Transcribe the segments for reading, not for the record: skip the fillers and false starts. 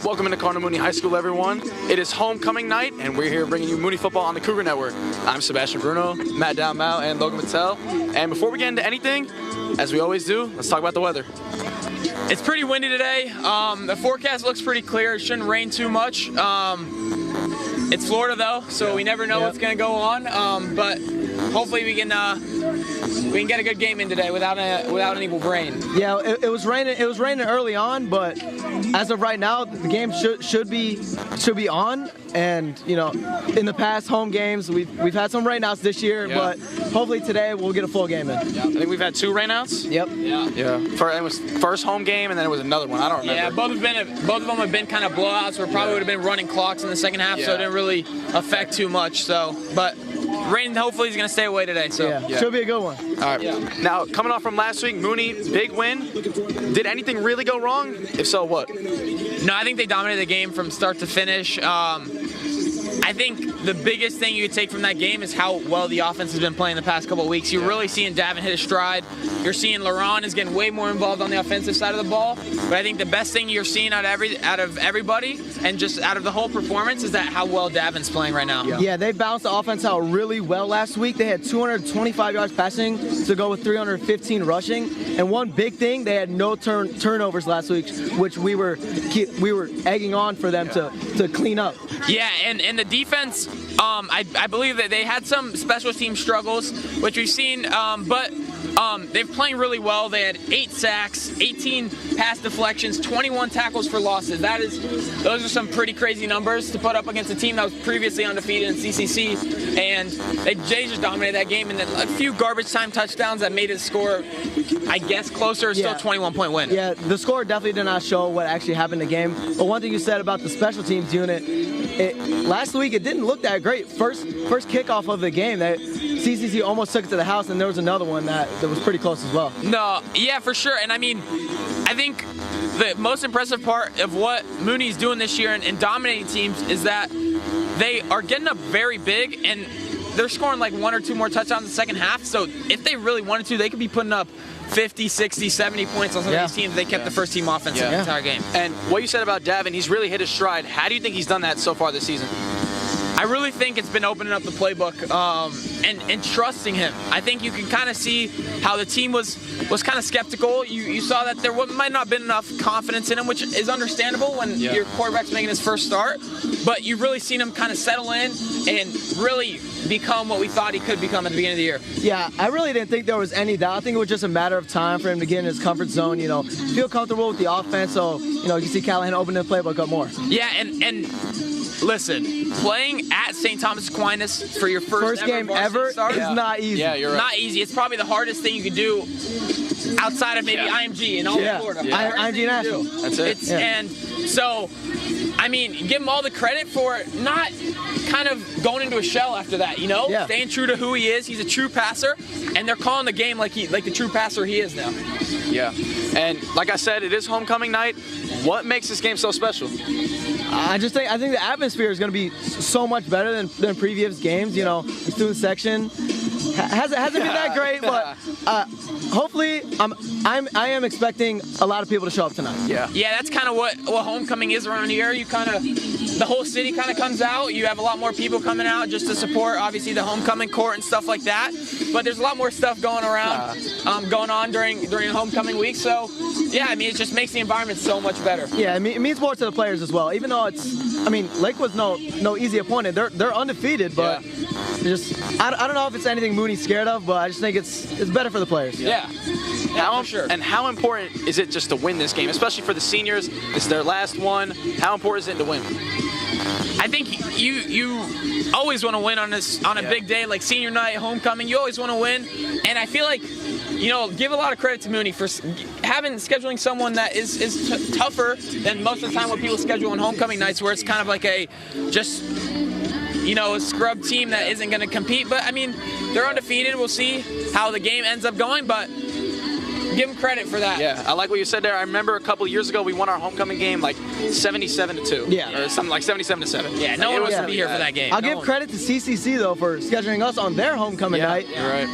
Welcome into Cardinal Mooney High School, everyone. It is homecoming night, and we're here bringing you Mooney football on the Cougar Network. I'm Sebastian Bruno, Matt Downmau, and Logan Mattel. And before we get into anything, as we always do, let's talk about the weather. It's pretty windy today. The forecast looks pretty clear. It shouldn't rain too much. It's Florida though, so we never know what's going to go on. But hopefully we can get a good game in today without any rain. Yeah, it was raining. It was raining early on, but as of right now, the game should be on. And you know, in the past home games, we've had some rainouts this year, but hopefully today we'll get a full game in. I think we've had 2 rainouts. Yep. Yeah. It was first home game, and then it was another one. I don't remember. Yeah, both of them have been kind of blowouts. We probably would have been running clocks in the second half, so it didn't really affect too much. So, but rain hopefully is going to stay away today. So should be a good one. All right. Now, coming off from last week, Mooney, big win. Did anything really go wrong? If so, what? No, I think they dominated the game from start to finish. I think the biggest thing you could take from that game is how well the offense has been playing the past couple of weeks. You're really seeing Davin hit a stride. You're seeing LaRon is getting way more involved on the offensive side of the ball. But I think the best thing you're seeing out of everybody and just out of the whole performance is that how well Davin's playing right now. Yeah, they balanced the offense out really well last week. They had 225 yards passing to go with 315 rushing. And one big thing, they had no turnovers last week, which we were egging on for them to clean up. Yeah, and the defense, I believe that they had some special team struggles, which we've seen, but they're playing really well. They had 8 sacks, 18 pass deflections, 21 tackles for losses. Those are some pretty crazy numbers to put up against a team that was previously undefeated in CCC, and they just dominated that game. And then a few garbage time touchdowns that made it score, I guess, closer. Still a 21-point win. Yeah, the score definitely did not show what actually happened in the game. But one thing you said about the special teams unit, last week it didn't look that great. First kickoff of the game, that CCC almost took it to the house, and there was another one that was pretty close as well. No, yeah, for sure. And I mean, I think the most impressive part of what Mooney's doing this year and dominating teams is that they are getting up very big, and they're scoring like 1 or 2 more touchdowns in the second half. So if they really wanted to, they could be putting up 50, 60, 70 points on some of these teams. They kept the first team offense the entire game. And what you said about Davin, he's really hit his stride. How do you think he's done that so far this season? I really think it's been opening up the playbook and trusting him. I think you can kind of see how the team was kind of skeptical. You saw that there might not have been enough confidence in him, which is understandable when your quarterback's making his first start. But you've really seen him kind of settle in and really become what we thought he could become at the beginning of the year. Yeah, I really didn't think there was any doubt. I think it was just a matter of time for him to get in his comfort zone, feel comfortable with the offense. So, you see Callahan open the playbook up more. Yeah, and listen, playing at St. Thomas Aquinas for your first game ever is not easy. Yeah, you're right. Not easy. It's probably the hardest thing you could do outside of maybe IMG and all of Florida. IMG National. That's it. And so, I mean, give him all the credit for not kind of going into a shell after that, staying true to who he is. He's a true passer, and they're calling the game like the true passer he is now. Yeah, and like I said, it is homecoming night. What makes this game so special? I think the atmosphere is going to be so much better than previous games. The student section hasn't been that great, but hopefully I am expecting a lot of people to show up tonight. Yeah, that's kind of what homecoming is around here. The whole city kind of comes out. You have a lot more people coming out just to support, obviously, the homecoming court and stuff like that. But there's a lot more stuff going on during homecoming week. So, yeah, I mean, it just makes the environment so much better. Yeah, it means more to the players as well. Even though Lakewood's no easy opponent. They're undefeated, but I don't know if it's anything Mooney's scared of, but I just think it's better for the players. Yeah, for sure. And how important is it just to win this game, especially for the seniors? This is their last one. How important is it to win? I think you always want to win on a big day like senior night, homecoming. You always want to win, and I feel like give a lot of credit to Mooney for scheduling someone that is tougher than most of the time what people schedule on homecoming nights, where it's kind of like a scrub team that isn't going to compete. But I mean, they're undefeated. We'll see how the game ends up going, but give them credit for that. Yeah, I like what you said there. I remember a couple years ago we won our homecoming game like 77-2. Yeah. Or something like 77-7. Yeah, no one wants to be here for that game. I'll give credit to CCC though for scheduling us on their homecoming night. You're right.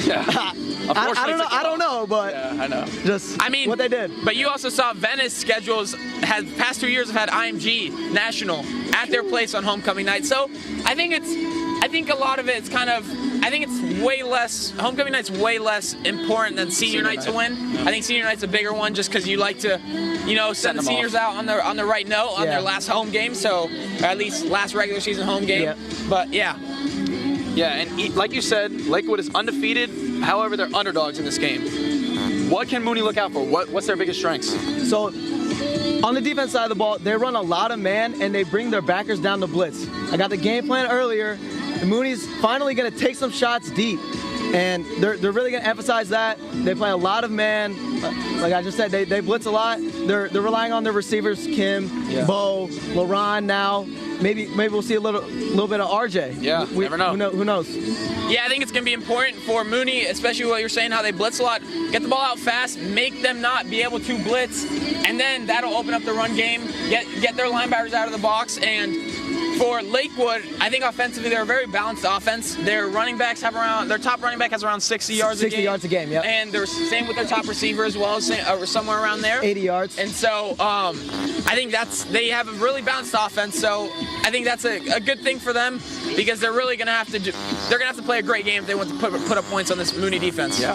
Yeah. I don't know, but Yeah, I know. just what they did. But you also saw Venice schedules past 2 years have had IMG National at their place on homecoming night. So I think a lot of it's kind of, I think it's way less, homecoming night's way less important than senior night to win. I think senior night's a bigger one just because you like to, send the seniors out on the right note on their last home game, so, or at least last regular season home game. Yeah. But yeah. Yeah, and like you said, Lakewood is undefeated. However, they're underdogs in this game. What can Mooney look out for? What's their biggest strengths? So on the defense side of the ball, they run a lot of man and they bring their backers down to blitz. I got the game plan earlier. The Mooney's finally going to take some shots deep, and they're really going to emphasize that. They play a lot of man. Like I just said, they blitz a lot. They're relying on their receivers, Kim, Bo, LaRon now. Maybe we'll see a little bit of RJ. Yeah, never know. Who knows? Yeah, I think it's going to be important for Mooney, especially what you're saying, how they blitz a lot. Get the ball out fast, make them not be able to blitz, and then that'll open up the run game, get their linebackers out of the box. And for Lakewood, I think offensively they're a very balanced offense. Their running backs their top running back has around 60 yards a game. 60 yards a game, yeah. And they're same with their top receiver as well, somewhere around there. 80 yards. And so I think they have a really balanced offense. So I think that's a good thing for them because they're really going to have to play a great game if they want to put up points on this Mooney defense. Yeah.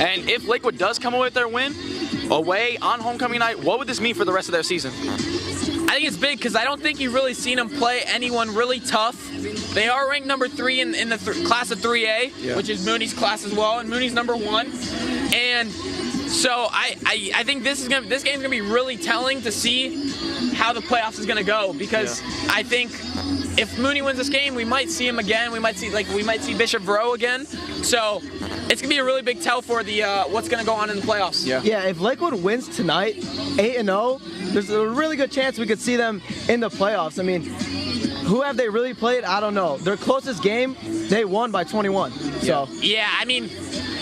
And if Lakewood does come away with their win away on homecoming night, what would this mean for the rest of their season? I think it's big because I don't think you've really seen them play anyone really tough. They are ranked number 3 in the class of 3A, which is Mooney's class as well, and Mooney's number 1. And so I think this game's gonna be really telling to see how the playoffs is gonna go because I think if Mooney wins this game, we might see him again. We might see Bishop Verot again. So it's gonna be a really big tell for the what's gonna go on in the playoffs. Yeah. If Lakewood wins tonight, 8-0, there's a really good chance we could see them in the playoffs. I mean, who have they really played? I don't know. Their closest game, they won by 21. So yeah, I mean,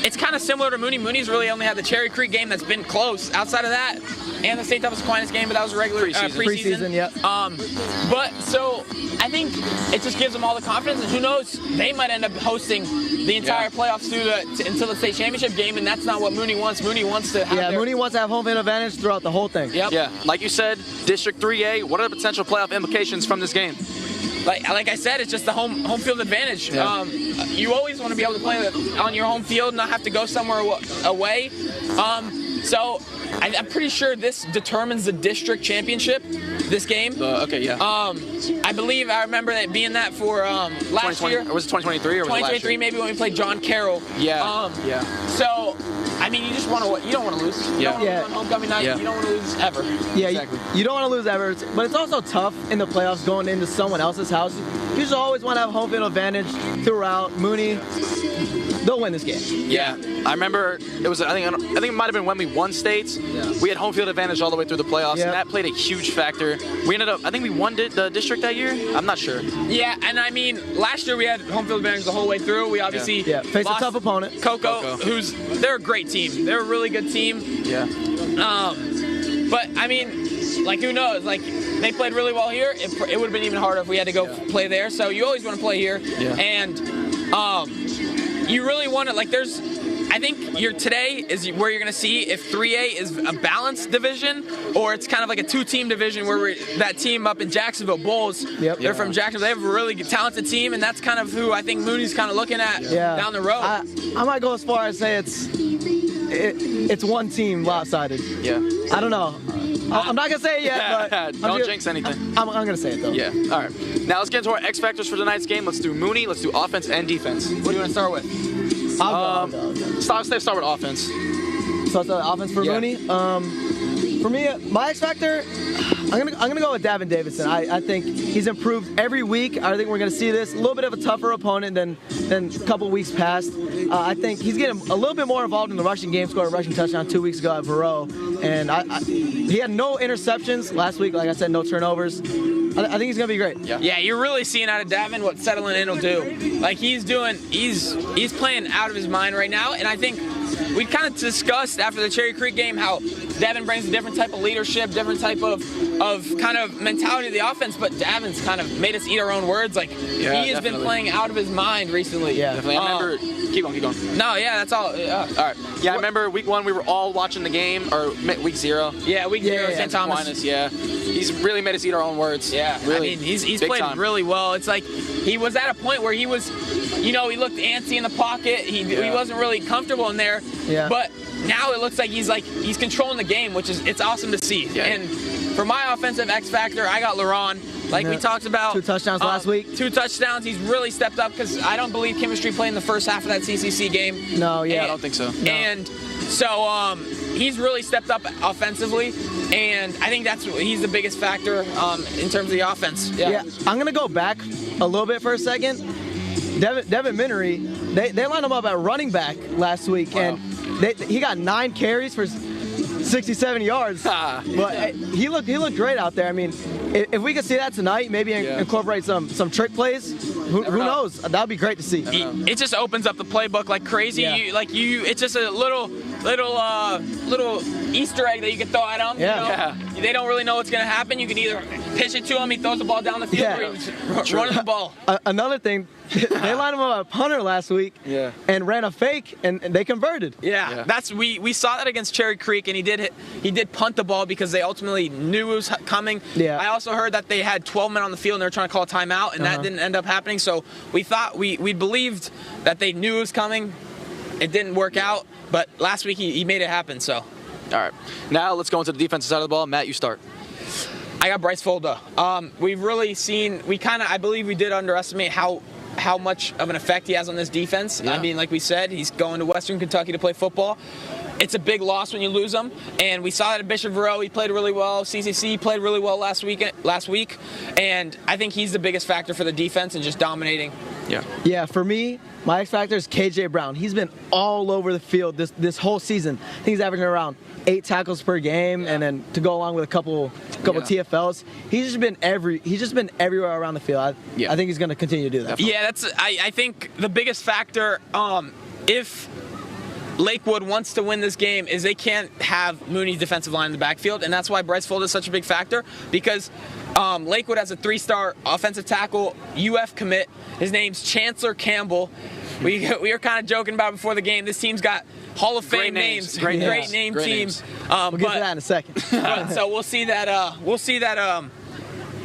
it's kind of similar to Mooney. Mooney's really only had the Cherry Creek game that's been close. Outside of that, and the St. Thomas Aquinas game, but that was a regular preseason. Yeah. But so I think it just gives them all the confidence, and who knows, they might end up hosting the entire playoffs until the state championship game, and that's not what Mooney wants. Mooney wants to have Mooney wants to have home field advantage throughout the whole thing. Yep. Yeah, like you said, District 3A, what are the potential playoff implications from this game? Like I said, it's just the home field advantage. Yeah. You always want to be able to play on your home field, not have to go somewhere away. So I'm pretty sure this determines the district championship, this game. I remember that being that for last year. Or was it 2023 or was it last 2023 year? maybe when we played John Carroll. So I mean, you don't want to lose. You don't want to lose on homecoming night. You don't want to lose ever. Yeah, exactly. You don't want to lose ever, but it's also tough in the playoffs going into someone else's house. You just always want to have home field advantage throughout. Mooney, they'll win this game. Yeah, I remember it was. I think it might have been when we won states. Yeah. We had home field advantage all the way through the playoffs, and that played a huge factor. We ended up. I think we won the district that year. I'm not sure. Yeah, and I mean, last year we had home field advantage the whole way through. We obviously faced a tough opponent. Coco, they're a great team. They're a really good team. Yeah. But I mean, like, who knows? Like, they played really well here. It would have been even harder if we had to go play there. So you always want to play here. Yeah. And you really want to, like, I think today is where you're going to see if 3A is a balanced division or it's kind of like a 2-team division where that team up in Jacksonville, Bulls, they're from Jacksonville. They have a really talented team, and that's kind of who I think Mooney's kind of looking at down the road. I might go as far as say it's one team lopsided. Yeah. I don't know. I'm not going to say it yet, but don't jinx anything. I'm going to say it, though. Yeah. All right. Now let's get into our X factors for tonight's game. Let's do Mooney. Let's do offense and defense. What do you want to start with? I'll go. Start with offense. So it's the offense for Mooney. For me, my X factor, I'm gonna go with Davin Davidson. I think he's improved every week. I think we're gonna see this a little bit of a tougher opponent than a couple weeks past. I think he's getting a little bit more involved in the rushing game. Scored a rushing touchdown 2 weeks ago at Verot, and he had no interceptions last week. Like I said, no turnovers. I think he's gonna be great. Yeah, you're really seeing out of Davin what settling in will do. Like he's playing out of his mind right now, and I think we kind of discussed after the Cherry Creek game how Devin brings a different type of leadership, different type of kind of mentality to the offense. But Davin's kind of made us eat our own words. Like he has been playing out of his mind recently. Yeah, definitely. I remember. Keep going. No, yeah, that's all. All right. Yeah, I remember week 1 we were all watching the game, or week 0. Yeah, week 0, St. Thomas. Yeah, he's really made us eat our own words. Yeah, really. I mean, he's played really well. It's like he was at a point where he was, he looked antsy in the pocket. He wasn't really comfortable in there. Yeah. But now it looks like he's controlling the game, which is it's awesome to see. Yeah. And for my offensive X factor, I got LaRon. Like we talked about. 2 touchdowns last week. 2 touchdowns. He's really stepped up because I don't believe chemistry played in the first half of that CCC game. No, yeah. I don't think so. No. And so he's really stepped up offensively, and I think he's the biggest factor in terms of the offense. Yeah. I'm going to go back a little bit for a second. Devin Minery, they lined him up at running back last week, and he got 9 carries for 67 yards. But he looked great out there. I mean, if we could see that tonight, maybe incorporate some trick plays. Who knows? That would be great to see. It just opens up the playbook like crazy. Yeah. It's just a little Easter egg that you can throw at him. Yeah. They don't really know what's going to happen. You can either pitch it to him, he throws the ball down the field, or he's running the ball. Another thing, they lined him up at punter last week and ran a fake, and they converted. Yeah. That's we saw that against Cherry Creek, and he did punt the ball because they ultimately knew it was coming. Yeah. I also heard that they had 12 men on the field and they were trying to call a timeout, and that didn't end up happening. So we thought we believed that they knew it was coming. It didn't work out, but last week he made it happen. So. All right. Now let's go into the defensive side of the ball. Matt, you start. I got Bryce Folda. We've really seen, I believe we did underestimate how much of an effect he has on this defense. Yeah. I mean, like we said, he's going to Western Kentucky to play football. It's a big loss when you lose him, and we saw that at Bishop Verot. He played really well. CCC played really well last week, and I think he's the biggest factor for the defense and just dominating. Yeah, for me, my X factor is KJ Brown. He's been all over the field this whole season. I think he's averaging around 8 tackles per game, and then to go along with a couple TFLs. He's just been everywhere around the field. I think he's going to continue to do that. Yeah, I think the biggest factor if Lakewood wants to win this game is they can't have Mooney's defensive line in the backfield, and that's why Bryce Folda is such a big factor, because Lakewood has a 3-star offensive tackle, UF commit. His name's Chancellor Campbell. We were kind of joking about it before the game. This team's got Hall of Fame names. Great name team. We'll get to that in a second. So we'll see that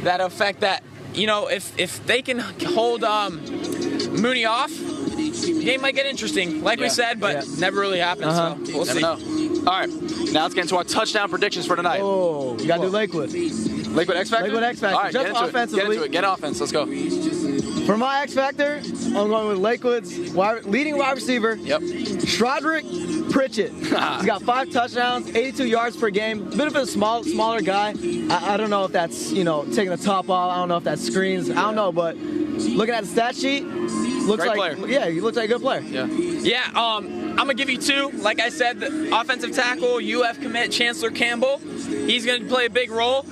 that effect that, if they can hold Mooney off, the game might get interesting, like we said, but never really happens. So we'll see. Know. All right, now let's get into our touchdown predictions for tonight. Oh, you got to do Lakewood. Lakewood X Factor? Lakewood X Factor. All right, Just get into offensively. it. Get offense. Let's go. For my X Factor, I'm going with Lakewood's leading wide receiver, Shrodrick Pritchett. He's got 5 touchdowns, 82 yards per game. Bit of a smaller guy. I don't know if that's, taking the top off. I don't know if that's screens. I don't know, but looking at the stat sheet, looks Great like player. Yeah, he looks like a good player. Yeah, I'm going to give you 2. Like I said, the offensive tackle, UF commit, Chancellor Campbell. He's going to play a big role.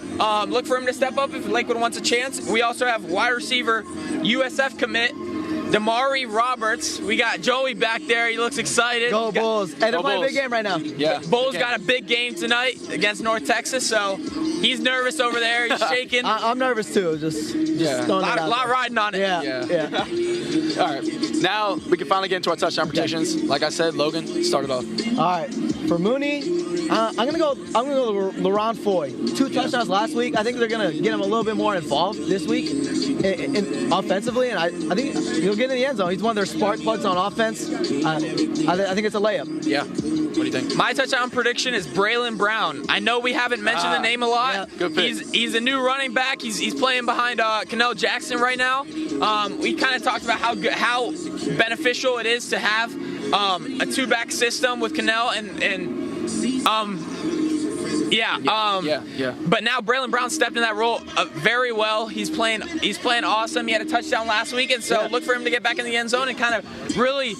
Look for him to step up if Lakewood wants a chance. We also have wide receiver, USF commit, Damari Roberts. We got Joey back there. He looks excited. Go Bulls. And they're playing a big game right now. Yeah. Bulls got a big game tonight against North Texas, so he's nervous over there. He's shaking. I'm nervous too. Just throwing it out a lot there. riding on it. Yeah. All right, now we can finally get into our touchdown predictions. Like I said, Logan, start it off. All right, for Mooney, I'm gonna go LaRon Foy. 2 touchdowns last week. I think they're gonna get him a little bit more involved this week, in offensively, and I think he'll get in the end zone. He's one of their spark plugs on offense. I think it's a layup. Yeah. What do you think? My touchdown prediction is Braylon Brown. I know we haven't mentioned the name a lot. Yeah. Good pick. He's a new running back. He's playing behind Cannell Jackson right now. We kind of talked about how beneficial it is to have a 2-back system with Cannell But now Braylon Brown stepped in that role very well. He's playing awesome. He had a touchdown last week, and so look for him to get back in the end zone and kind of really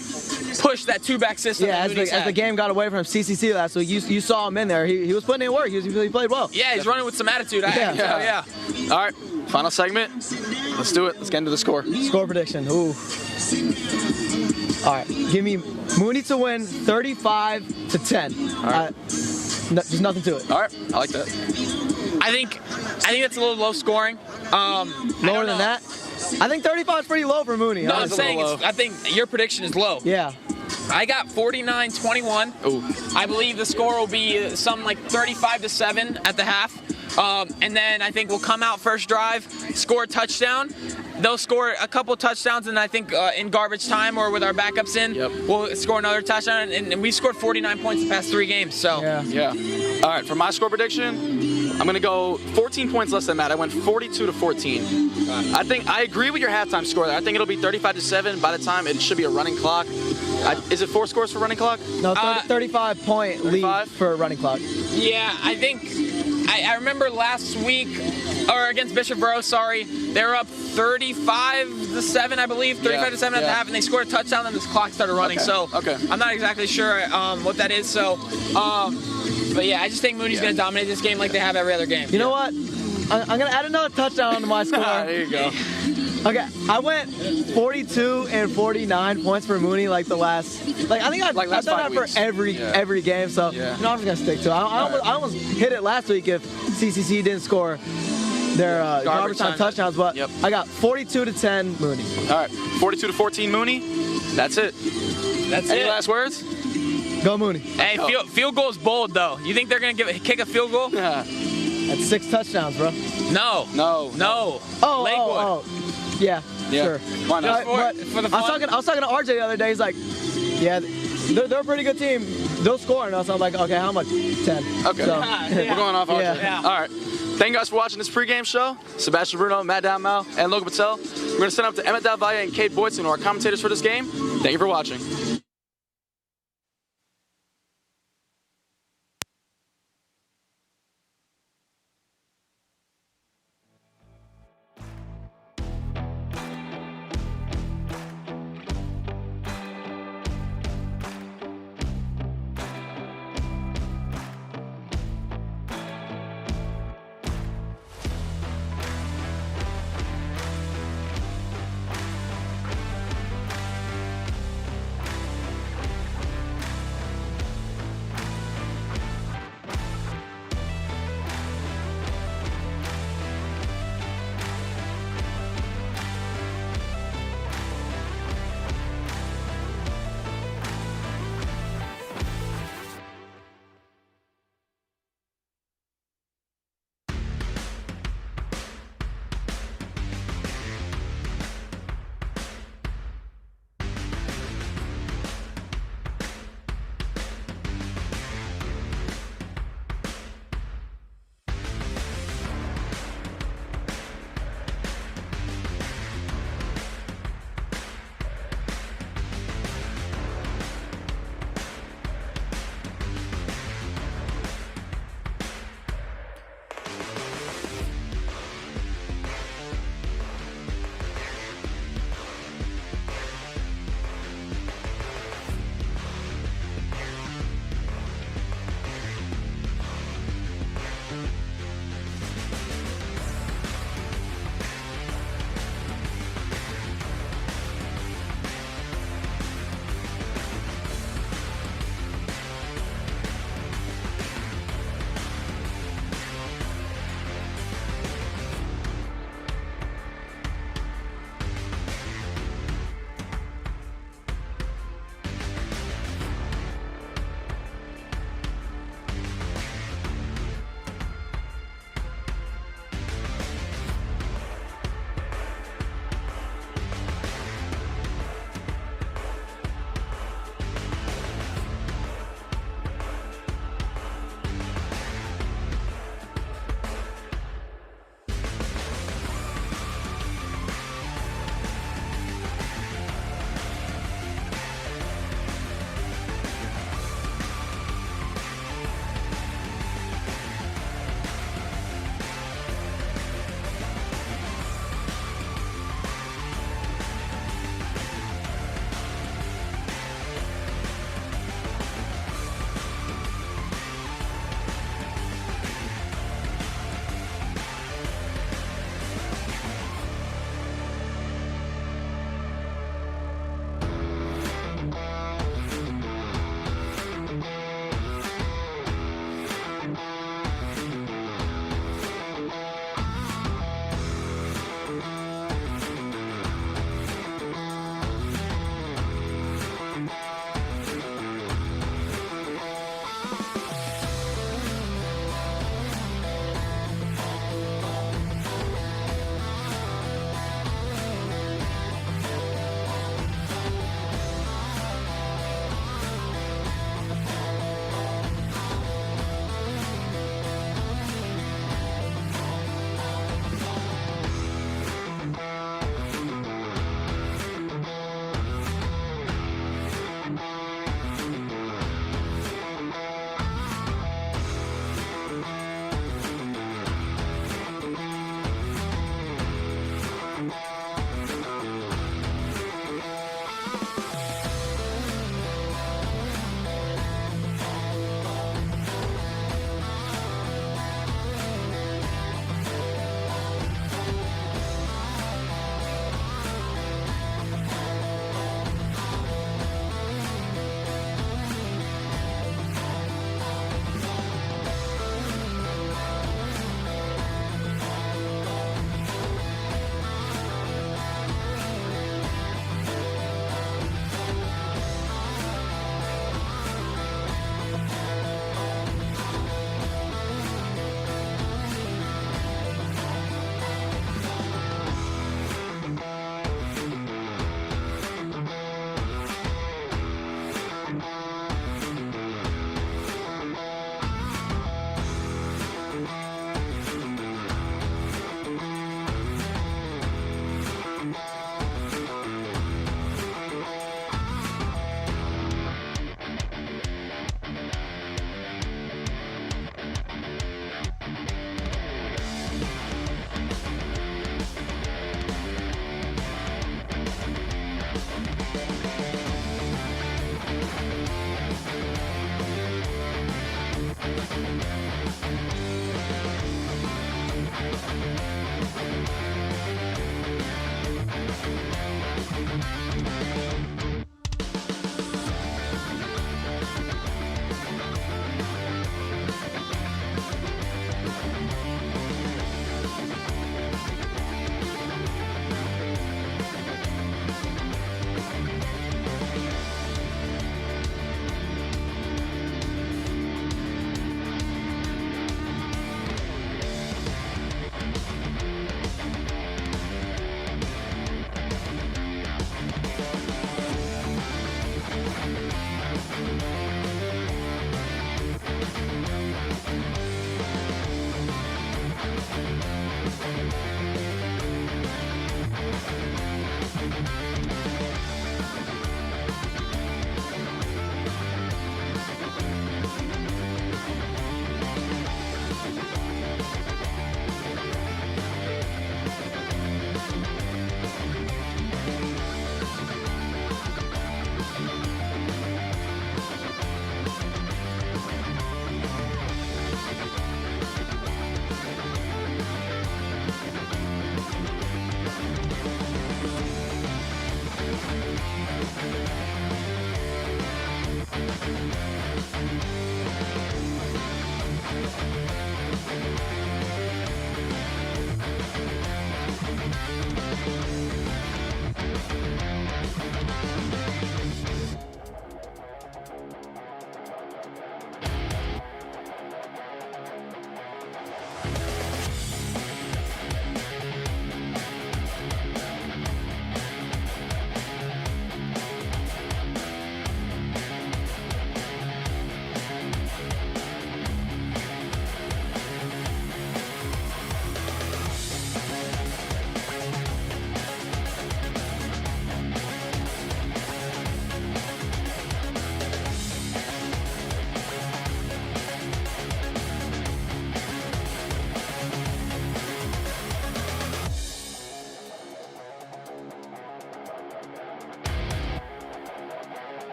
push that 2-back system. Yeah, as the game got away from CCC last week, you saw him in there. He was putting in work. He played well. Yeah, he's running with some attitude. Yeah. All right, final segment. Let's do it. Let's get into the score. Score prediction. Ooh. All right, give me Mooney to win 35-10. All right. just nothing to it. All right, I like that. I think that's a little low scoring. Lower than that? I think 35 is pretty low for Mooney. No, I'm That's a saying little low. I think your prediction is low. Yeah. I got 49-21. Ooh. I believe the score will be something like 35-7 at the half. And then I think we'll come out first drive, score a touchdown. They'll score a couple touchdowns, and I think in garbage time or with our backups in, we'll score another touchdown. And we scored 49 points the past 3 games. So Yeah. All right, for my score prediction, I'm going to go 14 points less than Matt. I went 42-14. I agree with your halftime score there. I think it'll be 35-7 by the time it should be a running clock. Is it 4 scores for running clock? No, 35-point lead for a running clock. yeah, I think I remember last week, or against Bishop Borough, they were up 35-7, I believe, 35-7 at the half, and they scored a touchdown, and this clock started running. Okay. I'm not exactly sure what that is. So, but yeah, I just think Mooney's going to dominate this game like they have every other game. You know what? I'm going to add another touchdown onto my score. There you go. Okay, I went 42 and 49 points for Mooney like the last. I think I've last done 5 that weeks. for every game. So I'm just gonna stick to it. I almost hit it last week if CCC didn't score their garbage time touchdowns, but I got 42-10 Mooney. All right, 42-14 Mooney. That's it. Any last words? Go Mooney. Hey, field goal's bold though. You think they're gonna kick a field goal? Yeah. That's 6 touchdowns, bro. No. Lakewood. Yeah, sure. Why not? For the fun. I was talking to RJ the other day. He's like, yeah, they're a pretty good team. They'll score. And I was like, okay, how much? 10. Okay. So, We're going off RJ. Yeah. All right. Thank you guys for watching this pregame show. Sebastian Bruno, Matt Downmau, and Logan Patel. We're going to send up to Emmett Dalvalle and Kate Boyson, who are commentators for this game. Thank you for watching.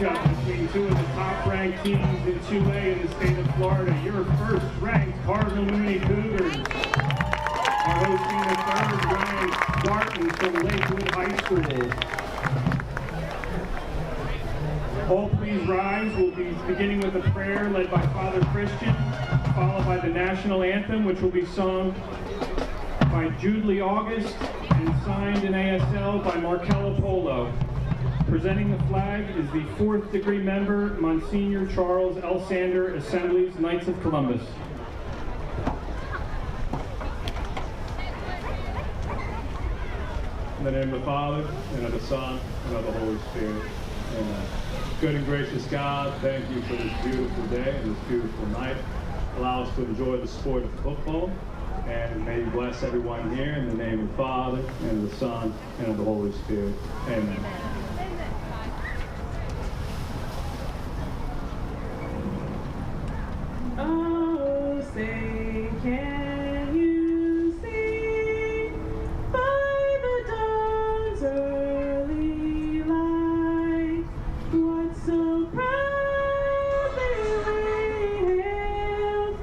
matchup between two of the top-ranked teams in 2A in the state of Florida. Your first-ranked Cardinal Mooney Cougars are hosting the third-ranked Spartans from Lakewood High School. All please rise. We'll be beginning with a prayer led by Father Christian, followed by the national anthem, which will be sung by Jude Lee August and signed in ASL by Markello Polo. Presenting the flag is the 4th degree member, Monsignor Charles L. Sander, Assemblies, Knights of Columbus. In the name of the Father, and of the Son, and of the Holy Spirit. Amen. Good and gracious God, thank you for this beautiful day and this beautiful night. Allow us to enjoy the sport of football, and may you bless everyone here in the name of the Father, and of the Son, and of the Holy Spirit. Amen. Oh, say, can you see by the dawn's early light what so proudly we hailed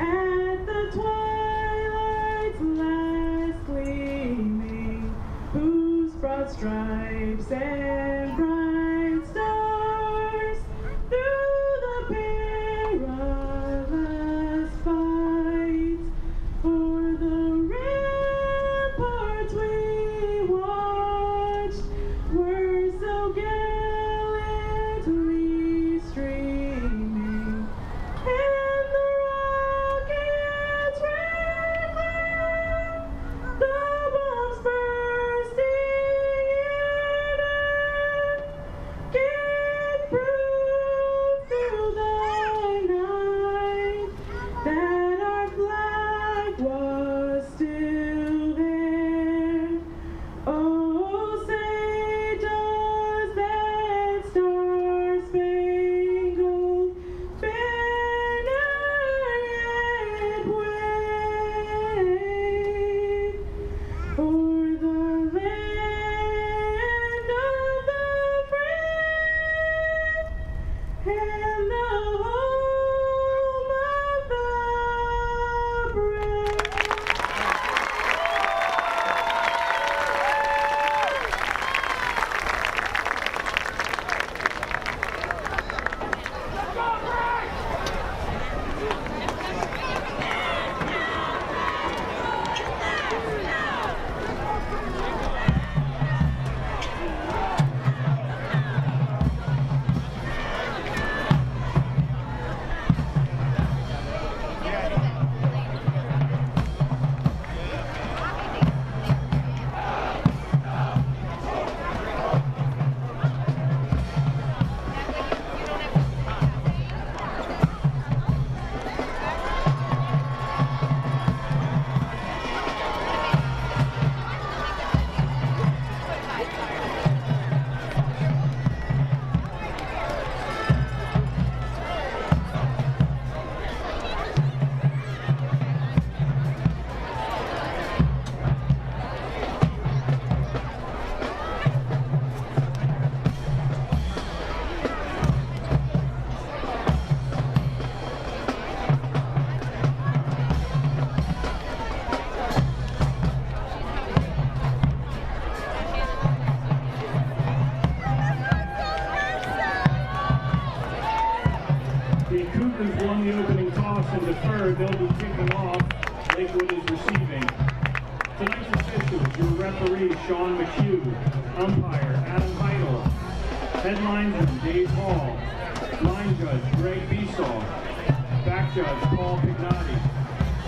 at the twilight's last gleaming, whose broad stripes and bright stars through the perilous fight o'er the ramparts we watched were so gallantly streaming, and the rockets rattling, the bombs bursting in air, gave proof through the night that our flag was still there. Oh, say does that star-spangled banner yet wave o'er the land of the free and the home of the brave? The Cougars won the opening toss and deferred. They'll be kicking off. Lakewood is receiving. Tonight's officials, your referee, Sean McHugh. Umpire, Adam Heidel. Headlinesman, Dave Hall. Line judge, Greg Besaw. Back judge, Paul Pignotti.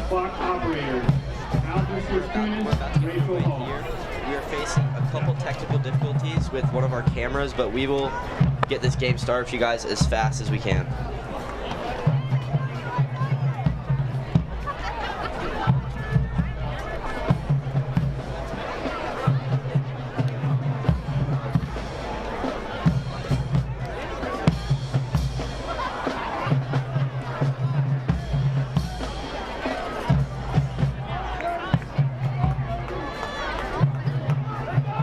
Clock operators, Aldous Lastunas, Rachel Hall. We are facing a couple technical difficulties with one of our cameras, but we will get this game started for you guys as fast as we can.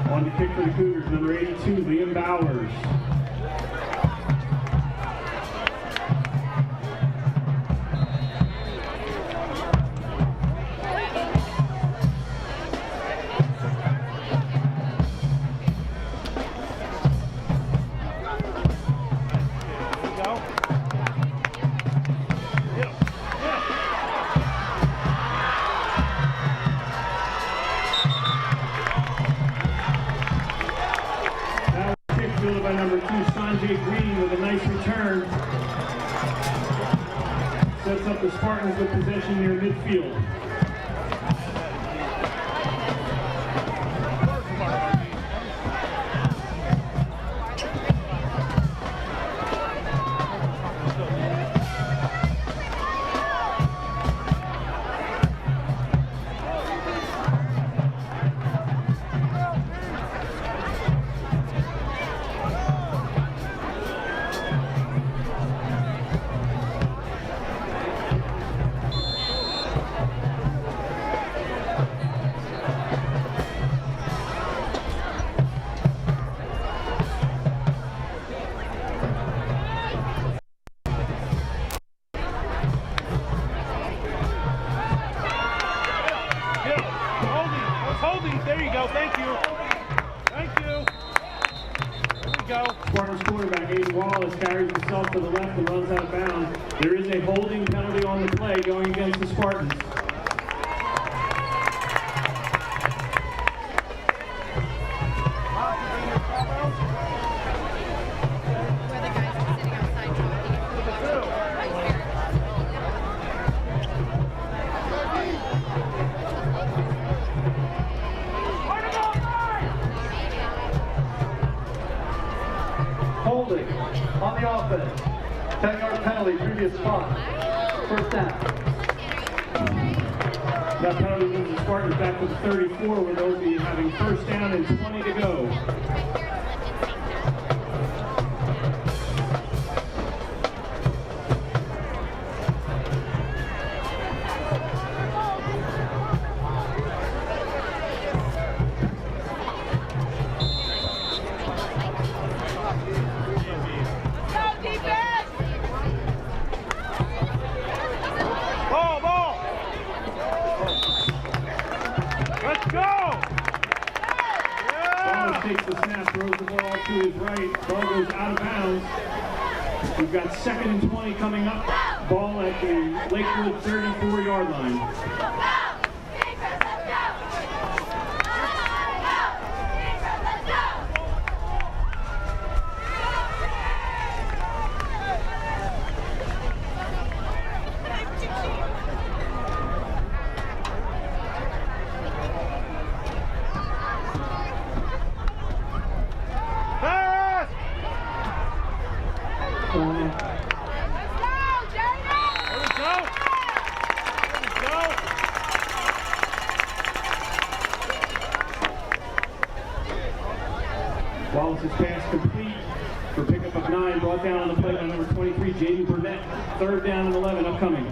On to kick for the Cougars, number 82, Liam Bowers. Sanjay Green with a nice return. Sets up the Spartans with possession near midfield. Spartans quarterback Aiden Wallace carries himself to the left and runs out of bounds. There is a holding penalty on the play going against the Spartans. Holding on the offense. 10-yard penalty, previous spot. First down. That penalty moves the Spartans back to the 34, where they'll be having first down and 20 to go. Takes the snap, throws the ball to his right. Ball goes out of bounds. We've got 2nd and 20 coming up. Ball at the Lakewood 34-yard line. Wallace's pass complete for pickup of 9, brought down on the play by number 23, J.D. Burnett. 3rd down and 11 upcoming.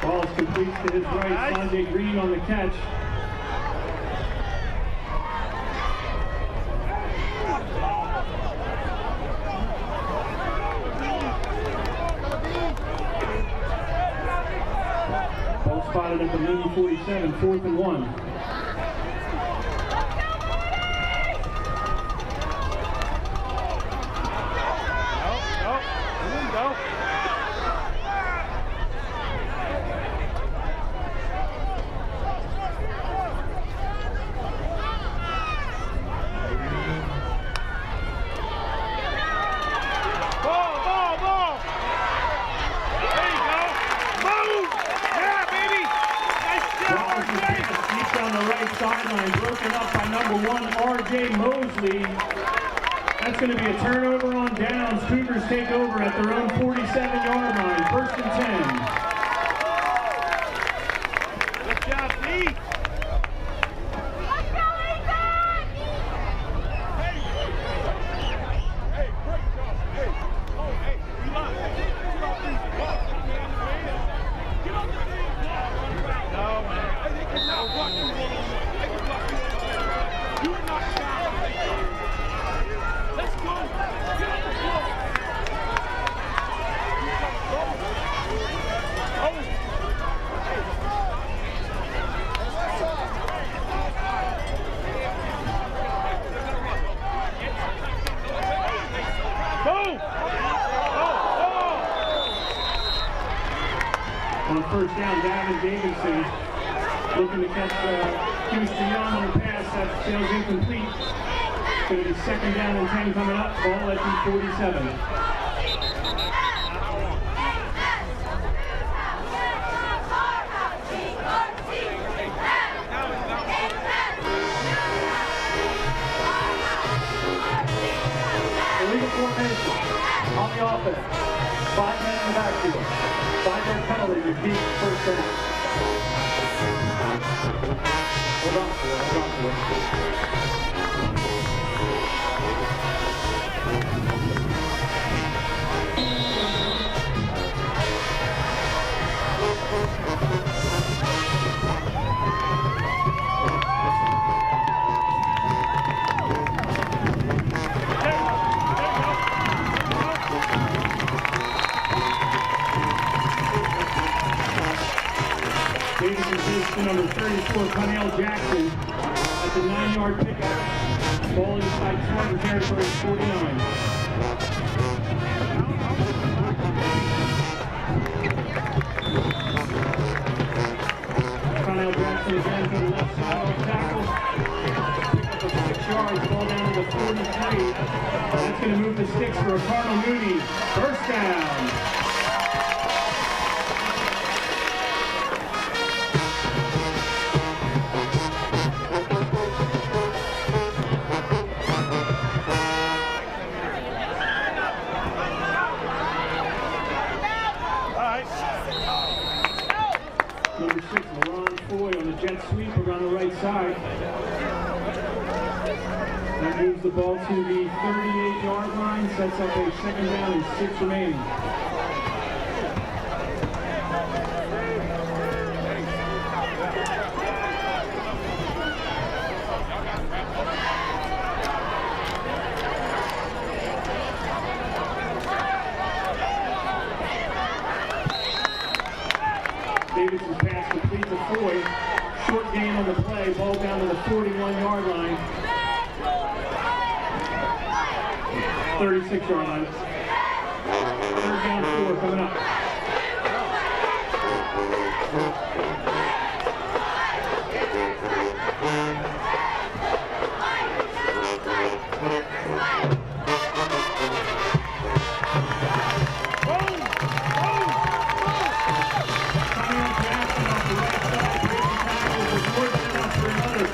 Wallace completes to his right, Sanjay Green on the catch. Ball spotted at the Mooney 47, 4th and 1. Sideline broken up by number 1, R.J. Mosley. That's going to be a turnover on downs. Cougars take over at their own 47-yard line. 1st and 10. Good job, Pete. Let's go, Ethan! Hey, great job. Hey, oh, hey, Eli. Get off the field. No, man. They cannot block you. You are not down. Let's go. Get on the floor. On first down, Davin Davidson looking to catch Houston Young on the pass. That sails incomplete. It's going to be second down and 10 coming up. Ball at the 47. Illegal formation on the offense. 5 men in the backfield. 5-yard penalty, repeat, first down. Hold on for it. Davidson gives to number 34, Connell Jackson, at the 9-yard pickup. Ball inside Spartan territory, 49. Connell Jackson again to the left side off tackle. Pick up of 6 yards, ball down to the 43. That's going to move the sticks for a Cardinal Mooney. First down. Number 6, Milan Foy on the jet sweep around the right side. That moves the ball to the 38-yard line, sets up a second down and 6 remaining. Davidson's pass complete to Foy. Short gain on the play. Ball down to the 41-yard line. 36-yard line. Third down 4 coming up.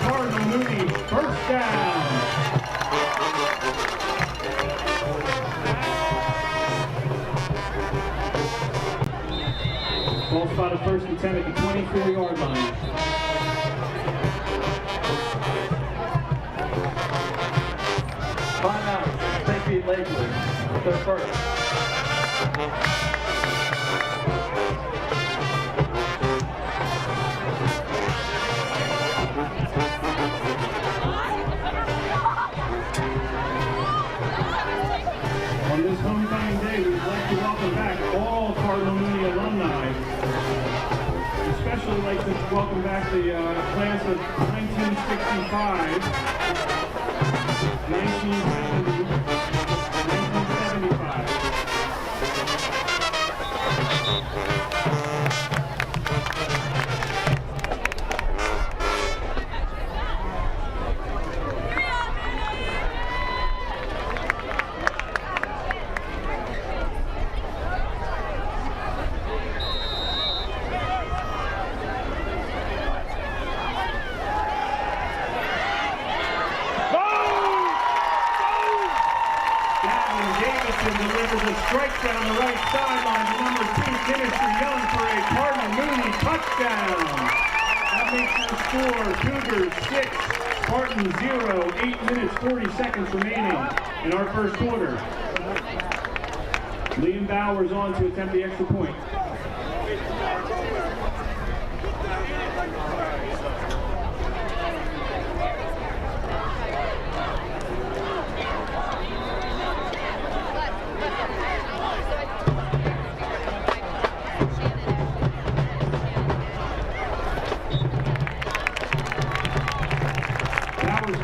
Cardinal Mooney, first down. Ball spotted first and 10 at the 24-yard line. Timeout. St. Pete Lakewood. The first. On this homecoming day, we'd like to welcome back all Cardinal Mooney alumni. Especially like to welcome back the class of 1965, 1970, 1975. Delivers a strike down the right sideline to number 2, Ministry Young, for a Cardinal Mooney touchdown. That makes the score Cougars 6, Spartans 0, 8 minutes 40 seconds remaining in our first quarter. Liam Bowers on to attempt the extra point.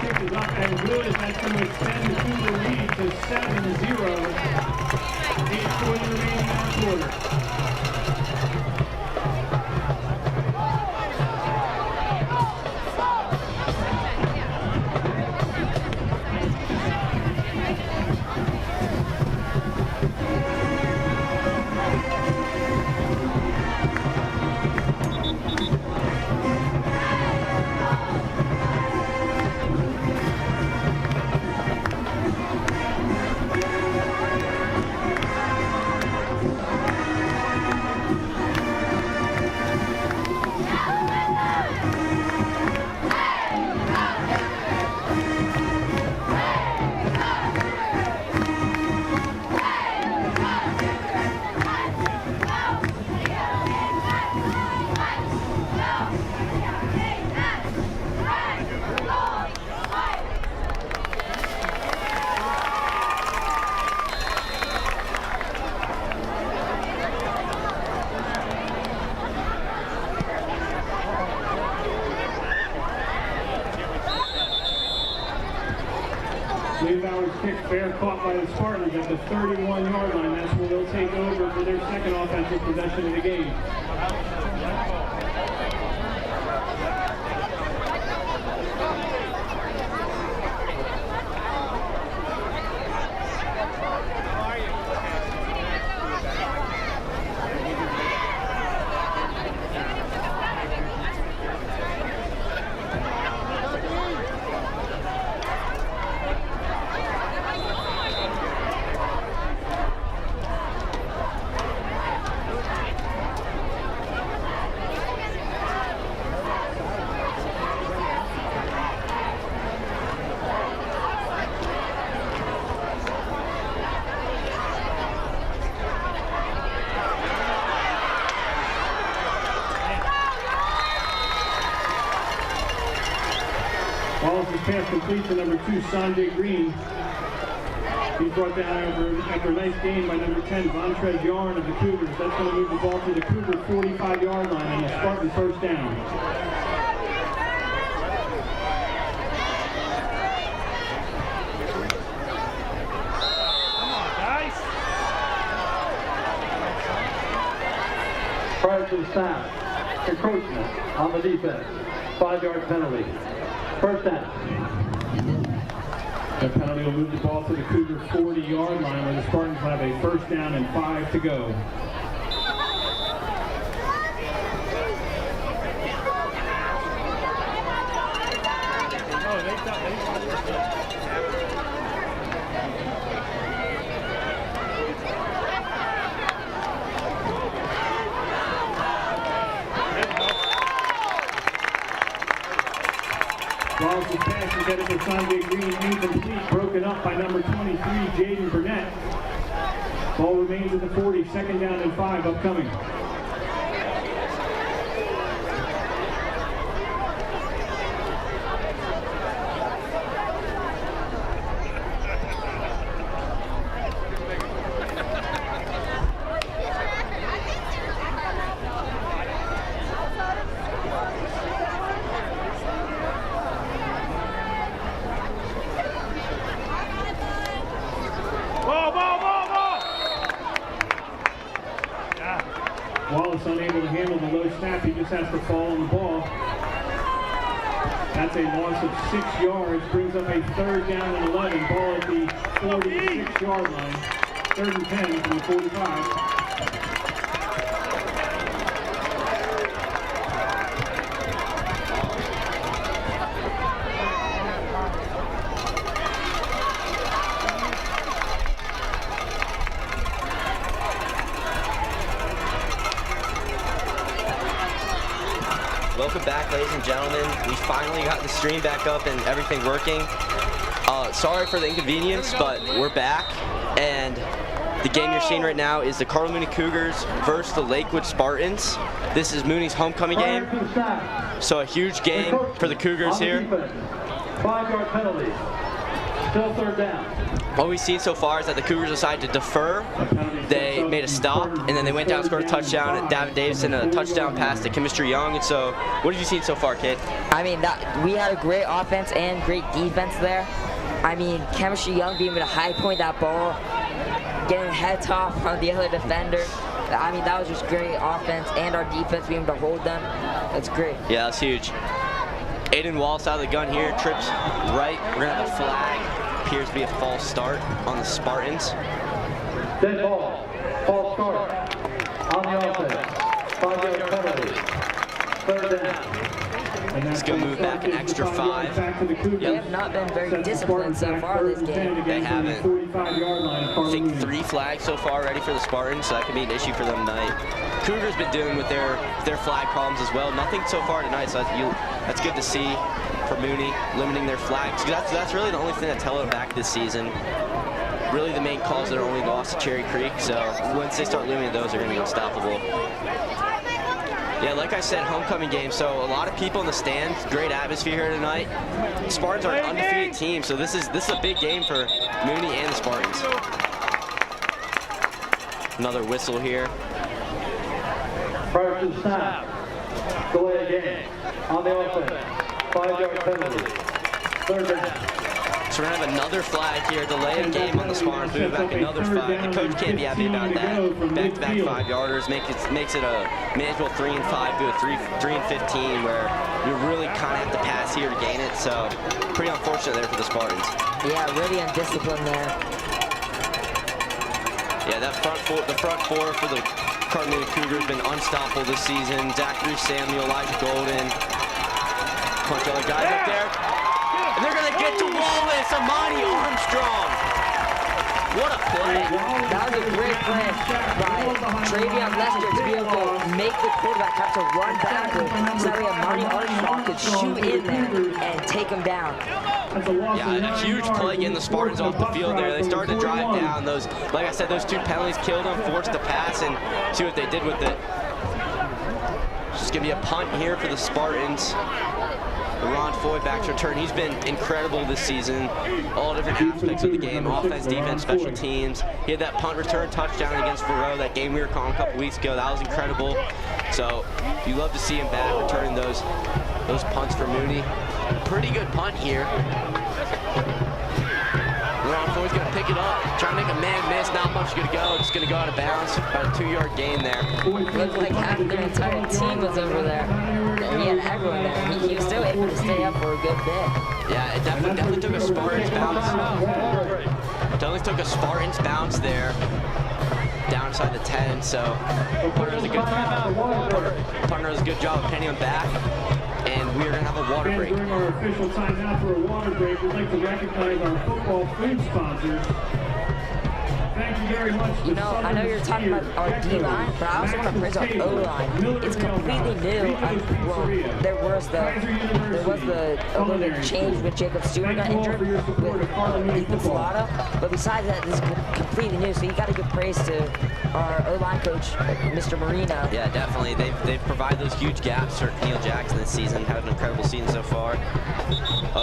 Kick is up and good. That's going to extend the Cougar lead to 7-0. 8:40 remaining in the quarter. Fair caught by the Spartans at the 31-yard line. That's where they'll take over for their second offensive possession of the game. Wallace's pass complete to number 2, Sanjay Green. He's brought down after a nice gain by number 10, Vontrez Yarn of the Cougars. That's going to move the ball to the Cougar 45-yard line and the Spartan first down. Prior to the snap, encroachment on the defense, 5-yard penalty. First down. The penalty will move the ball to the Cougar 40-yard line where the Spartans have a first down and 5 to go. Wallace's pass is headed to Sanjay Green, incomplete, broken up by number 23, Jaden Burnett. Ball remains at the 40, second down and 5 upcoming. Wallace unable to handle the low snap. He just has to fall on the ball. That's a loss of 6 yards. Brings up a third down and 11. Ball at the 46-yard line. 3rd and 10 from the 45. Welcome back, ladies and gentlemen. We finally got the stream back up and everything working. Sorry for the inconvenience, but we're back. And the game you're seeing right now is the Cardinal Mooney Cougars versus the Lakewood Spartans. This is Mooney's homecoming game. So a huge game for the Cougars here. 5-yard penalty. Still 3rd down. What we've seen so far is that the Cougars decided to defer. They made a stop, and then they went down and scored a touchdown at Davin Davison, a touchdown pass to Chemistry Young. And so, what have you seen so far, kid? I mean, we had a great offense and great defense there. I mean, Chemistry Young being able to high point that ball, getting head top from the other defender. I mean, that was just great offense, and our defense being able to hold them. That's great. Yeah, that's huge. Aiden Wallace out of the gun here, trips right. We're going to have a flag. Appears to be a false start on the Spartans. Dead ball. False start on the offense. 5-yard penalty. 3rd down. It's going to move back an extra 5. They have not been very disciplined so far this game. They haven't. I think 3 flags so far ready for the Spartans, so that could be an issue for them tonight. Cougars been dealing with their flag problems as well. Nothing so far tonight, so that's good to see for Mooney, limiting their flags. That's really the only thing that's held them back this season. Really the main cause of their only loss to Cherry Creek, so once they start limiting those, they're going to be unstoppable. Yeah, like I said, homecoming game, so a lot of people in the stands, great atmosphere here tonight. The Spartans are an undefeated team, so this is a big game for Mooney and the Spartans. Another whistle here. Prior to the snap, delay a game on the offense. 5-yard penalty. 3rd down. So we're gonna have another flag here, delay of game on the Spartans, move back another 5. The coach can't be happy about that. Back-to-back 5-yarders makes it a manageable 3 and 5 to a 3 and 15, where you really kind of have to pass here to gain it. So pretty unfortunate there for the Spartans. Yeah, really undisciplined there. Yeah, the front four for the Cardinal Mooney Cougars been unstoppable this season. Zachary Samuel, Elijah Golden, bunch of other guys up there. And they're gonna get to Wallace, Amani Armstrong. What a play. That was a great play by Travion Lester to be able to make the quarterback have to run backward so that way Amani Armstrong could shoot in there and take him down. Yeah, a huge play getting the Spartans off the field there. They started to drive down. Those, like I said, those 2 penalties killed them, forced the pass, and see what they did with it. It's gonna be a punt here for the Spartans. Ron Foy back to return. He's been incredible this season. All different aspects of the game, offense, defense, special teams. He had that punt return touchdown against Verot, that game we were calling a couple weeks ago. That was incredible. So you love to see him back returning those punts for Mooney. Pretty good punt here. Ron Foy's gonna pick it up, trying to make a man miss. Not much gonna go. It's gonna go out of bounds. About a 2-yard gain there. Looked like half their entire team was over there. He had everyone there. He was still able to stay up for a good bit. Yeah, it definitely took a Spartans bounce. Definitely took a Spartans bounce there. Down inside the 10, so punter does a good job of pinning him back. And we are going to have a water break. During our official timeout for a water break, we'd like to recognize our football food sponsors. Thank you very much. You know, I know you're talking about our D-line, but I also want to praise our O-line. It's completely new. Well, there was a little bit of change with Jacob Stewart got injured with Ethan Salata, but besides that, this is completely new. So you got to give praise to our O-line coach, Mr. Marino. Yeah, definitely. They've provided those huge gaps for Neil Jackson this season. Had an incredible season so far.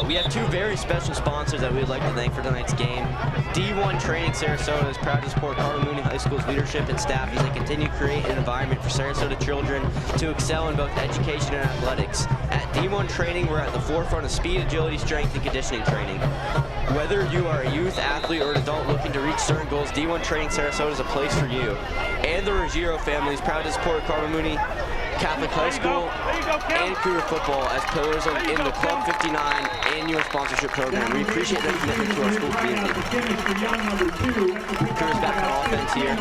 We have 2 very special sponsors that we would like to thank for tonight's game. D1 Training Sarasota is proud to support Cardinal Mooney High School's leadership and staff as they continue to create an environment for Sarasota children to excel in both education and athletics. At D1 Training, we're at the forefront of speed, agility, strength, and conditioning training. Whether you are a youth, athlete, or an adult looking to reach certain goals, D1 Training Sarasota is a place for you. And the Ruggiero family is proud to support Cardinal Mooney Catholic High School and Cougar football as pillars in the Club 59 annual sponsorship program. We appreciate their commitment to our school community. Cougars back on offense here.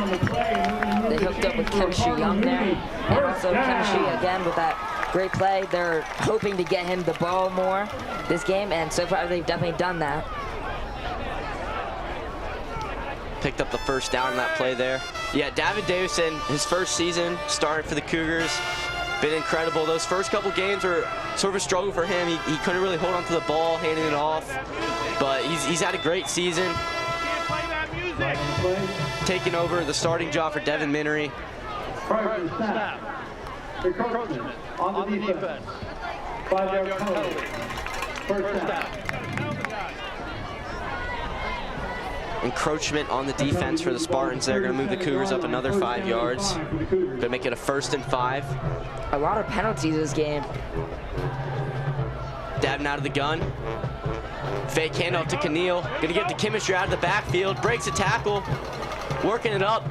They hooked up with Chemistry Young there, and also Chemistry again with that great play. They're hoping to get him the ball more this game, and so far they've definitely done that. Picked up the first down on that play there. Yeah, David Davison, his first season started for the Cougars. Been incredible. Those first couple games were sort of a struggle for him. He couldn't really hold on to the ball, handing it off. But he's had a great season. Taking over the starting job for Devin Minery. Snap. Encroachment on the defense. 5-yard penalty. First down. Encroachment on the defense for the Spartans. They're going to move the Cougars up another 5 yards. Going to make it a 1st and 5. A lot of penalties this game. Dabbing out of the gun. Fake handoff to Keneal. Going to get the Chemistry out of the backfield. Breaks a tackle. Working it up.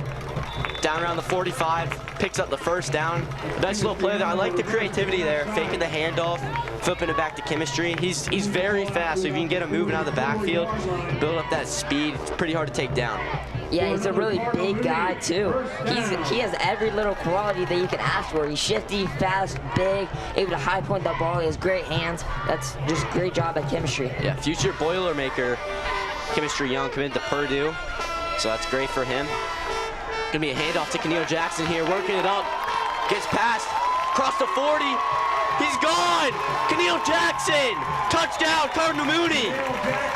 Down around the 45. Picks up the first down. Nice little play there. I like the creativity there. Faking the handoff. Flipping it back to Chemistry. He's very fast, so if you can get him moving out of the backfield, build up that speed, it's pretty hard to take down. Yeah, he's a really big guy too. He has every little quality that you can ask for. He's shifty, fast, big, able to high point that ball. He has great hands. That's just a great job at Chemistry. Yeah, future Boilermaker Chemistry Young committed to Purdue, so that's great for him. Gonna be a handoff to Keneal Jackson here, working it up, gets past, across the 40. He's gone! Keneal Jackson! Touchdown, Cardinal Mooney!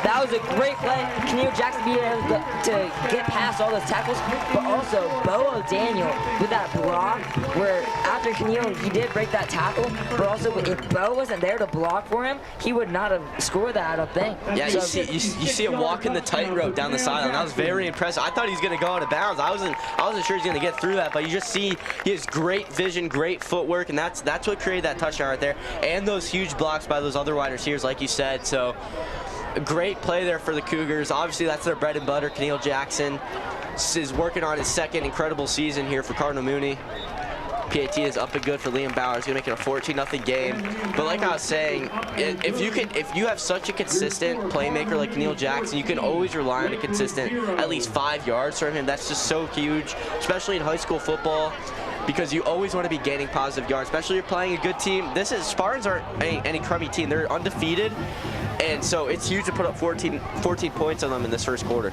That was a great play. Keneal Jackson being able to get past all those tackles, but also Bo O'Daniel with that block, where after Keneal, he did break that tackle, but also if Bo wasn't there to block for him, he would not have scored that, I don't think. Yeah, you see him walking the tightrope down the sideline. That was very impressive. I thought he was going to go out of bounds. I wasn't sure he was going to get through that, but you just see he has great vision, great footwork, and that's what created that touchdown right there. And those huge blocks by those other wide receivers, like you said. So A great play there for the Cougars. Obviously, that's their bread and butter. Keneal Jackson is working on his second incredible season here for Cardinal Mooney. PAT is up and good for Liam Bowers. Gonna make it a 14-0 game. But like I was saying, if you have such a consistent playmaker like Keneal Jackson, you can always rely on a consistent at least 5 yards from him. That's just so huge, especially in high school football, because you always want to be gaining positive yards, especially if you're playing a good team. Spartans aren't any crummy team. They're undefeated, and so it's huge to put up 14 points on them in this first quarter.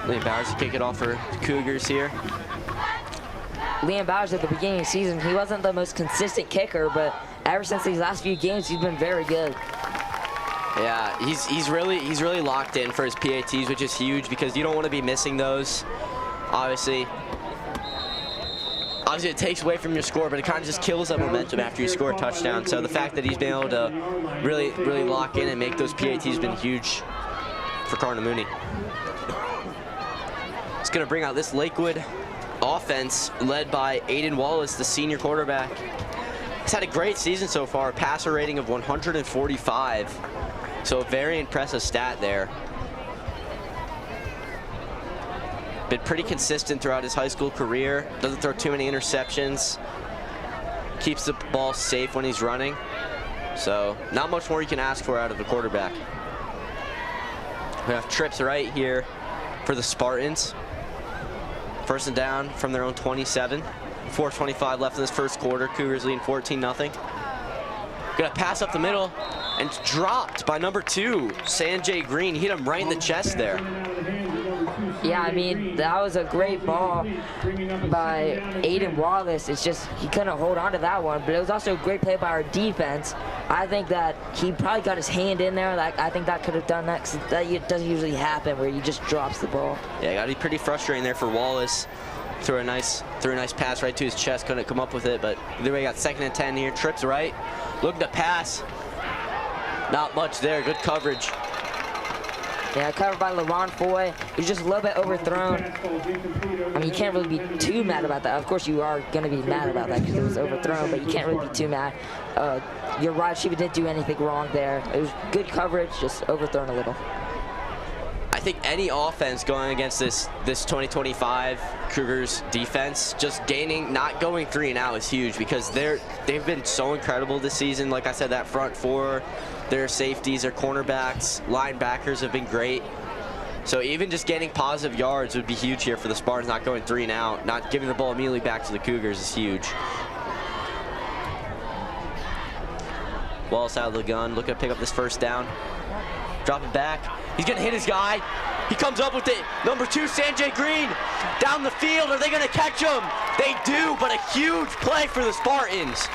Liam Bowers to kick it off for the Cougars here. Liam Bowers at the beginning of the season, he wasn't the most consistent kicker, but ever since these last few games, he's been very good. Yeah, he's really locked in for his PATs, which is huge because you don't want to be missing those. Obviously it takes away from your score, but it kind of just kills that momentum after you score a touchdown. So the fact that he's been able to really lock in and make those PATs has been huge for Cardinal Mooney. It's going to bring out this Lakewood offense led by Aiden Wallace, the senior quarterback. He's had a great season so far, passer rating of 145. So a very impressive stat there. Been pretty consistent throughout his high school career. Doesn't throw too many interceptions. Keeps the ball safe when he's running. So not much more you can ask for out of a quarterback. We have trips right here for the Spartans. First and down from their own 27. 4:25 left in this first quarter. Cougars leading 14-0. Gonna pass up the middle and it's dropped by number 2, Sanjay Green. Hit him right in the chest there. Yeah, I mean, that was a great ball by Aiden Wallace. It's just he couldn't hold on to that one, but it was also a great play by our defense. I think that he probably got his hand in there. Like, I think that could have done that, 'cause that doesn't usually happen where he just drops the ball. Yeah, got to be pretty frustrating there for Wallace. Threw a nice pass right to his chest. Couldn't come up with it, but either way, got 2nd and 10 here. Trips right, looking to pass. Not much there. Good coverage. Yeah, covered by LaRon Foy. He was just a little bit overthrown. I mean, you can't really be too mad about that. Of course, you are going to be mad about that because it was overthrown, but you can't really be too mad. Your wide receiver didn't do anything wrong there. It was good coverage, just overthrown a little. I think any offense going against this 2025 Cougars defense, just not going 3 and out is huge because they've been so incredible this season. Like I said, that front four, their safeties, their cornerbacks, linebackers have been great. So even just getting positive yards would be huge here for the Spartans. Not going 3 and out, not giving the ball immediately back to the Cougars is huge. Wallace out of the gun, looking to pick up this first down. Drop it back. He's gonna hit his guy. He comes up with it. Number 2, Sanjay Green, down the field. Are they gonna catch him? They do, but a huge play for the Spartans.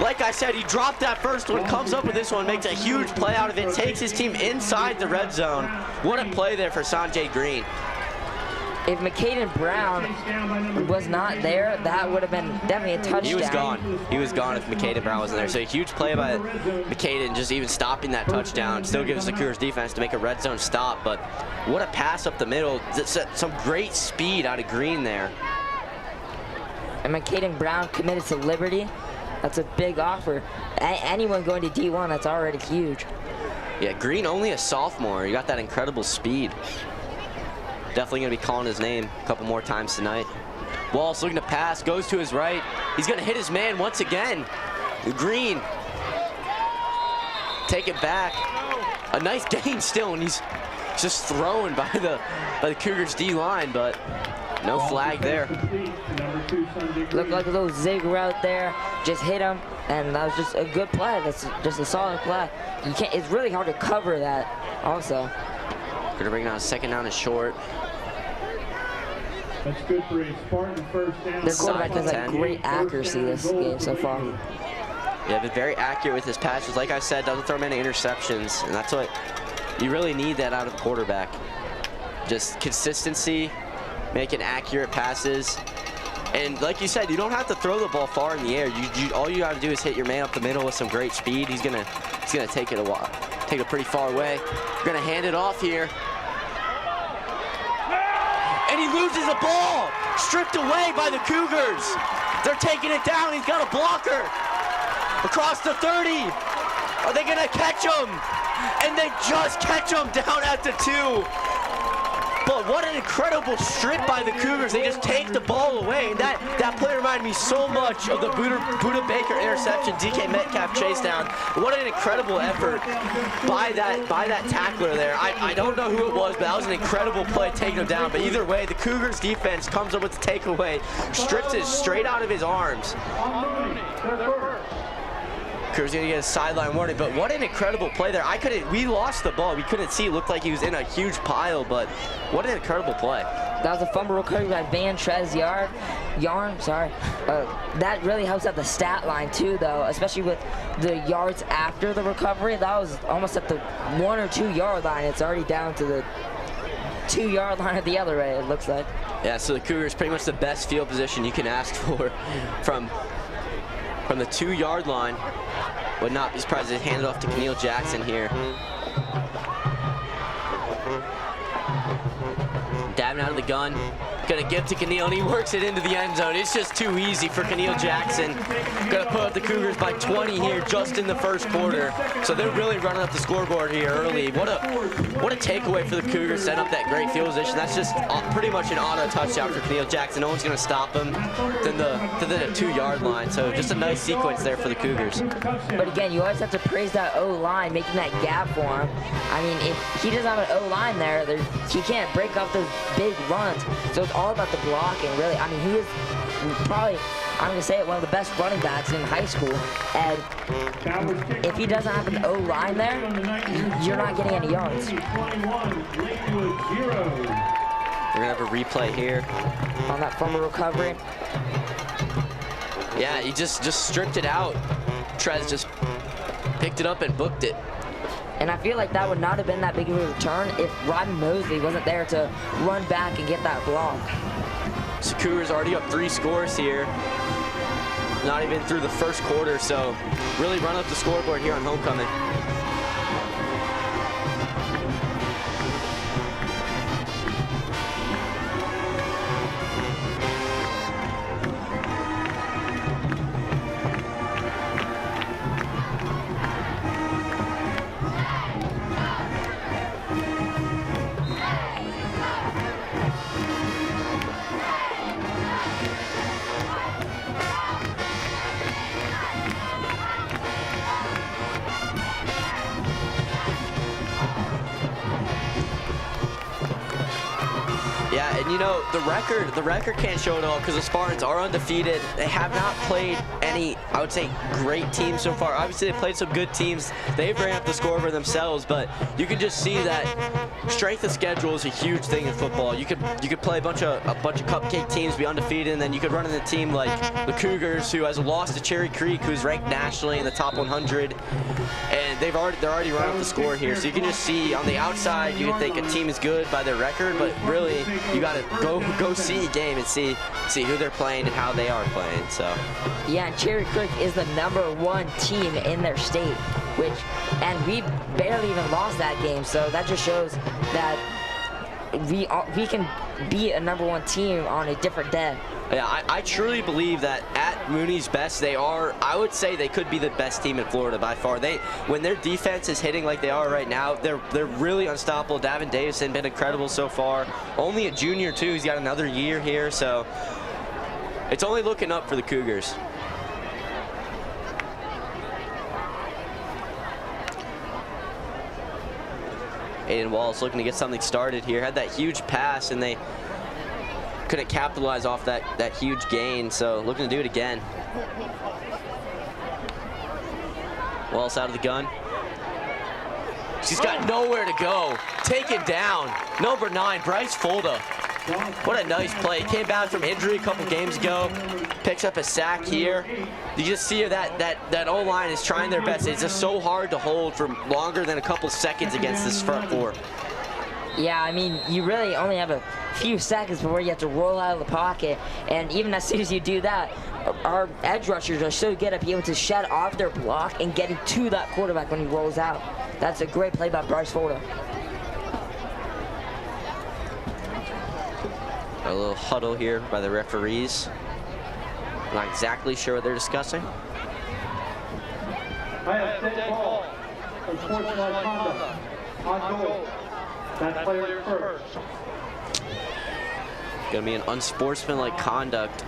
Like I said, he dropped that first one, comes up with this one, makes a huge play out of it, takes his team inside the red zone. What a play there for Sanjay Green. If McCaden Brown was not there, that would have been definitely a touchdown. He was gone. He was gone if McCaden Brown wasn't there. So a huge play by McCaden, just even stopping that touchdown. Still gives the Cougars defense to make a red zone stop, but what a pass up the middle. Some great speed out of Green there. And McCaden Brown committed to Liberty. That's a big offer. Anyone going to D1, that's already huge. Yeah, Green only a sophomore. He got that incredible speed. Definitely going to be calling his name a couple more times tonight. Wallace looking to pass, goes to his right. He's going to hit his man once again. Green. Take it back. A nice gain still, and he's just thrown by the Cougars D-line, but no flag there. Looked like a little zig route there. Just hit him, and that was just a good play. That's just a solid play. You can't. It's really hard to cover that also. Going to bring down 2nd down and short. That's good for a Spartan first down. Their quarterback has like great accuracy this game so far. Yeah, been very accurate with his passes. Like I said, doesn't throw many interceptions, and that's what you really need that out of a quarterback. Just consistency, making accurate passes. And like you said, you don't have to throw the ball far in the air. All you got to do is hit your man up the middle with some great speed. He's gonna take it pretty far away. Gonna hand it off here. And he loses the ball, stripped away by the Cougars. They're taking it down. He's got a blocker across the 30. Are they gonna catch him? And they just catch him down at the 2. But what an incredible strip by the Cougars. They just take the ball away. And that play reminded me so much of the Buda Baker interception, DK Metcalf chase down. What an incredible effort by that tackler there. I don't know who it was, but that was an incredible play taking him down. But either way, the Cougars defense comes up with the takeaway, strips it straight out of his arms. Cougars gonna get a sideline warning, but what an incredible play there. We lost the ball. We couldn't see. It looked like he was in a huge pile, but what an incredible play. That was a fumble recovery by Van Trez Yarn. That really helps out the stat line too, though, especially with the yards after the recovery. That was almost at the 1 or 2 yard line. It's already down to the 2 yard line of the other way, it looks like. Yeah, so the Cougars pretty much the best field position you can ask for from the 2 yard line. Would not be surprised to hand it off to Keneal Jackson here. Dabbing out of the gun. Gonna give to Keneal, and he works it into the end zone. It's just too easy for Keneal Jackson. Gonna put up the Cougars by 20 here just in the first quarter. So they're really running up the scoreboard here early. What a takeaway for the Cougars, setting up that great field position. That's just pretty much an auto touchdown for Keneal Jackson. No one's gonna stop him to the 2 yard line. So just a nice sequence there for the Cougars. But again, you always have to praise that O-line, making that gap for him. I mean, if he doesn't have an O-line there, he can't break up those big runs. So it's all about the blocking, really. I mean, he is probably, I'm going to say it, one of the best running backs in high school. And if he doesn't have an O-line there, you're not getting any yards. We're going to have a replay here. On that fumble recovery. Yeah, he just stripped it out. Trez just picked it up and booked it. And I feel like that would not have been that big of a return if Rodman Mosley wasn't there to run back and get that block. So Cougars already up 3 scores here. Not even through the first quarter, so really run up the scoreboard here on homecoming. Yeah, and you know, the record can't show it all because the Spartans are undefeated. They have not played any, I would say, great teams so far. Obviously, they played some good teams. They've ran up the score for themselves, but you can just see that strength of schedule is a huge thing in football. You could play a bunch of cupcake teams, be undefeated, and then you could run in a team like the Cougars, who has lost to Cherry Creek, who's ranked nationally in the top 100, and they're already run up the score here. So you can just see on the outside, you can think a team is good by their record, but really you got to go see a game and see who they're playing and how they are playing. So yeah, and Cherry Creek is the #1 team in their state, and we barely even lost that game. So that just shows that we can be a #1 team on a different day. Yeah, I truly believe that at Mooney's best, I would say they could be the best team in Florida by far. When their defense is hitting like they are right now, they're really unstoppable. Davin Davison been incredible so far. Only a junior too, he's got another year here, so it's only looking up for the Cougars. Aiden Wallace looking to get something started here. Had that huge pass and they couldn't capitalize off that huge gain, so looking to do it again. Wallace out of the gun. She's got nowhere to go. Taken down. Number 9, Bryce Fulda. What a nice play. He came back from injury a couple games ago, picks up a sack here. You just see that O-line is trying their best. It's just so hard to hold for longer than a couple seconds against this front four. Yeah, I mean, you really only have a few seconds before you have to roll out of the pocket, and even as soon as you do that, our edge rushers are so good at being able to shed off their block and getting to that quarterback when he rolls out. That's a great play by Bryce Folder. A little huddle here by the referees. Not exactly sure what they're discussing. I have state ball, unsportsmanlike conduct, on goal. That player first. Gonna be an unsportsmanlike conduct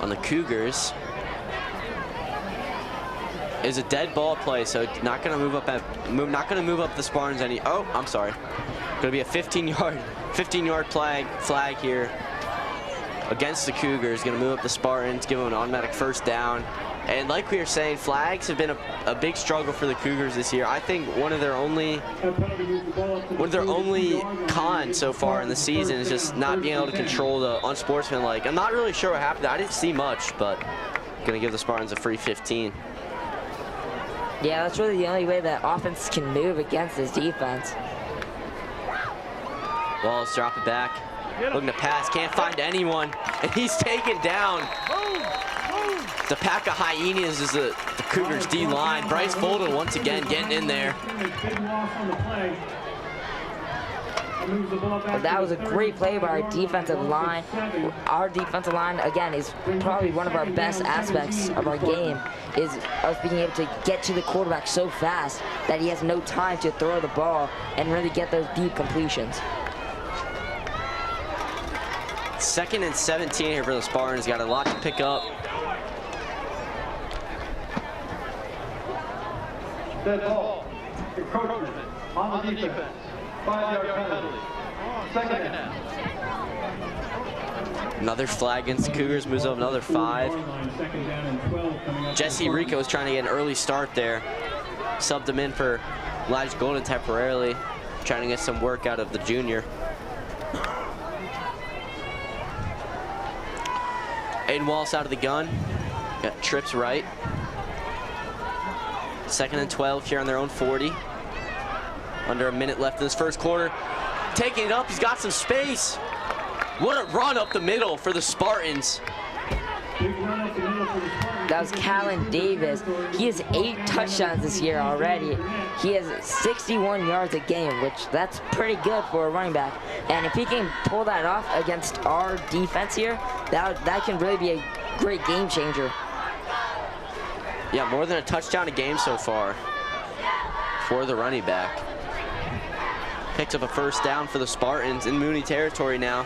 on the Cougars. Is a dead ball play, so not gonna move up the Spartans any. Oh, I'm sorry. Gonna be a 15-yard flag here against the Cougars. Gonna move up the Spartans, give them an automatic first down. And like we were saying, flags have been a big struggle for the Cougars this year. I think one of their only cons so far in the season is just not being able to control the unsportsmanlike. I'm not really sure what happened. I didn't see much, but gonna give the Spartans a free 15. Yeah, that's really the only way that offense can move against this defense. Wallace drop it back, looking to pass, can't find anyone, and he's taken down. The pack of hyenas is the Cougars D-line. Bryce Folder once again getting in there. But that was a great play by our defensive line. Our defensive line, again, is probably one of our best aspects of our game, is us being able to get to the quarterback so fast that he has no time to throw the ball and really get those deep completions. 2nd and 17 here for the Spartans. Got a lot to pick up. Dead ball, encroachment on the defense, 5-yard penalty, 2nd down. Another flag against the Cougars, moves up another 5. Jesse Rico is trying to get an early start there. Subbed him in for Elijah Golden temporarily, trying to get some work out of the junior. Aiden Wallace out of the gun, got trips right. 2nd and 12 here on their own 40. Under a minute left in this first quarter. Taking it up, he's got some space. What a run up the middle for the Spartans. That was Callan Davis. He has 8 touchdowns this year already. He has 61 yards a game, which that's pretty good for a running back. And if he can pull that off against our defense here, that can really be a great game changer. Yeah, more than a touchdown a game so far for the running back. Picks up a first down for the Spartans in Mooney territory now.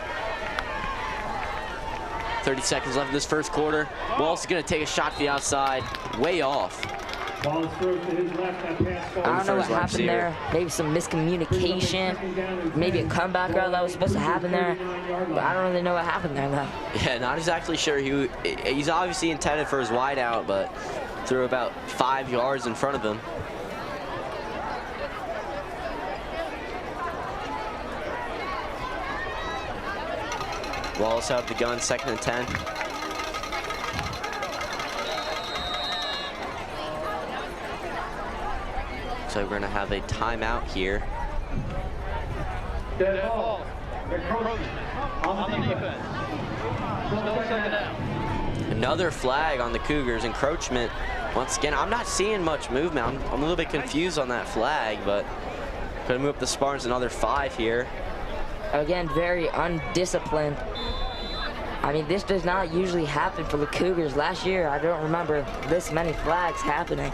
30 seconds left in this first quarter. Wallace is going to take a shot to the outside, way off. Wallace throws to his left, that pass I don't know what happened there. Maybe some miscommunication. Maybe a comeback route that was supposed to happen there. But I don't really know what happened there, though. Yeah, not exactly sure. He's obviously intended for his wide out, but threw about 5 yards in front of him. Wallace out of the gun, 2nd and 10. So we're gonna have a timeout here. Dead ball, encroachment on the defense, still 2nd down. Another flag on the Cougars, encroachment. Once again, I'm not seeing much movement. I'm a little bit confused on that flag, but gonna move up the Spartans another 5 here. Again, very undisciplined. I mean, this does not usually happen for the Cougars. Last year, I don't remember this many flags happening.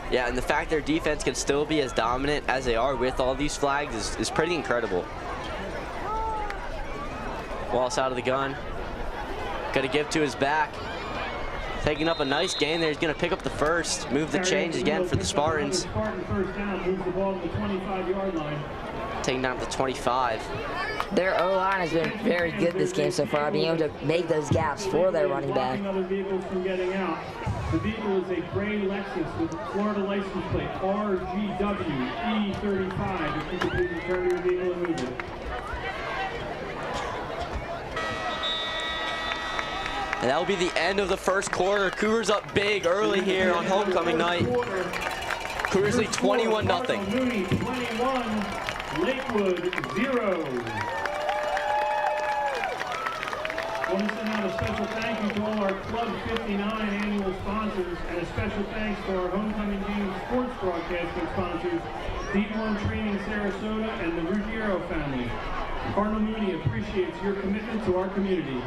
Yeah, and the fact their defense can still be as dominant as they are with all these flags is pretty incredible. Wallace out of the gun. Gonna give to his back. Taking up a nice gain there. He's gonna pick up the first. Move the change again for the Spartans. Taking down to the 25. Their O-line has been very good this game so far, being able to make those gaps for their running back. The vehicle is a gray Lexus with a Florida license plate RGWE35. If you could please return to your vehicle and move it. And that will be the end of the first quarter. Cougars up big early here on homecoming night. Cougars lead 21-0. Cardinal Mooney 21, Lakewood 0. I want to send out a special thank you to all our Club 59 annual sponsors, and a special thanks to our homecoming game sports broadcasting sponsors, D1 Training Sarasota and the Ruggiero family. Cardinal Mooney appreciates your commitment to our community.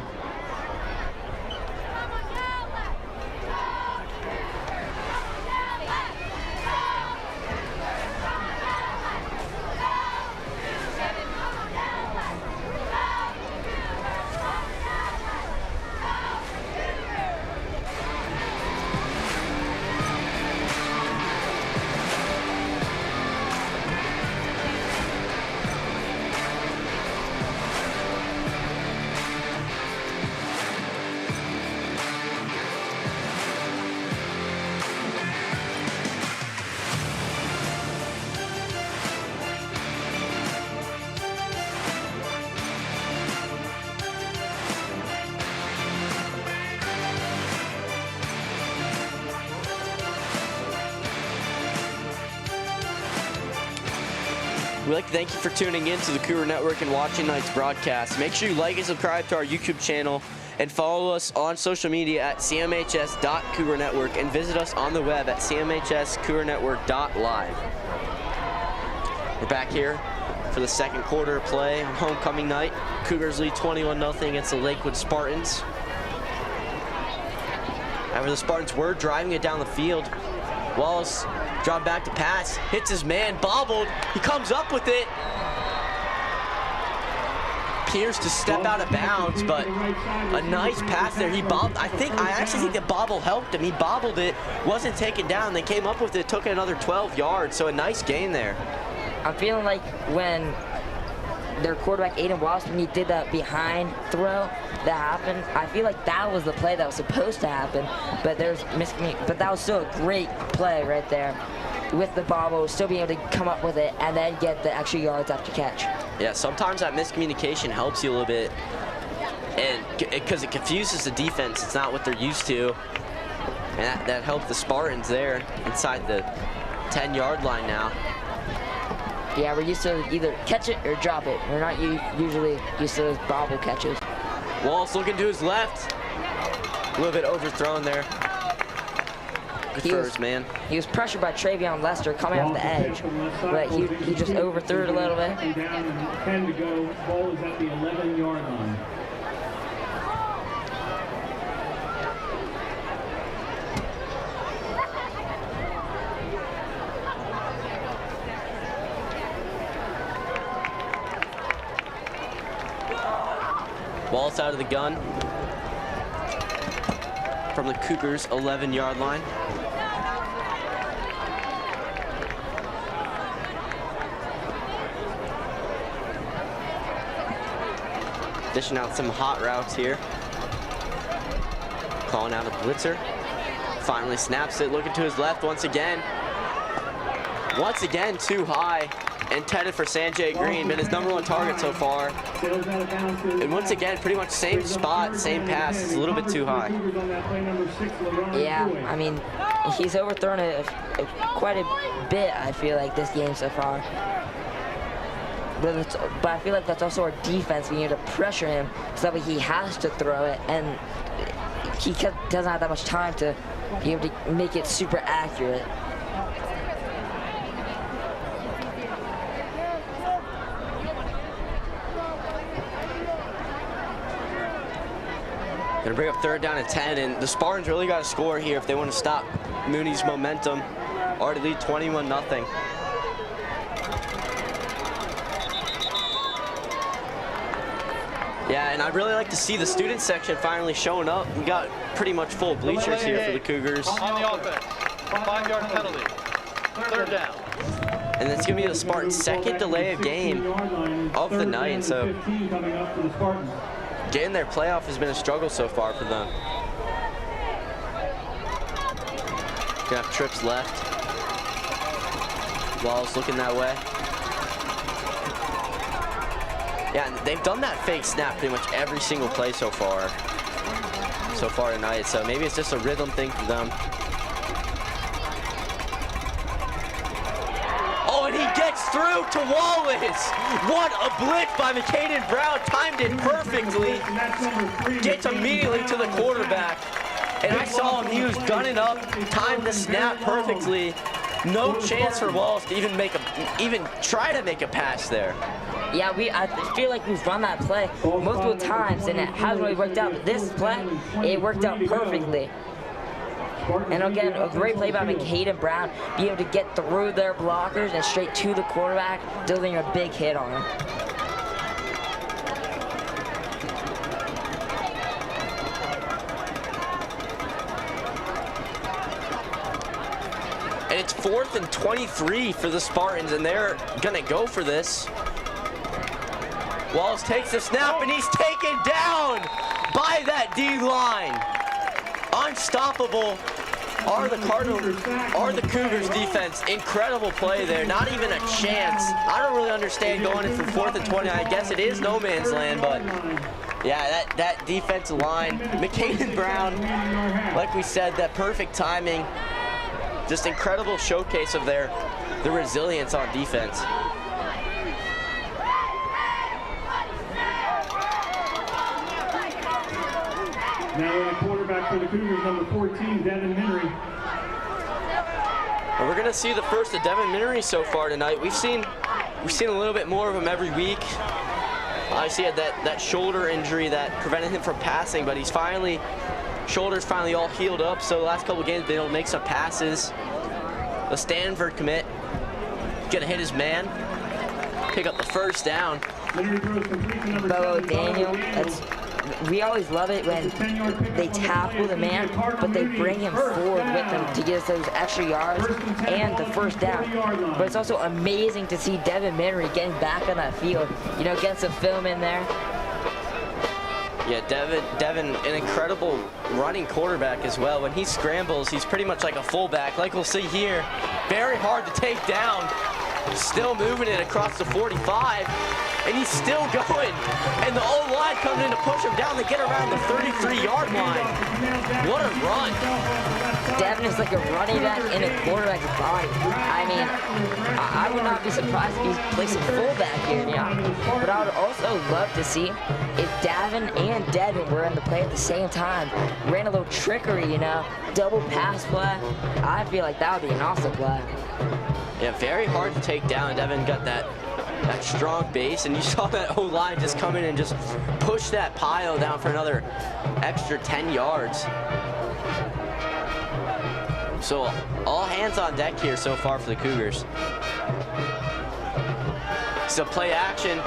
We'd like to thank you for tuning in to the Cougar Network and watching tonight's broadcast. Make sure you like and subscribe to our YouTube channel and follow us on social media at cmhs.cougarnetwork and visit us on the web at cmhscougarnetwork.live. We're back here for the second quarter of play on homecoming night. Cougars lead 21-0 against the Lakewood Spartans. However, the Spartans were driving it down the field. Wallace drawn back to pass, hits his man, bobbled, he comes up with it. Appears to step out of bounds, but a nice pass there. He bobbled. I actually think the bobble helped him. He bobbled it, wasn't taken down. They came up with it, took it another 12 yards, so a nice gain there. I'm feeling like when their quarterback, Aiden Wallace, when he did that behind throw that happened, I feel like that was the play that was supposed to happen, but there's miscommunication. But that was still a great play right there with the bobble, still being able to come up with it and then get the extra yards after catch. Yeah, sometimes that miscommunication helps you a little bit, and because it confuses the defense. It's not what they're used to, and that helped the Spartans there inside the 10-yard line now. Yeah, we're used to either catch it or drop it. We're not usually used to those bobble catches. Wallace looking to his left. A little bit overthrown there. Good for his man. He was pressured by Travion Lester coming off the edge, but he just overthrew it a little bit. Down and 10 to go. Ball is at the 11-yard line. Wallace out of the gun from the Cougars' 11-yard line. Dishing out some hot routes here. Calling out a blitzer. Finally snaps it, looking to his left once again. Once again, too high. Intended for Sanjay Green, been his #1 target so far. And once again, pretty much same spot, same pass. It's a little bit too high. Yeah, I mean, he's overthrown it quite a bit, I feel like, this game so far. But I feel like that's also our defense. We need to pressure him so that way he has to throw it, and he doesn't have that much time to be able to make it super accurate. Gonna bring up 3rd down and 10, and the Spartans really got to score here if they want to stop Mooney's momentum. Already lead 21-0. Yeah, and I'd really like to see the student section finally showing up. We got pretty much full bleachers here for the Cougars. On the offense, 5-yard penalty, 3rd down. And it's gonna be the Spartans' second delay of game of the night, and so getting their playoff has been a struggle so far for them. Gonna have trips left. Wallace looking that way. Yeah, and they've done that fake snap pretty much every single play so far tonight. So maybe it's just a rhythm thing for them. Oh, and he gets through to Wallace. What a blitz by McCaden Brown. Timed it perfectly. Gets immediately to the quarterback. And I saw him, he was gunning up, timed the snap perfectly. No chance for Wallace to even try to make a pass there. Yeah, I feel like we've run that play multiple times and it hasn't really worked out. But this play, it worked out perfectly. And again, a great play by McCaden Brown, being able to get through their blockers and straight to the quarterback, delivering a big hit on him. And it's 4th and 23 for the Spartans, and they're gonna go for this. Wallace takes the snap, and he's taken down by that D-line. Unstoppable are the Cougars defense. Incredible play there, not even a chance. I don't really understand going in from 4th and 20. I guess it is no man's land, but yeah, that defensive line, McCaden Brown, like we said, that perfect timing. Just incredible showcase of the resilience on defense. Now in the quarterback for the Cougars, number 14, Devin Minnery. Well, we're gonna see the first of Devin Minnery so far tonight. We've seen a little bit more of him every week. Obviously, he had that shoulder injury that prevented him from passing, but shoulder's finally all healed up. So the last couple games, been able to make some passes. The Stanford commit, gonna hit his man, pick up the first down. Bo Daniel, we always love it when they tackle the man, but they bring him forward with them to get us those extra yards and the first down. But it's also amazing to see Devin Minnery getting back on that field, getting some film in there. Yeah, Devin, an incredible running quarterback as well. When he scrambles, he's pretty much like a fullback, like we'll see here. Very hard to take down. Still moving it across the 45, and he's still going. And the O-line coming in to push him down to get around the 33-yard line. What a run. Devin is like a running back in a quarterback's body. I mean, I would not be surprised if he plays some fullback here, But I would also love to see if Davin and Devin were in the play at the same time. Ran a little trickery, double pass play. I feel like that would be an awesome play. Yeah, very hard to take down. Devin got that strong base, and you saw that O-line just come in and just push that pile down for another extra 10 yards. So all hands on deck here so far for the Cougars. So play action.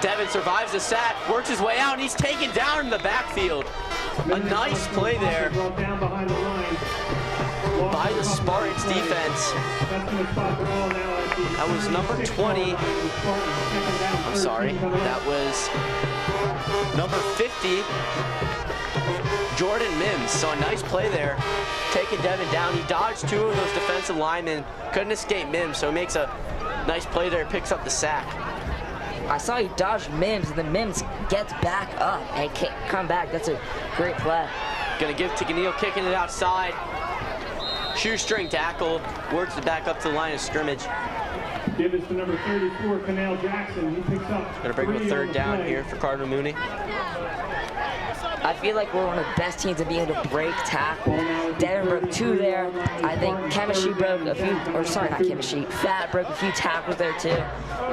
Devin survives the sack, works his way out, and he's taken down in the backfield. A nice play there by the Spartans defense. That was number 20. I'm sorry, that was number 50, Jordan Mims. So a nice play there, taking Devin down. He dodged two of those defensive linemen, couldn't escape Mims, so he makes a nice play there, picks up the sack. I saw he dodged Mims, and then Mims gets back up and can't come back. That's a great play. Gonna give to Ganil, kicking it outside. Shoestring tackle, works it back up to the line of scrimmage. Give it to number 34, Canal Jackson. He picks up. Gonna bring up a third down here for Cardinal Mooney. I feel like we're one of the best teams at being able to break tackles. Devin broke two there. I think Chemistry broke a few, or sorry, not Chemistry, Fat broke a few tackles there too.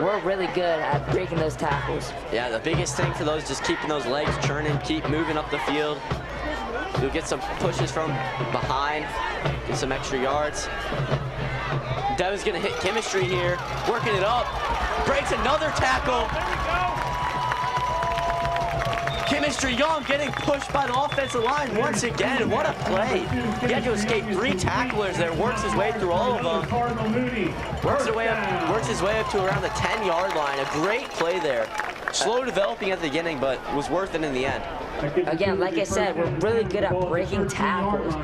We're really good at breaking those tackles. Yeah, the biggest thing for those is just keeping those legs churning, keep moving up the field. You'll get some pushes from behind, get some extra yards. Devin's gonna hit Chemistry here, working it up, breaks another tackle. Chemistry Young getting pushed by the offensive line once again. What a play. He had to escape three tacklers there, works his way through all of them. Works his way up to around the 10-yard line. A great play there Slow developing at the beginning, but was worth it in the end. Again, like I said, we're really good at breaking tackles.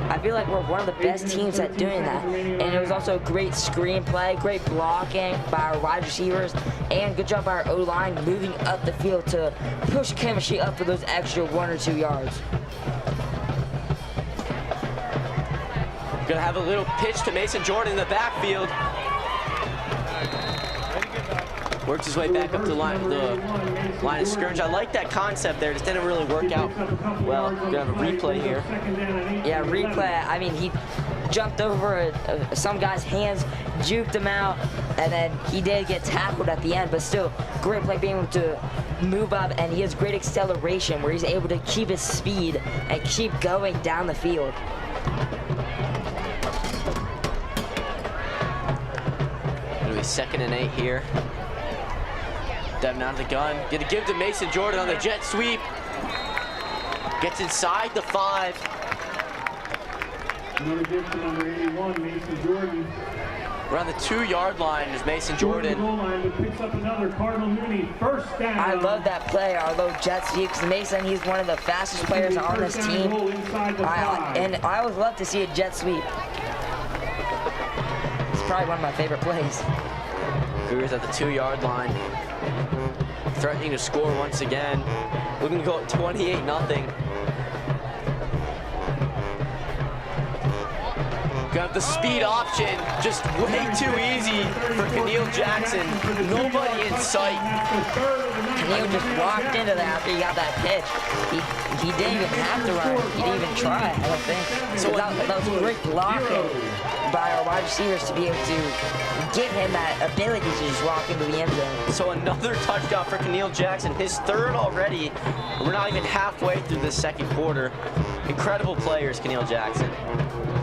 I feel like we're one of the best teams at doing that. And it was also great screenplay, great blocking by our wide receivers, and good job by our O-line moving up the field to push chemistry up for those extra 1 or 2 yards. Gonna have a little pitch to Mason Jordan in the backfield. Works his way back up to the line of scrimmage. I like that concept there. Just didn't really work out well. Gonna have a replay here. Yeah, replay. I mean, he jumped over some guy's hands, juked him out, and then he did get tackled at the end, but still, great play being able to move up, and he has great acceleration where he's able to keep his speed and keep going down the field. It'll be 2nd and 8 here. Devin out of the gun. Gonna give to Mason Jordan on the jet sweep. Gets inside the 5. Another give to number 81, Mason Jordan. Around the 2-yard line is Mason Jordan. Goal line, but picks up another Cardinal Mooney first down. I love that play, our little jet sweep, because Mason, he's one of the fastest players on this team. And I always love to see a jet sweep. It's probably one of my favorite plays. Cougars at the 2-yard line. Threatening to score once again. Looking to go at 28-0. Got the speed option, just way too easy for Keneal Jackson. Nobody in sight. Keneal just walked into that after he got that pitch. He didn't even have to run. He didn't even try, I don't think. So that was great blocking by our wide receivers to be able to give him that ability to just walk into the end zone. So another touchdown for Keneal Jackson, his 3rd already. We're not even halfway through the 2nd quarter. Incredible players, Keneal Jackson.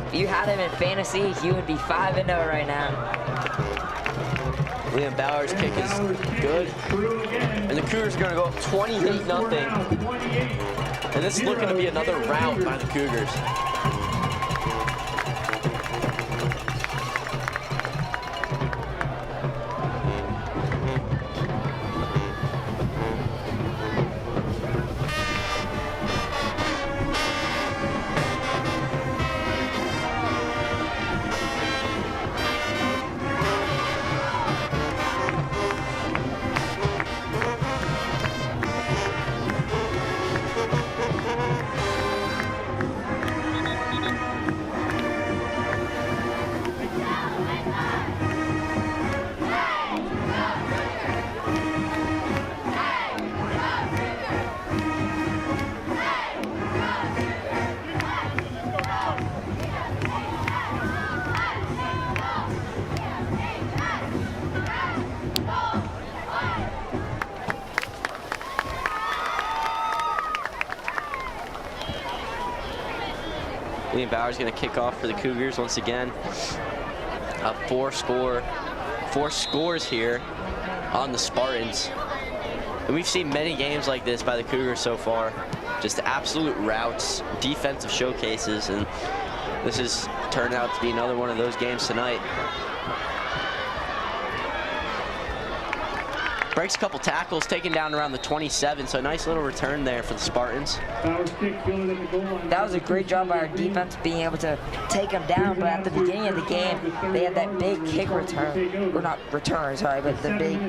If you had him in fantasy, he would be 5-0 right now. Liam Bauer's kick is good. And the Cougars are going to go up 28-0. And this is looking to be another rout by the Cougars. Liam Bauer's going to kick off for the Cougars once again. Four scores here on the Spartans. And we've seen many games like this by the Cougars so far. Just absolute routes, defensive showcases, and this has turned out to be another one of those games tonight. Breaks a couple tackles, taken down around the 27, so a nice little return there for the Spartans. That was a great job by our defense being able to take them down, but at the beginning of the game, they had that big kick return, or not return, sorry, but the big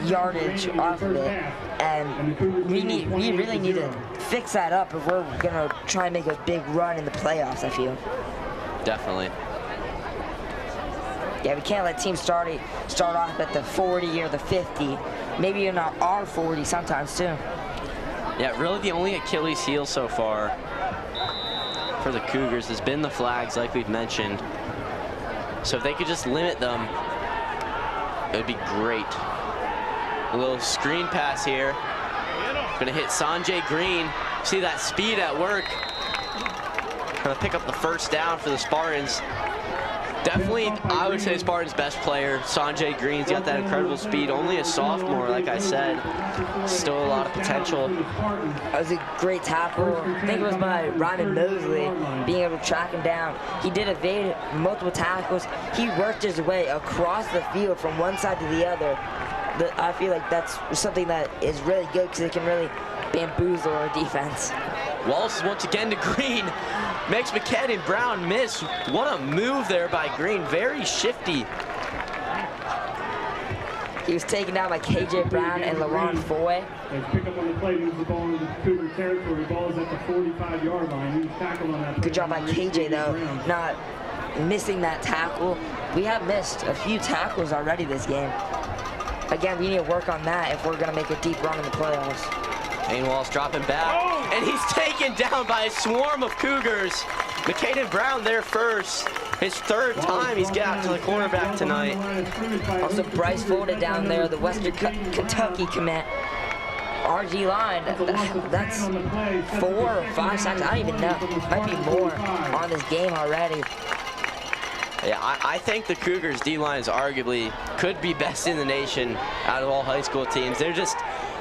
yardage off of it. And we really need to fix that up if we're gonna try and make a big run in the playoffs, I feel. Definitely. Yeah, we can't let teams start off at the 40 or the 50. Maybe you're not our 40 sometimes too. Yeah, really the only Achilles heel so far for the Cougars has been the flags, like we've mentioned. So if they could just limit them, it would be great. A little screen pass here. Gonna hit Sanjay Green. See that speed at work. Gonna pick up the first down for the Spartans. Definitely, I would say Spartans' best player, Sanjay Green's got that incredible speed. Only a sophomore, like I said. Still a lot of potential. That was a great tackle. I think it was by Ryman Mosley, being able to track him down. He did evade multiple tackles. He worked his way across the field from one side to the other. I feel like that's something that is really good because it can really bamboozle our defense. Wallace once again to Green. Makes McKenna and Brown miss. What a move there by Green. Very shifty. He was taken down by KJ Brown and LaRon Foy. They pick up on the play, moves the ball into Cougar territory. Ball is at the 45-yard line. He was tackled on that play. Good job by KJ, though, not missing that tackle. We have missed a few tackles already this game. Again, we need to work on that if we're going to make a deep run in the playoffs. Payne Wallace dropping back, and he's taken down by a swarm of Cougars. McKaden Brown there first. His third time he's got to the quarterback tonight. Also, Bryce Folda down there, the Western Kentucky commit. RG line, that's 4 or 5 sacks, I don't even know. Might be more on this game already. Yeah, I think the Cougars D-line is arguably could be best in the nation out of all high school teams. They're just,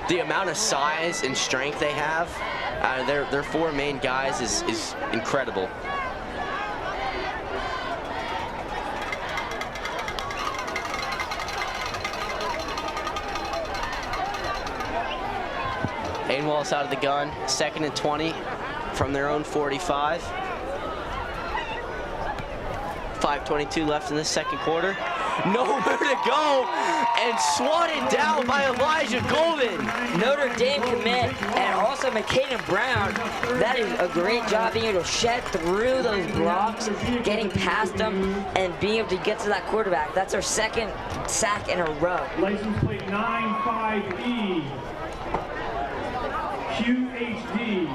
the amount of size and strength they have out of their 4 main guys is incredible. Payne Wallace out of the gun, 2nd and 20 from their own 45. 5:22 left in the second quarter. Nowhere to go, and swatted down by Elijah Golden. Notre Dame commit, and also McKaden Brown. That is a great job being able to shed through those blocks, getting past them, and being able to get to that quarterback. That's our 2nd sack in a row. License plate 95E. QHD.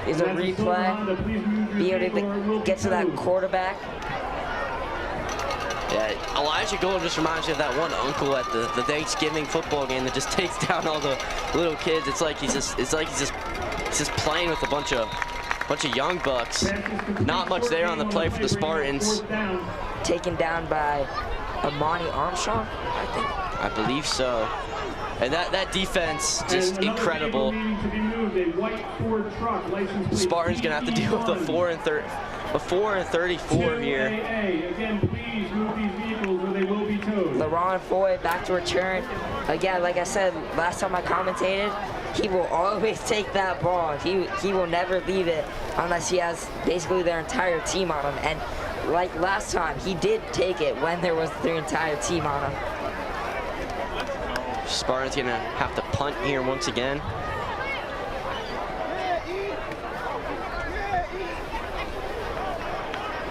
Is a replay. Be able to get to that quarterback. Yeah, Elijah Golden just reminds me of that one uncle at the Thanksgiving football game that just takes down all the little kids. It's like he's just playing with a bunch of young bucks. Not much there on the play for the Spartans. Taken down by Amani Armstrong, I think. I believe so. And that defense, just incredible. The Spartans gonna have to deal with a 4 and 34 here. Again, please move these vehicles or they will be towed. LaRon Foy back to return. Again, like I said last time I commentated, he will always take that ball. He will never leave it unless he has basically their entire team on him. And like last time, he did take it when there was their entire team on him. Spartans gonna have to punt here once again.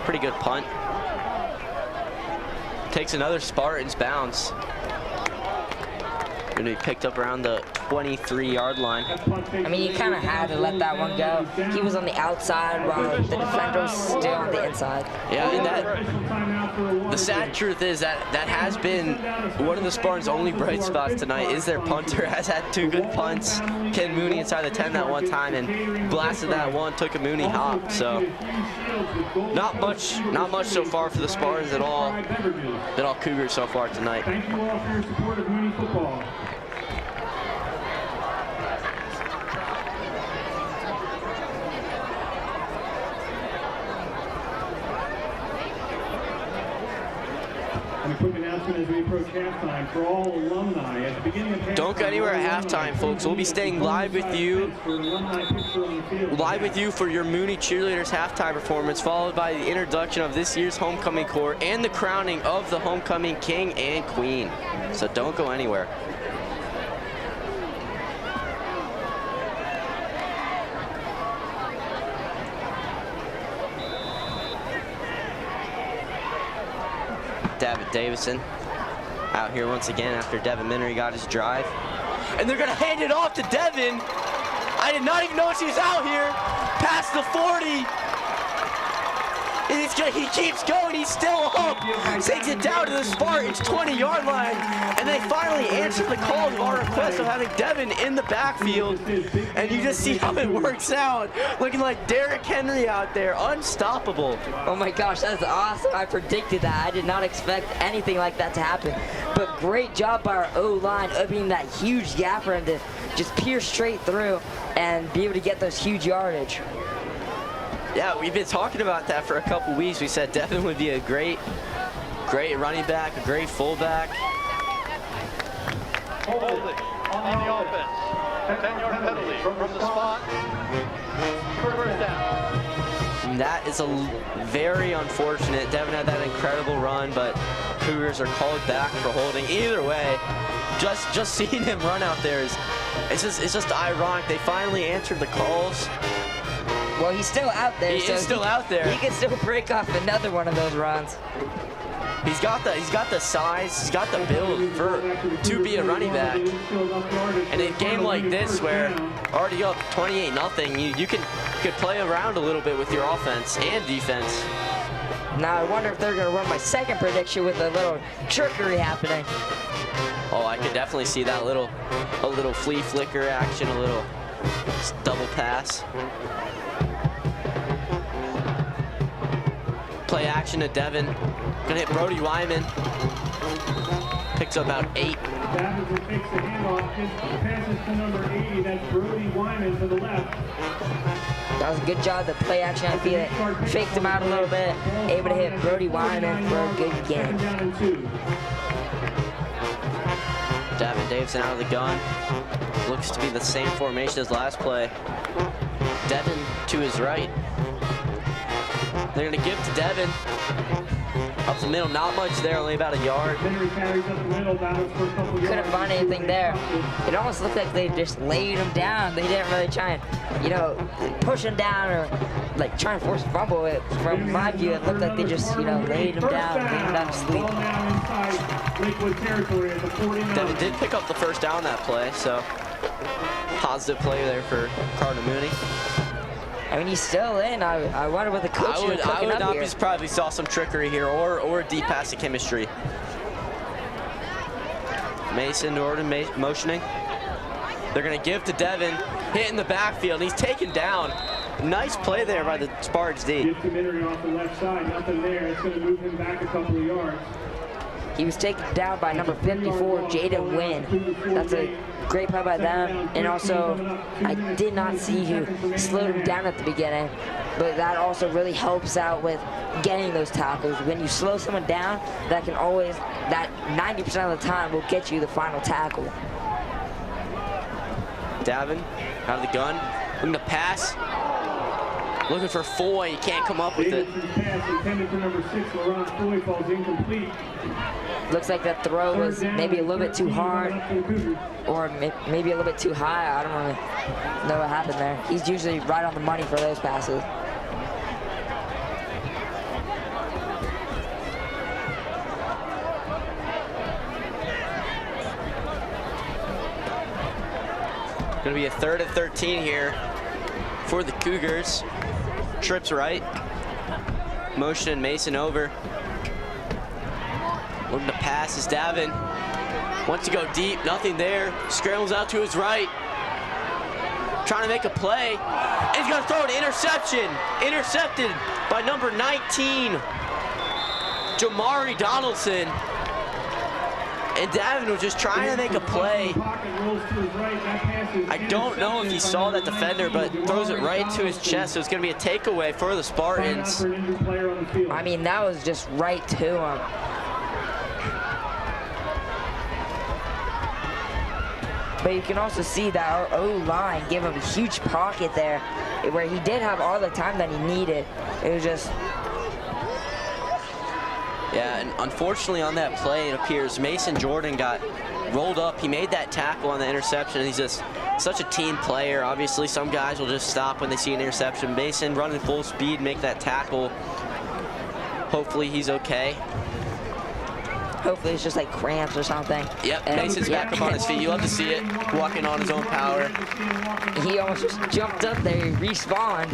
Pretty good punt. Takes another Spartans bounce. Gonna be picked up around the 23-yard line. I mean, you kind of had to let that one go. He was on the outside while the defender was still on the inside. Yeah, and the sad truth is that has been one of the Spartans' only bright spots tonight is their punter. Has had 2 good punts. Ken Mooney inside the 10 that one time and blasted that one, took a Mooney hop. So not much so far for the Spartans at all Cougars so far tonight. Thank you all for your support of Mooney football. An quick announcement as we approach halftime for all alumni. At the beginning of halftime, don't go anywhere at halftime, folks. We'll be staying live with you for your Mooney Cheerleaders halftime performance, followed by the introduction of this year's homecoming corps and the crowning of the homecoming king and queen. So don't go anywhere. David Davison out here once again after Devin Minery got his drive. And they're gonna hand it off to Devin. I did not even know she was out here. Past the 40. And he keeps going, he's still up. Takes it down to the Spartans 20-yard line. And they finally answer the call to our request of having Devin in the backfield. And you just see how it works out. Looking like Derrick Henry out there, unstoppable. Oh my gosh, that's awesome. I predicted that. I did not expect anything like that to happen. But great job by our O-line opening that huge gap for him to just pierce straight through and be able to get those huge yardage. Yeah, we've been talking about that for a couple weeks. We said Devin would be a great running back, a great fullback. Holding on the offense. 10-yard penalty from the spot. First down. And that is a very unfortunate. Devin had that incredible run, but Cougars are called back for holding. Either way, just seeing him run out there it's just ironic. They finally answered the calls. Well, he's still out there. He is still out there. He can still break off another one of those runs. He's got the size, he's got the build to be a running back. And in a game like this, where already up 28-0, you could play around a little bit with your offense and defense. Now I wonder if they're going to run my second prediction with a little trickery happening. Oh, I could definitely see that a little flea flicker action, a little double pass. Play action to Devin. Gonna hit Brody Wyman. Picks up about 8. Davenport takes the handoff, passes to number 80. That's Brody Wyman to the left. That was a good job, the play action. I feel it. Faked him out a little bit. Able to hit Brody Wyman for a good game. Davin Davison out of the gun. Looks to be the same formation as last play. Devin to his right. They're going to give to Devin. Up the middle, not much there, only about a yard. Couldn't find anything there. It almost looked like they just laid him down. They didn't really try and, push him down or like try and force a fumble. From my view, it looked like they just, laid him down to sleep. Devin did pick up the first down that play, so positive play there for Cardinal Mooney. I mean, he's still in. I wonder what the coach is cooking I would up not here. be surprised if we saw some trickery here or a deep pass to chemistry. Mason Jordan motioning. They're going to give to Devin, hitting the backfield. He's taken down. Nice play there by the Spartans D. Gives him entering off the left side, nothing there. It's going to move him back a couple of yards. He was taken down by number 54, Jaden Wynn. That's a great play by them. And also, I did not see who slowed him down at the beginning, but that also really helps out with getting those tackles. When you slow someone down, that 90% of the time will get you the final tackle. Davin out of the gun, looking to pass. Looking for Foy, he can't come up with it. Pass intended for number 6, Laurent Foy, falls incomplete. Looks like that throw was maybe a little bit too hard or maybe a little bit too high. I don't really know what happened there. He's usually right on the money for those passes. Gonna be a 3rd and 13 here for the Cougars. Trips right. Motion Mason over. Looking to pass is Davin. Wants to go deep, nothing there. Scrambles out to his right. Trying to make a play. And he's gonna throw an interception. Intercepted by number 19, Jamari Donaldson. And Davin was just trying to make a play. I don't know if he saw that defender, but throws it right to his chest. So it's going to be a takeaway for the Spartans. I mean, that was just right to him. But you can also see that our O-line gave him a huge pocket there, where he did have all the time that he needed. It was just... Yeah, and unfortunately on that play, it appears Mason Jordan got rolled up. He made that tackle on the interception. He's just such a team player. Obviously, some guys will just stop when they see an interception. Mason running full speed, make that tackle. Hopefully he's okay. Hopefully it's just like cramps or something. Yep, Mason's back up on his feet. You love to see it, walking on his own power. He almost just jumped up there, he respawned.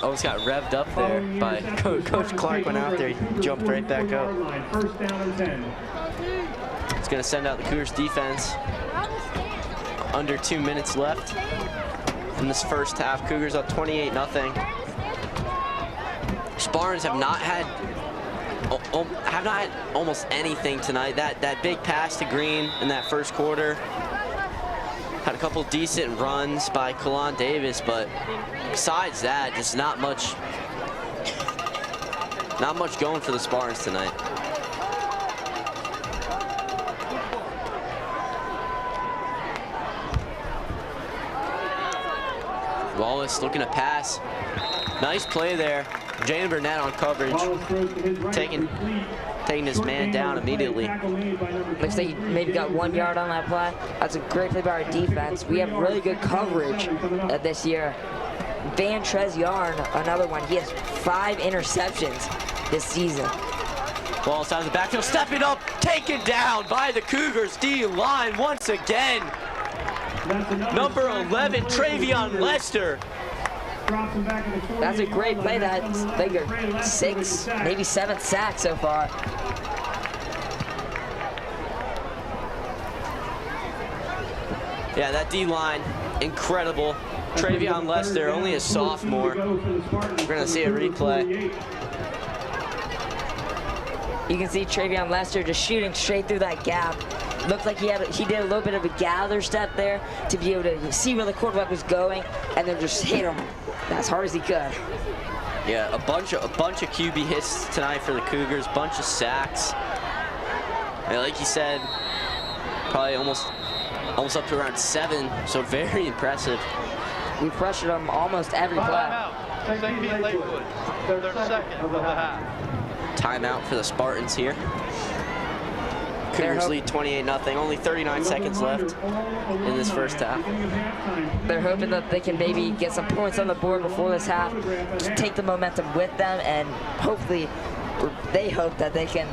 Almost got revved up there by Coach Clark. Went out there, he jumped right back up. It's going to send out the Cougars defense. Under 2 minutes left in this first half. Cougars up 28-0. Spartans have not had almost anything tonight. That big pass to Green in that first quarter. Had a couple decent runs by Kalon Davis, but besides that, just not much going for the Spartans tonight. Wallace looking to pass. Nice play there. Jaden Burnett on coverage, taking his man down immediately. Looks like he maybe got 1 yard on that play. That's a great play by our defense. We have really good coverage this year. Van Trez-Yarn, another one. He has 5 interceptions this season. Wallace out of the backfield, stepping up, taken down by the Cougars D-line once again. Number 11, Travion Lester. That's a great play. That's like a 6, maybe 7 sacks so far. Yeah, that D-line, incredible. Travion Lester, only a sophomore. We're gonna see a replay. You can see Travion Lester just shooting straight through that gap. Looked like he did a little bit of a gather step there to be able to see where the quarterback was going and then just hit him as hard as he could. Yeah, a bunch of QB hits tonight for the Cougars, bunch of sacks. And like you said, probably almost up to around 7, so very impressive. We pressured them almost every play. Timeout. St. Pete Lakewood, their second of the half. Timeout for the Spartans here. Cougars lead 28-0. Only 39 seconds left in this first half. They're hoping that they can maybe get some points on the board before this half, just take the momentum with them, and hopefully, they hope that they can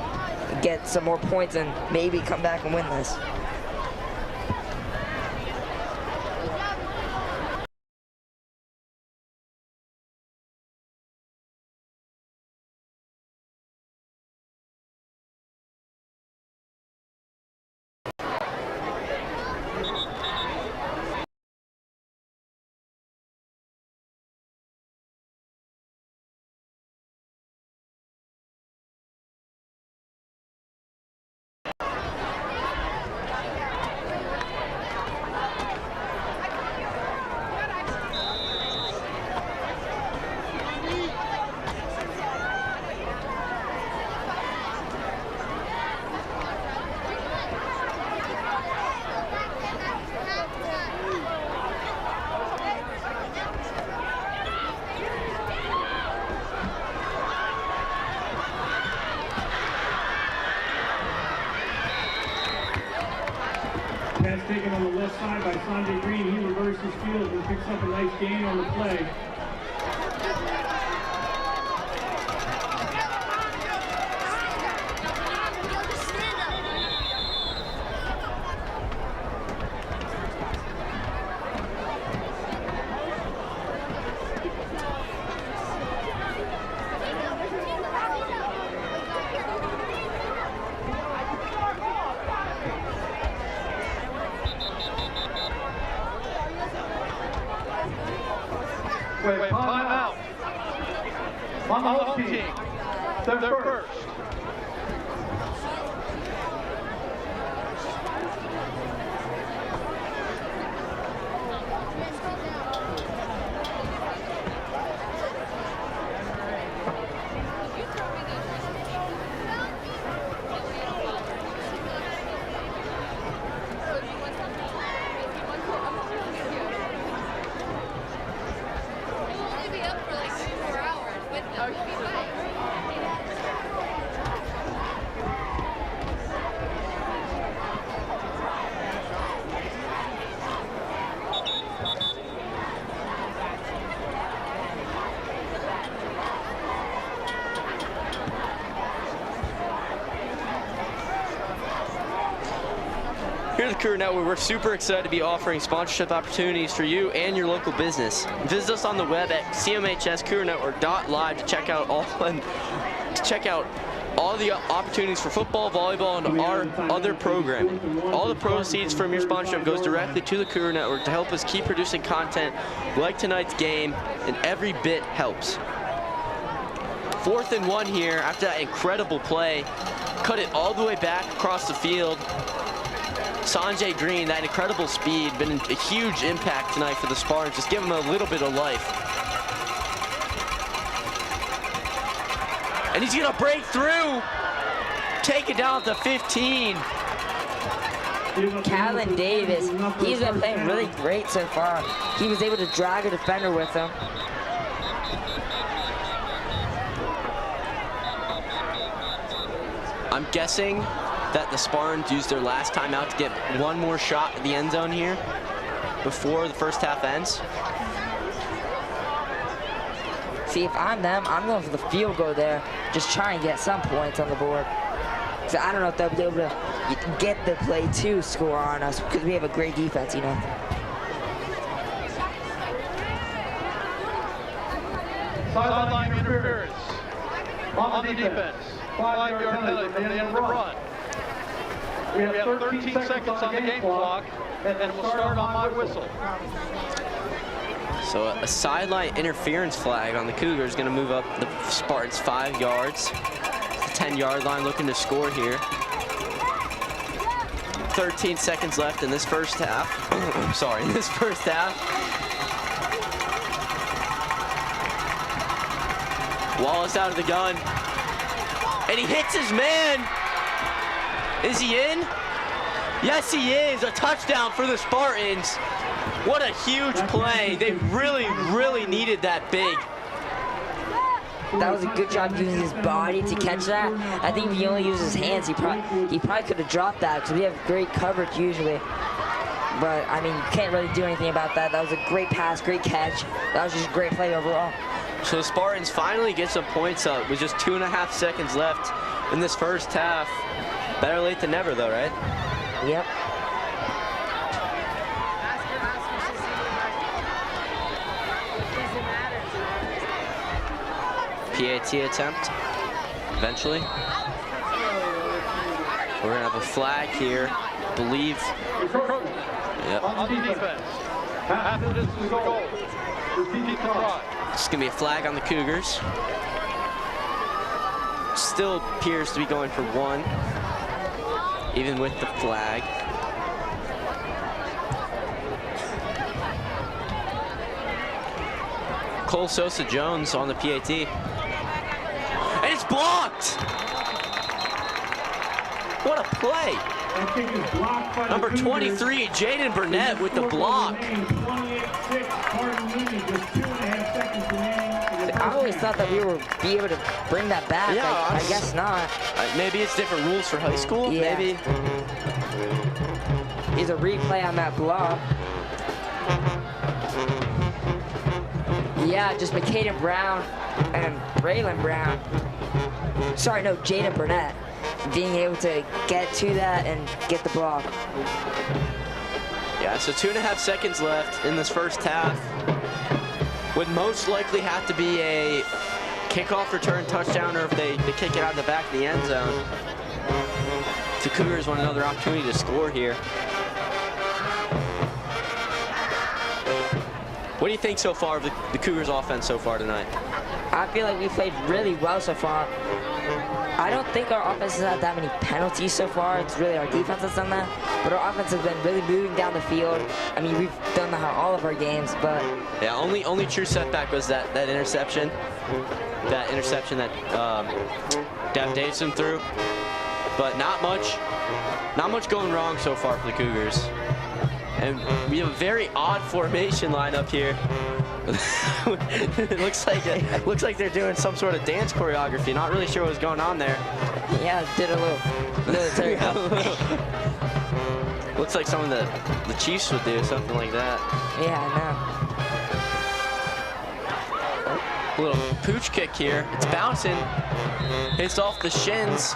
get some more points and maybe come back and win this. Pass taken on the left side by Sanjay Green. He reverses field and picks up a nice gain on the play. Wait, timeout. On the home team. They're first. Here at the Cougar Network, we're super excited to be offering sponsorship opportunities for you and your local business. Visit us on the web at cmhscougernetwork.live to check out all the opportunities for football, volleyball, and our other programming. All the proceeds from your sponsorship goes directly to the Cougar Network to help us keep producing content like tonight's game, and every bit helps. 4th and 1 here after that incredible play. Cut it all the way back across the field. Sanjay Green, that incredible speed, been a huge impact tonight for the Spartans. Just give him a little bit of life. And he's gonna break through, take it down at the 15. Calvin Davis, he's been playing really great so far. He was able to drag a defender with him. I'm guessing that the Spartans used their last timeout to get one more shot at the end zone here before the first half ends. See, if I'm them, I'm going for the field goal there. Just try and get some points on the board. So I don't know if they'll be able to get the play to score on us because we have a great defense, you know. Sideline interference on the defense. 5-yard penalty from the end of the run. We have 13 seconds on the game clock, and we'll start on my whistle. So a sideline interference flag on the Cougars is going to move up the Spartans 5 yards. The 10-yard line looking to score here. 13 seconds left in this first half. Sorry, in this first half. Wallace out of the gun. And he hits his man. Is he in? Yes, he is. A touchdown for the Spartans. What a huge play. They really, really needed that big. That was a good job using his body to catch that. I think if he only used his hands, he probably could have dropped that because we have great coverage usually. But, I mean, you can't really do anything about that. That was a great pass, great catch. That was just a great play overall. So the Spartans finally get some points up with just 2.5 seconds left in this first half. Better late than never, though, right? Yep. PAT attempt, eventually. We're gonna have a flag here, believe. Yep. On the defense. Half the distance to goal. Repeat the try. It's gonna be a flag on the Cougars. Still appears to be going for 1, even with the flag. Cole Sosa Jones on the PAT. And it's blocked! What a play! Number 23, Jaden Burnett with the block. I always thought that we would be able to bring that back. Yeah, I guess not. Maybe it's different rules for high school. Yeah. Maybe. Here's a replay on that block. Yeah, just McCaden Brown and Braylon Brown. Sorry, no, Jaden Burnett. Being able to get to that and get the block. Yeah, so 2.5 seconds left in this first half. Would most likely have to be a kickoff return touchdown, or if they kick it out of the back of the end zone. The Cougars want another opportunity to score here. What do you think so far of the Cougars offense so far tonight? I feel like we played really well so far. I don't think our offense has had that many penalties so far. It's really our defense that's done that. But our offense has been really moving down the field. I mean, we've done that in all of our games, but... Yeah, only true setback was that interception. That interception that Dev Davison threw. But not much going wrong so far for the Cougars. And we have a very odd formation lineup here. It looks like they're doing some sort of dance choreography. Not really sure what's going on there. Yeah, did a little military. Looks like something that the Chiefs would do, something like that. Yeah, I know. A little pooch kick here. It's bouncing. Hits off the shins.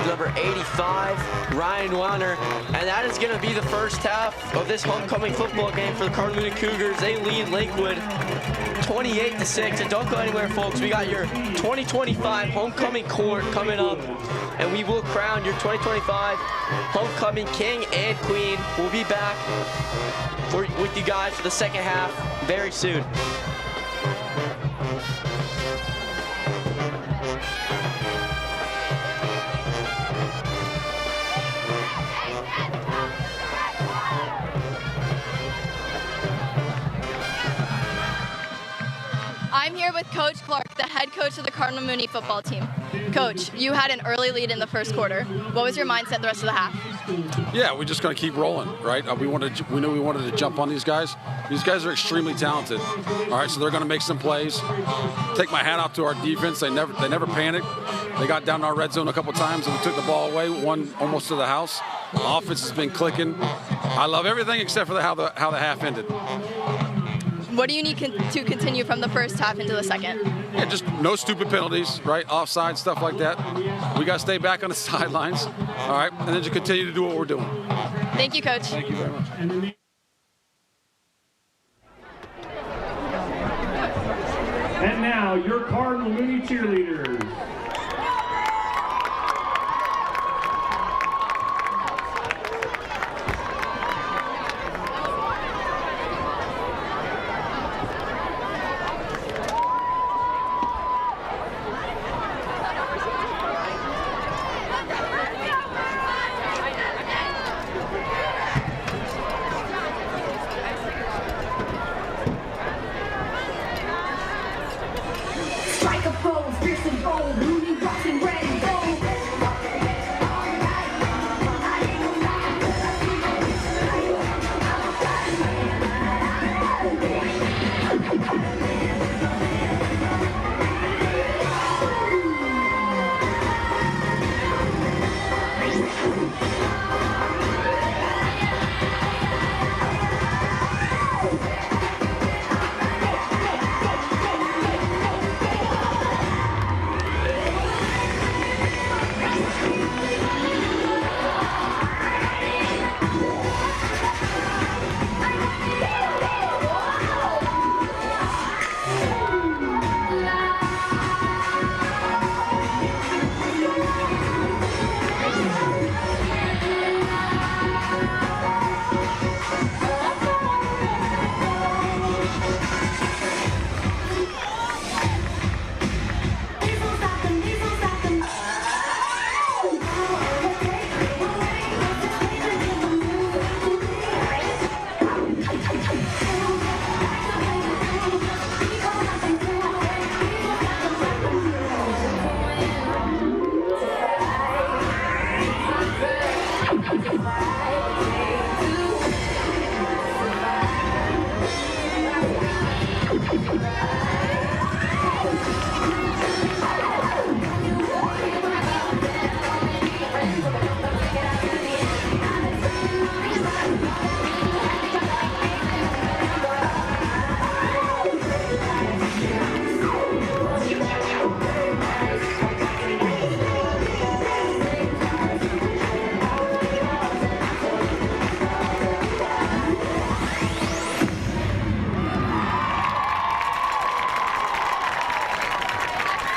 Number 85, Ryan Weiner, and that is going to be the first half of this homecoming football game for the Cardinal Mooney Cougars. They lead Lakewood 28-6, and don't go anywhere, folks. We got your 2025 homecoming court coming up, and we will crown your 2025 homecoming king and queen. We'll be back with you guys for the second half very soon. I'm here here with Coach Clark, the head coach of the Cardinal Mooney football team. Coach, you had an early lead in the first quarter. What was your mindset the rest of the half? Yeah, we're just going to keep rolling, right? We knew we wanted to jump on these guys. These guys are extremely talented. All right, so they're going to make some plays. Take my hat off to our defense. They never panicked. They got down in our red zone a couple times and we took the ball away, one almost to the house. The offense has been clicking. I love everything except for how the half ended. What do you need to continue from the first half into the second? Yeah, just no stupid penalties, right? Offside, stuff like that. We got to stay back on the sidelines, all right? And then just continue to do what we're doing. Thank you, Coach. Thank you very much. And now, your Cardinal Mooney cheerleaders. Strike a pose, fierce and bold, Mooney rocks in red and gold.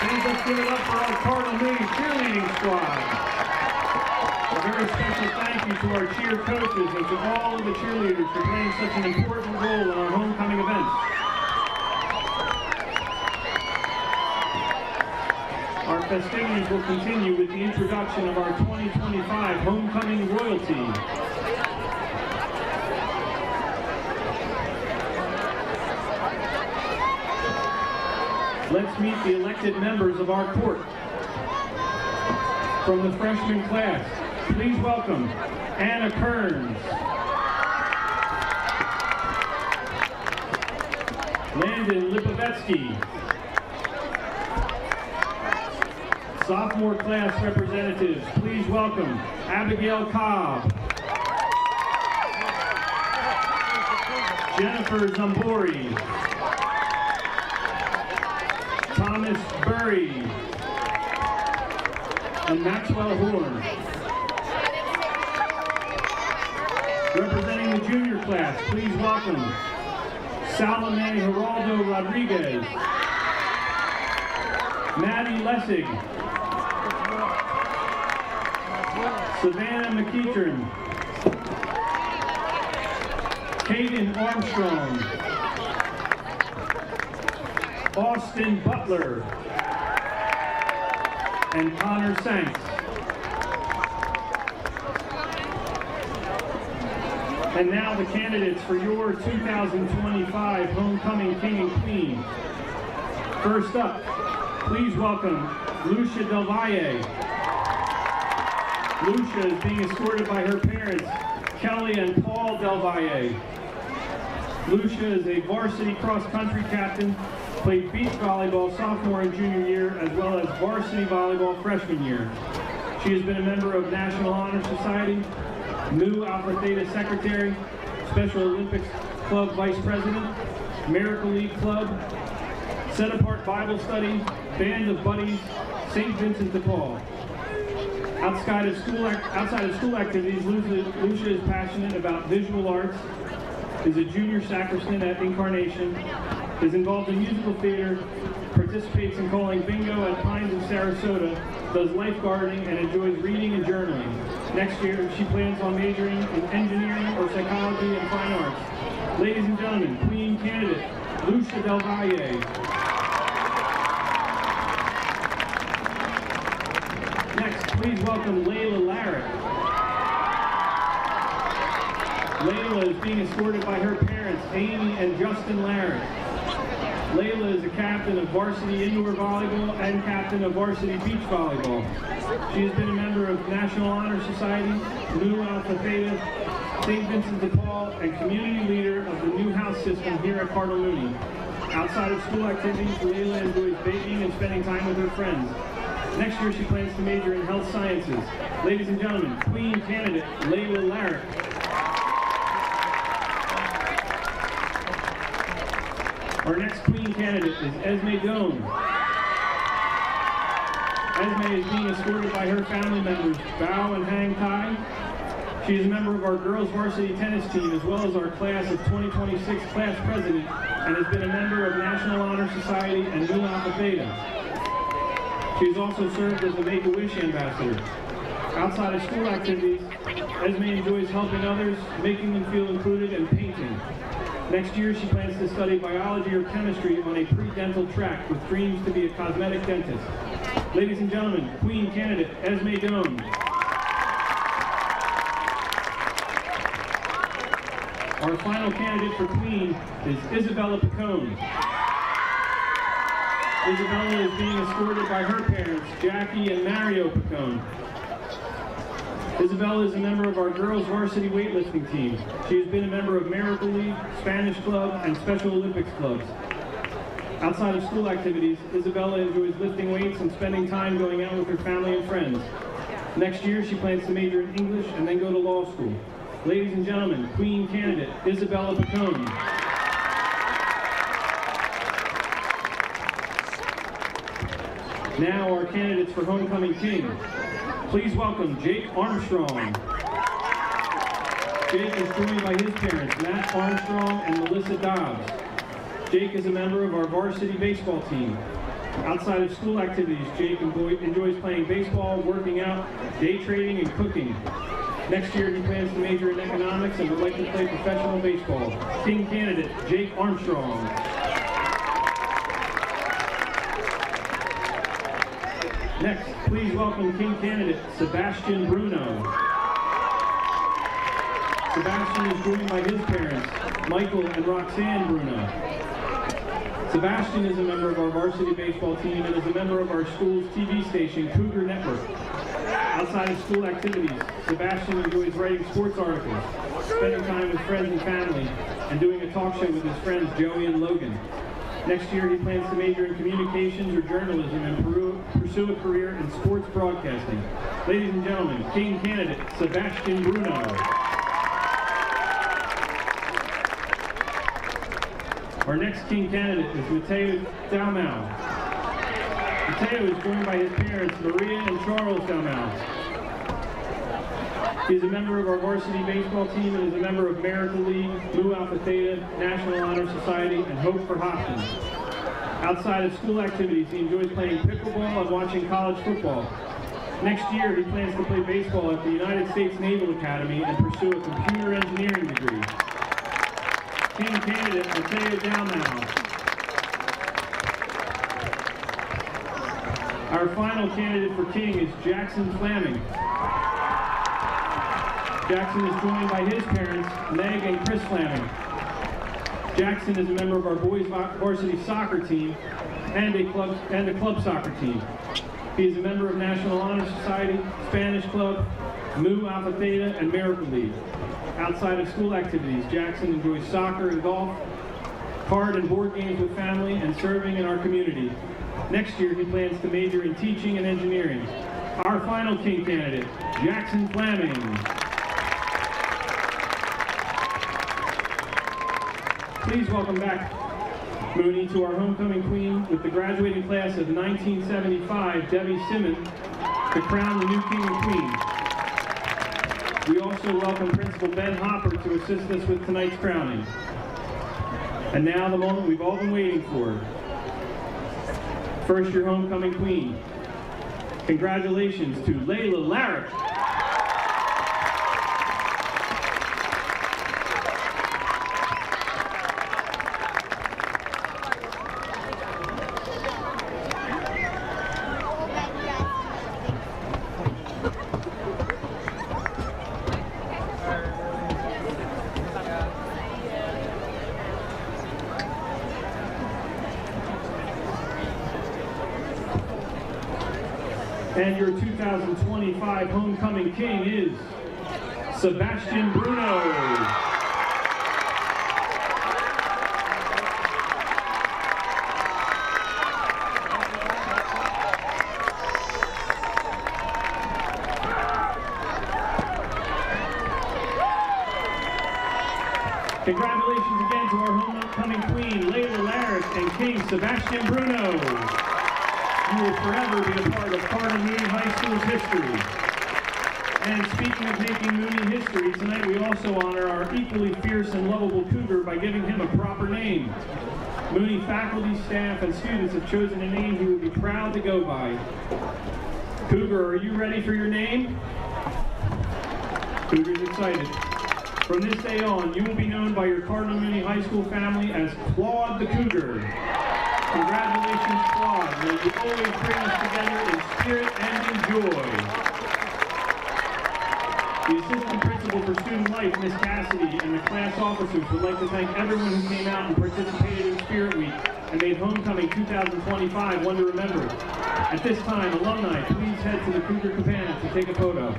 Please let's give it up for our Cardinal Mooney cheerleading squad. A very special thank you to our cheer coaches and to all of the cheerleaders for playing such an important role in our homecoming events. Our festivities will continue with the introduction of our 2025 homecoming royalty. Let's meet the elected members of our court. From the freshman class, please welcome Anna Kearns, Landon Lipovetsky, sophomore class representatives, please welcome Abigail Cobb, Jennifer Zambori, Thomas Burry, and Maxwell Horn. Representing the junior class, please welcome Salome Geraldo Rodriguez, Maddie Lessig, Savannah McEachern, Caden Armstrong, Austin Butler, and Connor Sanks. And now the candidates for your 2025 Homecoming King and Queen. First up, please welcome Lucia Del Valle. Lucia is being escorted by her parents, Kelly and Paul Del Valle. Lucia is a varsity cross-country captain, played beach volleyball sophomore and junior year, as well as varsity volleyball freshman year. She has been a member of National Honor Society, Nu Alpha Theta Secretary, Special Olympics Club Vice President, Miracle League Club, Set Apart Bible Study, Band of Buddies, St. Vincent de Paul. Outside of school activities, Lucia is passionate about visual arts, is a junior sacristan at Incarnation, is involved in musical theater, participates in calling bingo at Pines of Sarasota, does lifeguarding, and enjoys reading and journaling. Next year, she plans on majoring in engineering or psychology and fine arts. Ladies and gentlemen, Queen candidate, Lucia Del Valle. Next, please welcome Layla Larrick. Layla is being escorted by her parents, Amy and Justin Larrick. Layla is a captain of varsity indoor volleyball and captain of varsity beach volleyball. She has been a member of National Honor Society, Nu Alpha Theta, St. Vincent de Paul, and community leader of the new house system here at Cardinal Mooney. Outside of school activities, Layla enjoys baking and spending time with her friends. Next year, she plans to major in health sciences. Ladies and gentlemen, Queen candidate Layla Larrick. Our next Queen candidate is Esme Doan. Esme is being escorted by her family members, Bao and Hang Tai. She is a member of our girls varsity tennis team as well as our class of 2026 class president and has been a member of National Honor Society and Nu Alpha Theta. She has also served as a Make-A-Wish ambassador. Outside of school activities, Esme enjoys helping others, making them feel included, and painting. Next year, she plans to study biology or chemistry on a pre-dental track with dreams to be a cosmetic dentist. Ladies and gentlemen, Queen candidate Esme Doan. Our final candidate for Queen is Isabella Picone. Isabella is being escorted by her parents, Jackie and Mario Picone. Isabella is a member of our girls varsity weightlifting team. She has been a member of Miracle League, Spanish Club, and Special Olympics clubs. Outside of school activities, Isabella enjoys lifting weights and spending time going out with her family and friends. Next year, she plans to major in English and then go to law school. Ladies and gentlemen, Queen candidate Isabella Picone. Now our candidates for Homecoming King. Please welcome Jake Armstrong. Jake is joined by his parents, Matt Armstrong and Melissa Dobbs. Jake is a member of our varsity baseball team. Outside of school activities, Jake enjoys playing baseball, working out, day trading, and cooking. Next year, he plans to major in economics and would like to play professional baseball. King candidate, Jake Armstrong. Next, please welcome King candidate, Sebastian Bruno. Sebastian is joined by his parents, Michael and Roxanne Bruno. Sebastian is a member of our varsity baseball team and is a member of our school's TV station, Cougar Network. Outside of school activities, Sebastian enjoys writing sports articles, spending time with friends and family, and doing a talk show with his friends Joey and Logan. Next year, he plans to major in communications or journalism and pursue a career in sports broadcasting. Ladies and gentlemen, King candidate Sebastian Bruno. Our next King candidate is Mateo Dalmau. Mateo is joined by his parents, Maria and Charles Dalmau. He is a member of our varsity baseball team and is a member of Miracle League, Nu Alpha Theta, National Honor Society, and Hope for Hopkins. Outside of school activities, he enjoys playing pickleball and watching college football. Next year, he plans to play baseball at the United States Naval Academy and pursue a computer engineering degree. King candidate Mateo Dalmau. Our final candidate for King is Jackson Flaming. Jackson is joined by his parents, Meg and Chris Flaming. Jackson is a member of our boys varsity soccer team and a club soccer team. He is a member of National Honor Society, Spanish Club, Mu Alpha Theta, and Miracle League. Outside of school activities, Jackson enjoys soccer and golf, card and board games with family, and serving in our community. Next year, he plans to major in teaching and engineering. Our final King candidate, Jackson Flaming. Please welcome back Mooney to our homecoming queen with the graduating class of 1975, Debbie Simmons, to crown the new king and queen. We also welcome Principal Ben Hopper to assist us with tonight's crowning. And now the moment we've all been waiting for. First, your homecoming queen. Congratulations to Layla Larrick. And your 2025 homecoming king is Sebastian Bruno. Congratulations again to our homecoming queen, Layla Larrick, and king, Sebastian Bruno. You will forever be a part of Cardinal Mooney High School's history. And speaking of making Mooney history, tonight we also honor our equally fierce and lovable Cougar by giving him a proper name. Mooney faculty, staff, and students have chosen a name he will be proud to go by. Cougar, are you ready for your name? Cougar's excited. From this day on, you will be known by your Cardinal Mooney High School family as Claude the Cougar. Congratulations, Claude. May you always bring us together in spirit and in joy. The Assistant Principal for Student Life, Miss Cassidy, and the class officers would like to thank everyone who came out and participated in Spirit Week and made Homecoming 2025 one to remember. At this time, alumni, please head to the Cougar Cabana to take a photo.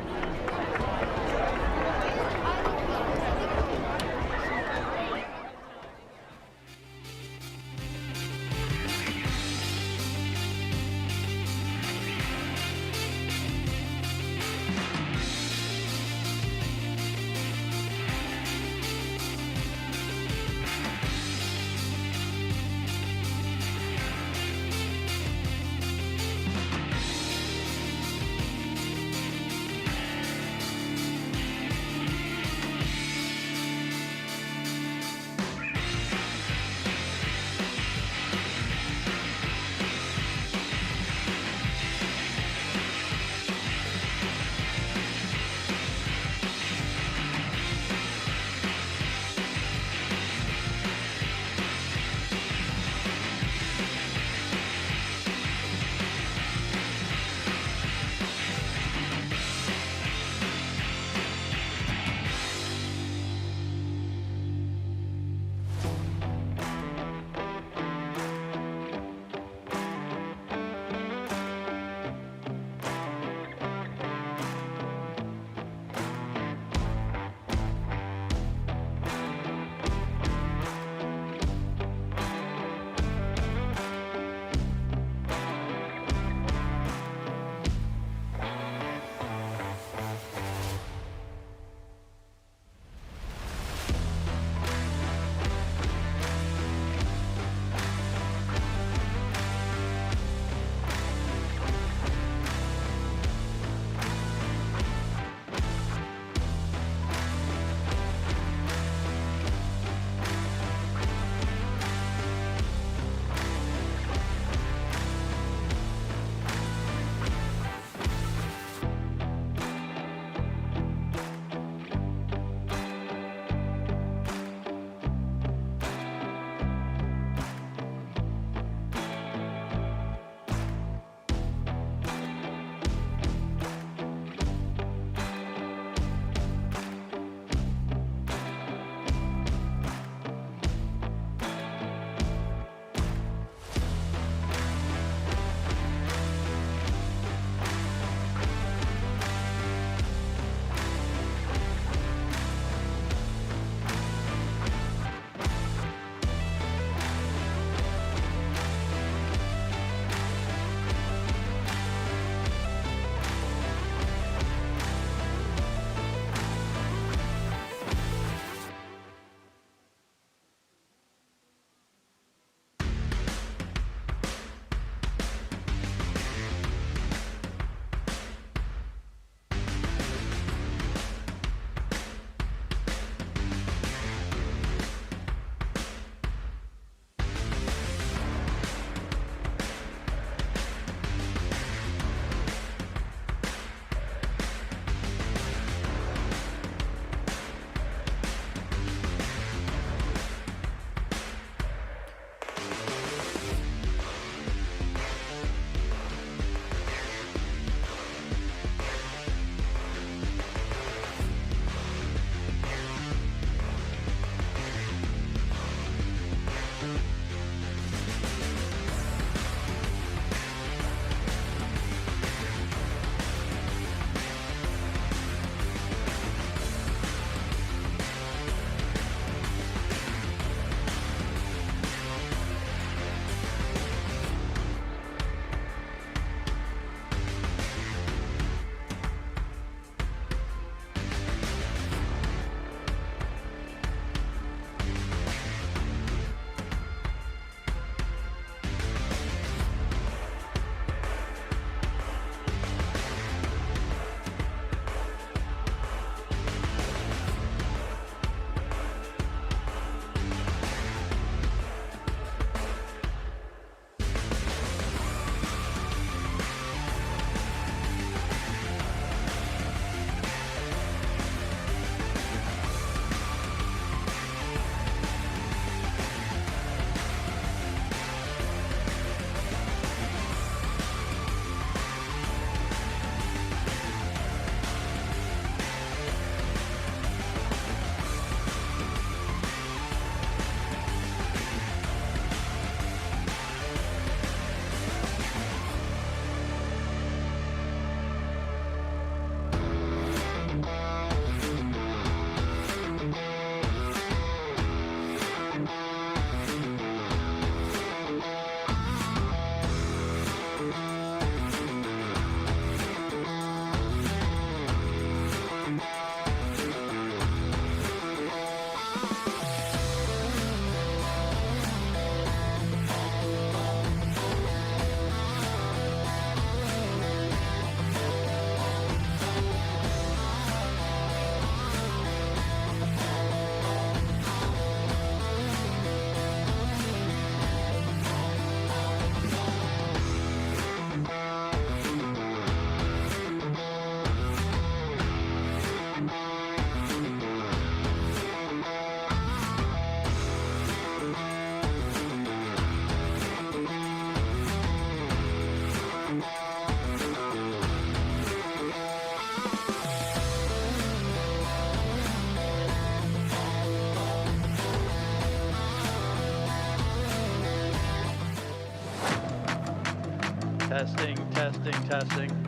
Testing, testing, testing.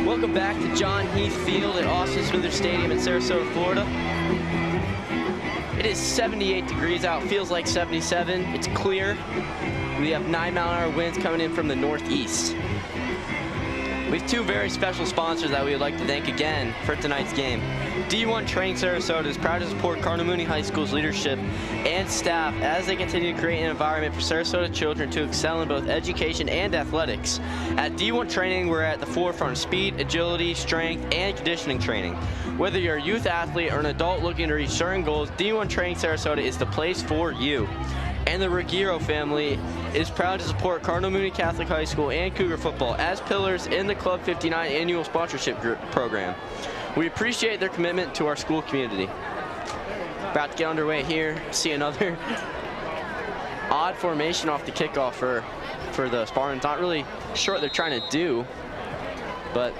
Welcome back to John Heath Field at Austin Smithers Stadium in Sarasota, Florida. It is 78 degrees out, feels like 77. It's clear. We have 9-mile-an-hour winds coming in from the northeast. We have two very special sponsors that we would like to thank again for tonight's game. D1 Training Sarasota is proud to support Cardinal Mooney High School's leadership and staff as they continue to create an environment for Sarasota children to excel in both education and athletics. At D1 Training, we're at the forefront of speed, agility, strength, and conditioning training. Whether you're a youth athlete or an adult looking to reach certain goals, D1 Training Sarasota is the place for you. And the Ruggiero family is proud to support Cardinal Mooney Catholic High School and Cougar football as pillars in the Club 59 annual sponsorship program. We appreciate their commitment to our school community. About to get underway here. See another odd formation off the kickoff for the Spartans. Not really sure what they're trying to do, but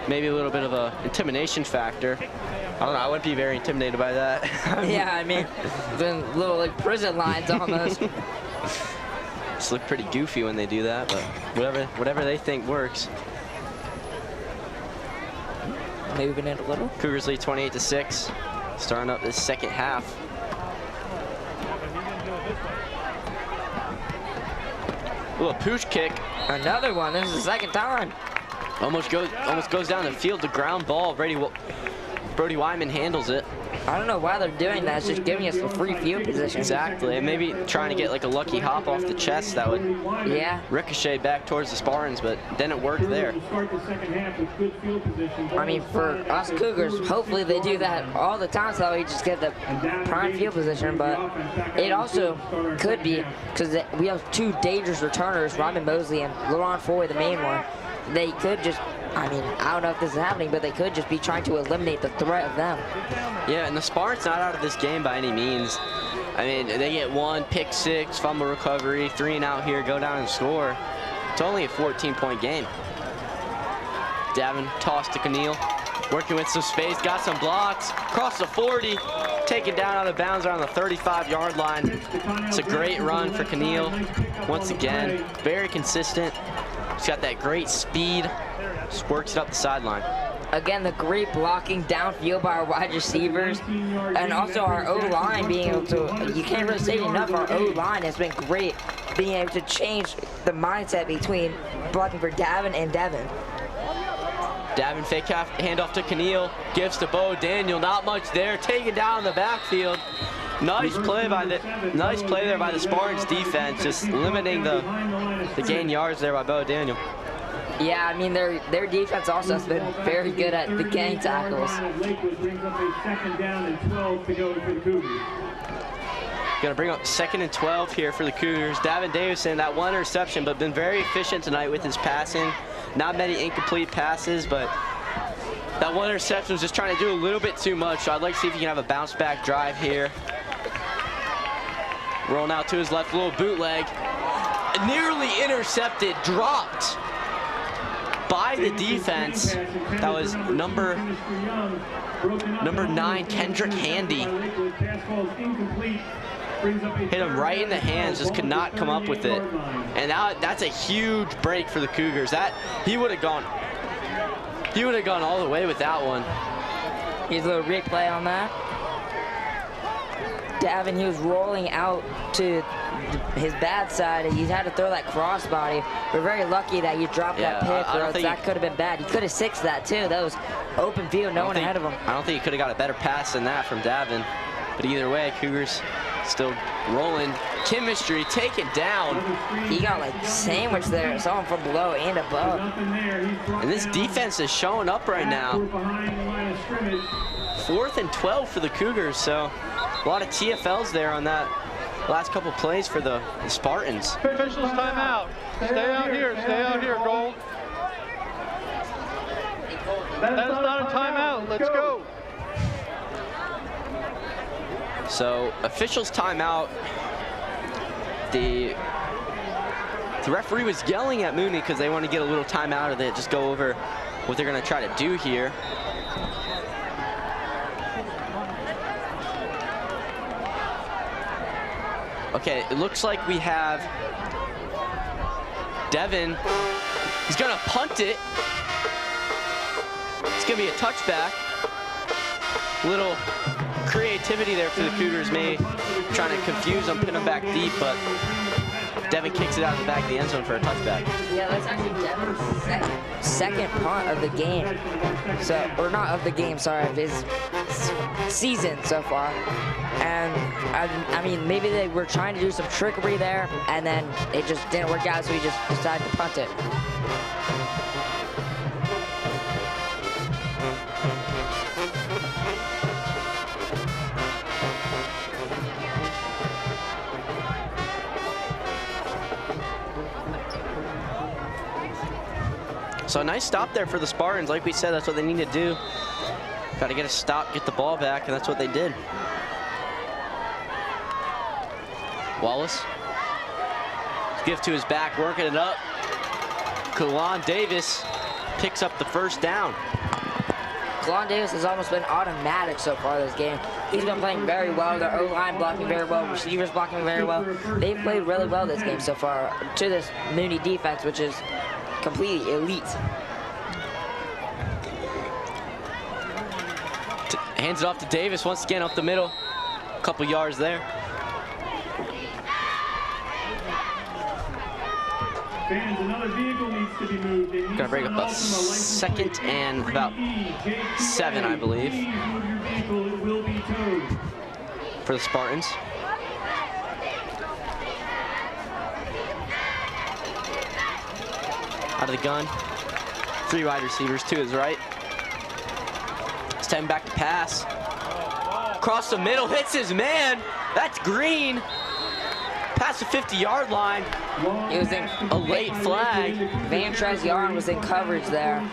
maybe a little bit of a intimidation factor. I don't know, I wouldn't be very intimidated by that. Yeah, I mean, little like prison lines almost. Just look pretty goofy when they do that, but whatever they think works. Moving it a little. Cougars lead 28-6, starting up this second half. A little pooch kick. Another one. This is the second time. Almost goes down the field. The ground ball. Brody Wyman handles it. I don't know why they're doing that. It's just giving us the free field position. Exactly, and maybe trying to get like a lucky hop off the chest that would ricochet back towards the Spartans, but didn't work there. I mean, for us Cougars, hopefully they do that all the time so we just get the prime field position, but it also could be, because we have two dangerous returners, Ryman Mosley and Laurent Foy, the main one. They could just, I mean, I don't know if this is happening, but they could just be trying to eliminate the threat of them. Yeah, and the Spartans not out of this game by any means. I mean, they get one pick six, fumble recovery, 3 and out here, go down and score. It's only a 14-point game. Davin tossed to Keneal, working with some space, got some blocks, crossed the 40, taken down out of bounds around the 35-yard line. It's a great run for Keneal. Once again, very consistent. He's got that great speed, just works it up the sideline. Again, the great blocking downfield by our wide receivers, and also our O-line being able to, you can't really say enough, our O-line has been great, being able to change the mindset between blocking for Davin and Devin. Davin fake handoff to Keneal, gives to Bo Daniel, not much there, taken down in the backfield. Nice play there by the Spartans defense, just limiting the gain yards there by Bo Daniel. Yeah, I mean, their defense also has been very good at the gang tackles. Lakewood brings up a 2nd down and 12 to go for the Cougars. Gonna bring up 2nd and 12 here for the Cougars. Davin Davison, that one interception, but been very efficient tonight with his passing. Not many incomplete passes, but that one interception was just trying to do a little bit too much. So I'd like to see if he can have a bounce back drive here. Rolling out to his left, little bootleg. Nearly intercepted, dropped by the defense. That was number 9, Kendrick Handy. Hit him right in the hands, just could not come up with it. And now that's a huge break for the Cougars. He would have gone all the way with that one. Here's a little replay on that. Davin, he was rolling out to his bad side. He had to throw that crossbody. We're very lucky that he dropped that pick, or else that could have been bad. He could have sixed that too. That was open field, no one ahead of him. I don't think he could have got a better pass than that from Davin. But either way, Cougars still rolling. Chemistry taken down. He got like sandwiched there, saw him from below and above. And this defense is showing up right now. 4th and 12 for the Cougars, so a lot of TFLs there on that last couple plays for the Spartans. Officials timeout. Stay out here, Gold. That is not a timeout. Let's go. So officials timeout. The referee was yelling at Mooney because they want to get a little time out of it, just go over what they're going to try to do here. Okay, it looks like we have Devin. He's going to punt it. It's going to be a touchback. Little creativity there for the Cougars, maybe trying to confuse them, pin them back deep, but Devin kicks it out of the back of the end zone for a touchback. Yeah, that's actually Devin's second punt of the game. So, or not of the game, sorry, of his season so far. And I mean, maybe they were trying to do some trickery there, and then it just didn't work out, so he just decided to punt it. So a nice stop there for the Spartans. Like we said, that's what they need to do. Got to get a stop, get the ball back, and that's what they did. Wallace. Give to his back, working it up. Kalon Davis picks up the first down. Kalon Davis has almost been automatic so far this game. He's been playing very well. Their O-line blocking very well, receivers blocking very well. They've played really well this game so far to this Mooney defense, which is completely elite. Hands it off to Davis once again up the middle. A couple yards there. Fans, another vehicle needs to be moved. Gonna break up a 2nd and about 7, I believe, Move your vehicle, it will be towed. for the Spartans. Out of the gun. 3 wide receivers, 2 is right. It's time back to pass. Across the middle, hits his man. That's Green. Past the 50-yard line. It was in a late flag. Van Trez-Yarn was in coverage there.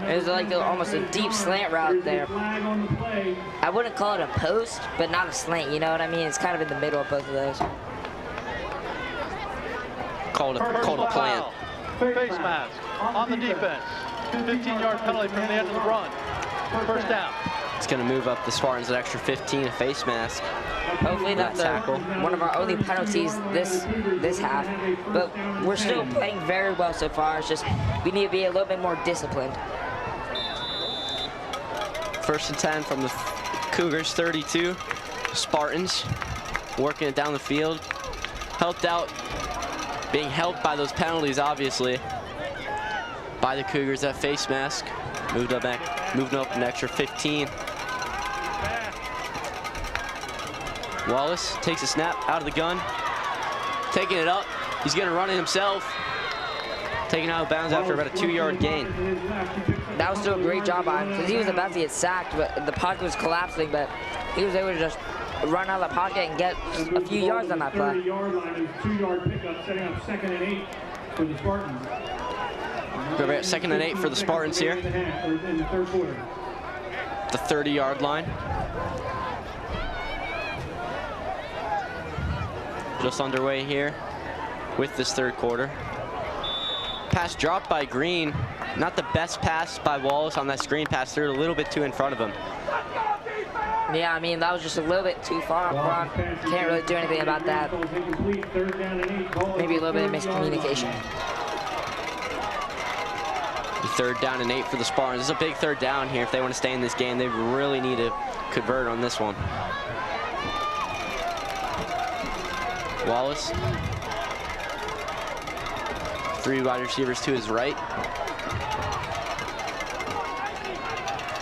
It was like almost a deep slant route there. I wouldn't call it a post, but not a slant, you know what I mean? It's kind of in the middle of both of those. Called a plant. Face mask on the defense. 15-yard penalty from the end of the run. First down. It's going to move up the Spartans an extra 15, a face mask. Hopefully that's one of our only penalties this half. But we're still playing very well so far. It's just we need to be a little bit more disciplined. 1st and 10 from the Cougars 32. Spartans working it down the field. Helped out, being helped by those penalties, obviously, by the Cougars. That face mask moving up an extra 15. Wallace takes a snap out of the gun, taking it up. He's going to run it himself. Taken out of bounds after about a 2-yard gain. That was still a great job on him because he was about to get sacked, but the pocket was collapsing, but he was able to just run out of the pocket and get a few yards on that play. 30-yard line is 2-yard pickup, setting up 2nd and 8 for the Spartans. We're at 2nd and 8 for the Spartans here. In the 3rd quarter. The 30-yard line. Just underway here with this 3rd quarter. Pass dropped by Green. Not the best pass by Wallace on that screen pass. Threw it a little bit too in front of him. Yeah, I mean, that was just a little bit too far up front. Can't really do anything about that. Maybe a little bit of miscommunication. 3rd down and 8 for the Spartans. This is a big 3rd down here. If they want to stay in this game, they really need to convert on this one. Wallace. 3 wide receivers to his right.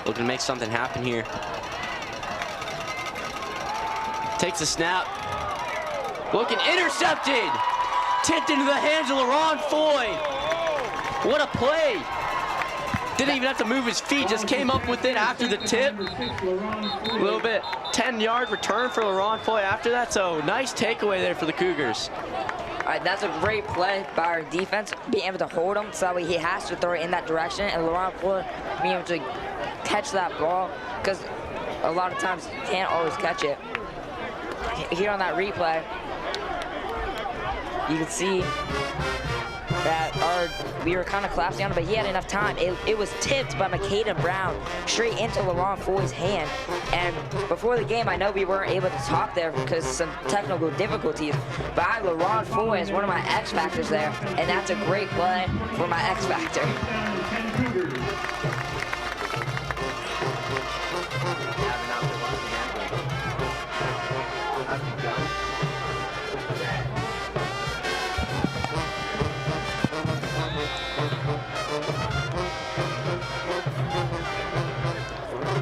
Looking to make something happen here. Takes a snap. Looking intercepted. Tipped into the hands of LaRon Foy. What a play. Didn't even have to move his feet, just came up with it after the tip. A little bit 10-yard return for LaRon Foy after that, so nice takeaway there for the Cougars. All right, that's a great play by our defense, being able to hold him so that way he has to throw it in that direction, and LaRon Foy being able to catch that ball, because a lot of times you can't always catch it. Here on that replay, you can see that we were kind of collapsing on him, but he had enough time. It was tipped by McCaden Brown straight into LaRon Foy's hand. And before the game, I know we weren't able to talk there because of some technical difficulties, but I have LaRon Foy as one of my X factors there, and that's a great play for my X factor.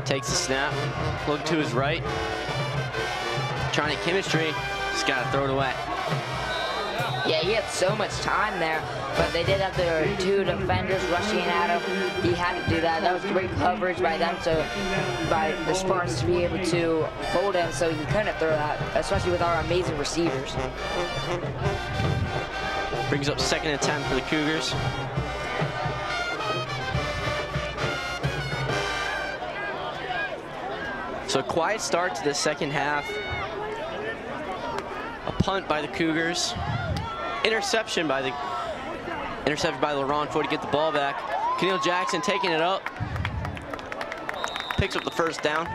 Takes the snap, look to his right. Trying to chemistry, just gotta throw it away. Yeah, he had so much time there, but they did have the 2 defenders rushing at him. He had to do that. That was great coverage by them, by the Spartans to be able to hold him, so he couldn't throw that, especially with our amazing receivers. Brings up 2nd and 10 for the Cougars. So a quiet start to the 2nd half. A punt by the Cougars. Interception by LaRon Foy to get the ball back. Keneal Jackson taking it up. Picks up the 1st down.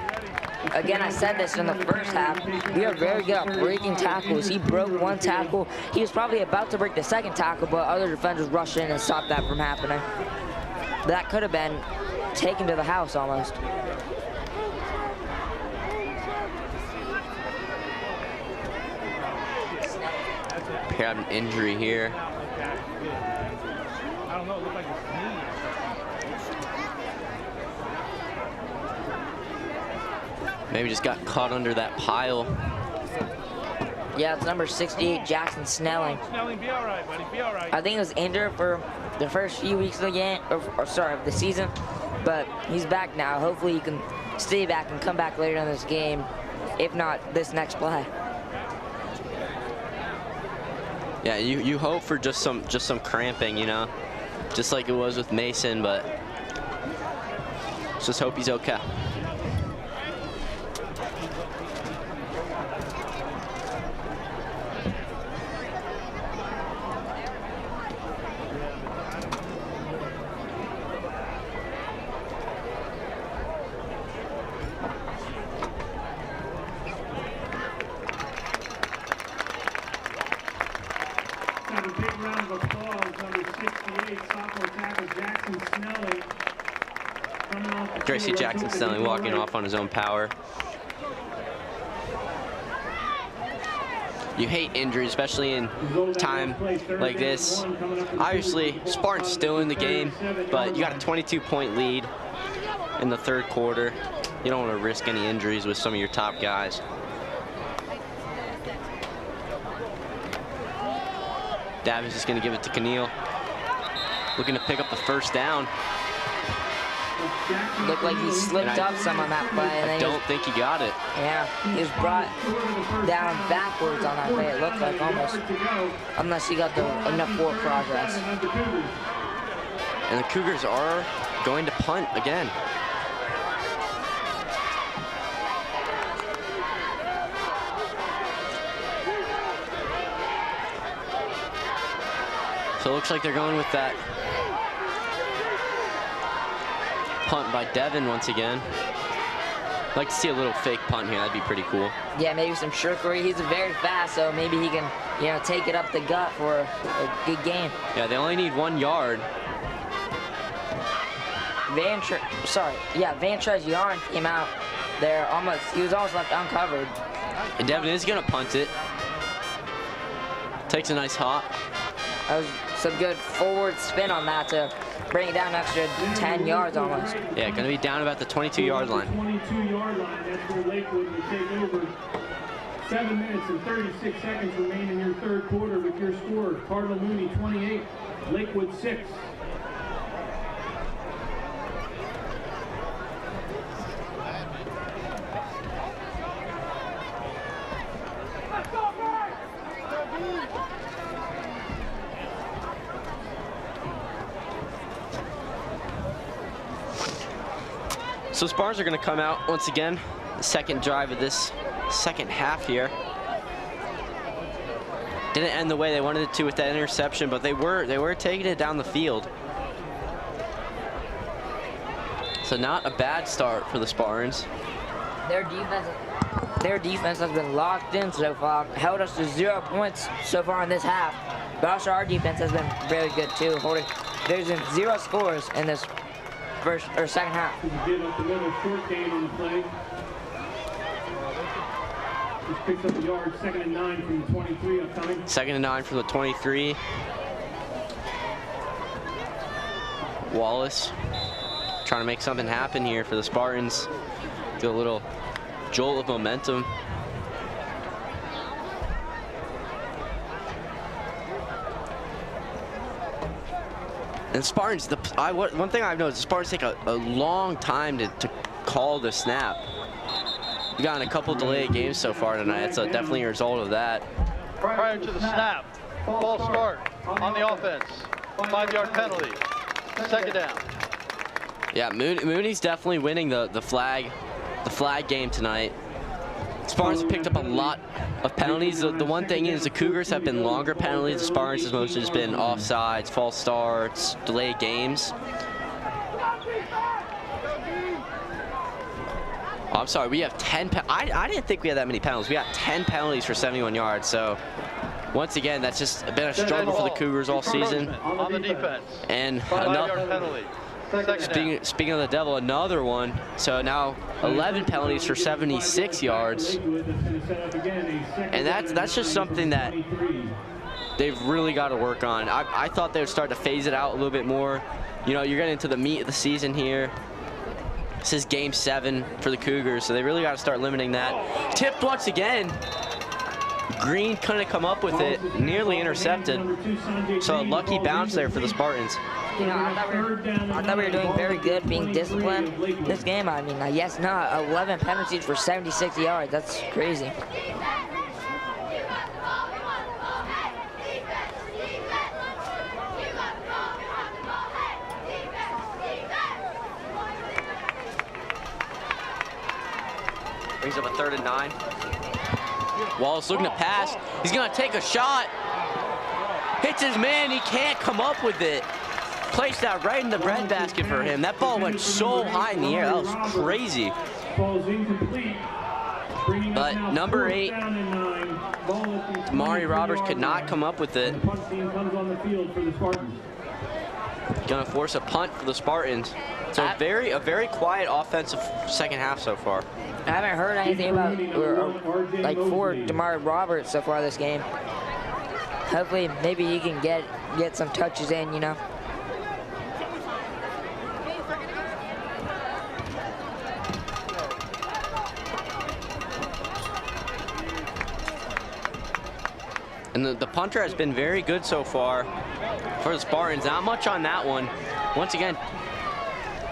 Again, I said this in the 1st half. We are very good at breaking tackles. He broke 1 tackle. He was probably about to break the 2nd tackle, but other defenders rushed in and stopped that from happening. That could have been taken to the house almost. Had an injury here. don't know. It looked like his knee. Maybe just got caught under that pile. Yeah, it's number 68, Jackson Snelling. Snelling, be all right, buddy. Be all right. I think he was injured for the first few weeks of the game, or sorry, of the season, but he's back now. Hopefully he can stay back and come back later in this game, if not this next play. Yeah, you hope for just some cramping, you know, just like it was with Mason, but just hope he's okay. Tracy Jackson Snelling walking off on his own power. You hate injuries, especially in time like this. Obviously, Spartans still in the game, but you got a 22-point lead in the third quarter. You don't want to risk any injuries with some of your top guys. Davis is going to give it to Keneal. Looking to pick up the first down. Looked like he slipped up some on that play. And I don't think he got it. Yeah, he was brought down backwards on that play, it looked like almost. Unless he got enough forward progress. And the Cougars are going to punt again. So it looks like they're going with that punt by Devin once again. I'd like to see a little fake punt here. That'd be pretty cool. Yeah, maybe some trickery. He's very fast, so maybe he can, you know, take it up the gut for a good gain. Yeah, they only need 1 yard. Van Trezion came out there he was almost left uncovered. And Devin is gonna punt it. Takes a nice hop. That was some good forward spin on that to bring it down an extra 10 yards almost. Yeah, gonna be down about the 22-yard line. 22-yard line, that's where Lakewood will take over. 7 minutes and 36 seconds remain in your third quarter with your score. Cardinal Mooney 28, Lakewood 6. So Spartans are going to come out once again, the second drive of this second half here. Didn't end the way they wanted it to with that interception, but they were taking it down the field. So not a bad start for the Spartans. Their defense has been locked in so far, held us to 0 points so far in this half. But also our defense has been very good too, there's been 0 scores in this first or second half. Give up another short gain on the play. Just picks up the yard, 2nd and 9 from the 23 upcoming. 2nd and 9 from the 23. Wallace trying to make something happen here for the Spartans. Get a little jolt of momentum. And Spartans, one thing I've noticed, the Spartans take a long time to call the snap. We've gotten a couple delayed games so far tonight, so definitely a result of that. Prior to the snap, false start on the offense, 5-yard penalty, 2nd down. Yeah, Mooney's definitely winning the flag game tonight. Spartans have picked up a lot of penalties. The one thing is the Cougars have been longer penalties. The Spartans has mostly just been offsides, false starts, delayed games. Oh, I'm sorry, we have 10. I didn't think we had that many penalties. We got 10 penalties for 71 yards. So once again, that's just been a struggle for the Cougars all season. On the defense. And 5-yard penalty. Speaking of the devil, another one. So now 11 penalties for 76 yards. And that's just something that they've really got to work on. I thought they would start to phase it out a little bit more. You know, you're getting into the meat of the season here. This is game 7 for the Cougars, so they really got to start limiting that. Tipped once again. Green couldn't come up with it, nearly intercepted. So a lucky bounce there for the Spartans. You know, I thought we were doing very good being disciplined this game. I mean, yes, not 11 penalties for 76 yards. That's crazy. Brings up a 3rd and 9. Wallace looking to pass. He's going to take a shot. Hits his man. He can't come up with it. Placed that right in the breadbasket for him. That ball went so high in the air. That was crazy. But number 8, Mari Roberts could not come up with it. Gonna force a punt for the Spartans. So a very quiet offensive second half so far. I haven't heard anything about like for Damari Roberts so far this game. Hopefully, maybe he can get some touches in, you know. And the punter has been very good so far for the Spartans. Not much on that one. Once again,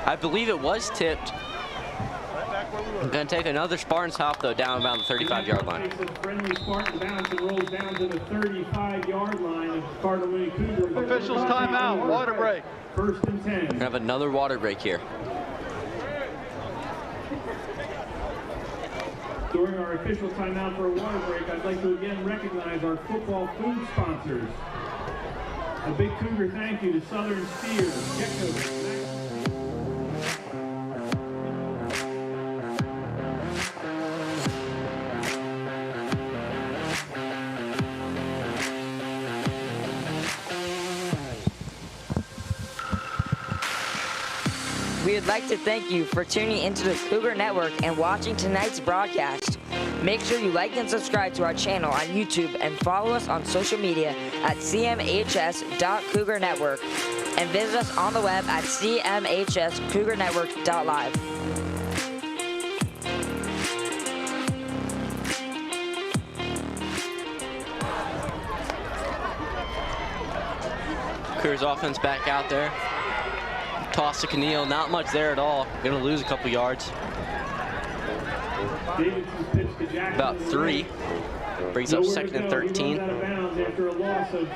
I believe it was tipped. Gonna take another Spartans hop though, down about the 35-yard line. Friendly Spartan bounce and rolls down to the 35-yard line of Cardinal Mooney Cougars. Officials timeout, water break. 1st and 10. Gonna have another water break here. During our official timeout for a water break, I'd like to again recognize our football food sponsors. A big Cougar thank you to Southern Steers, Gecko. We would like to thank you for tuning into the Cougar Network and watching tonight's broadcast. Make sure you like and subscribe to our channel on YouTube and follow us on social media at cmhs.cougernetwork and visit us on the web at cmhscougernetwork.live. Cougars offense back out there. Toss to Keneal, not much there at all. Gonna lose a couple yards. About 3. Brings up 2nd and 13. After a loss of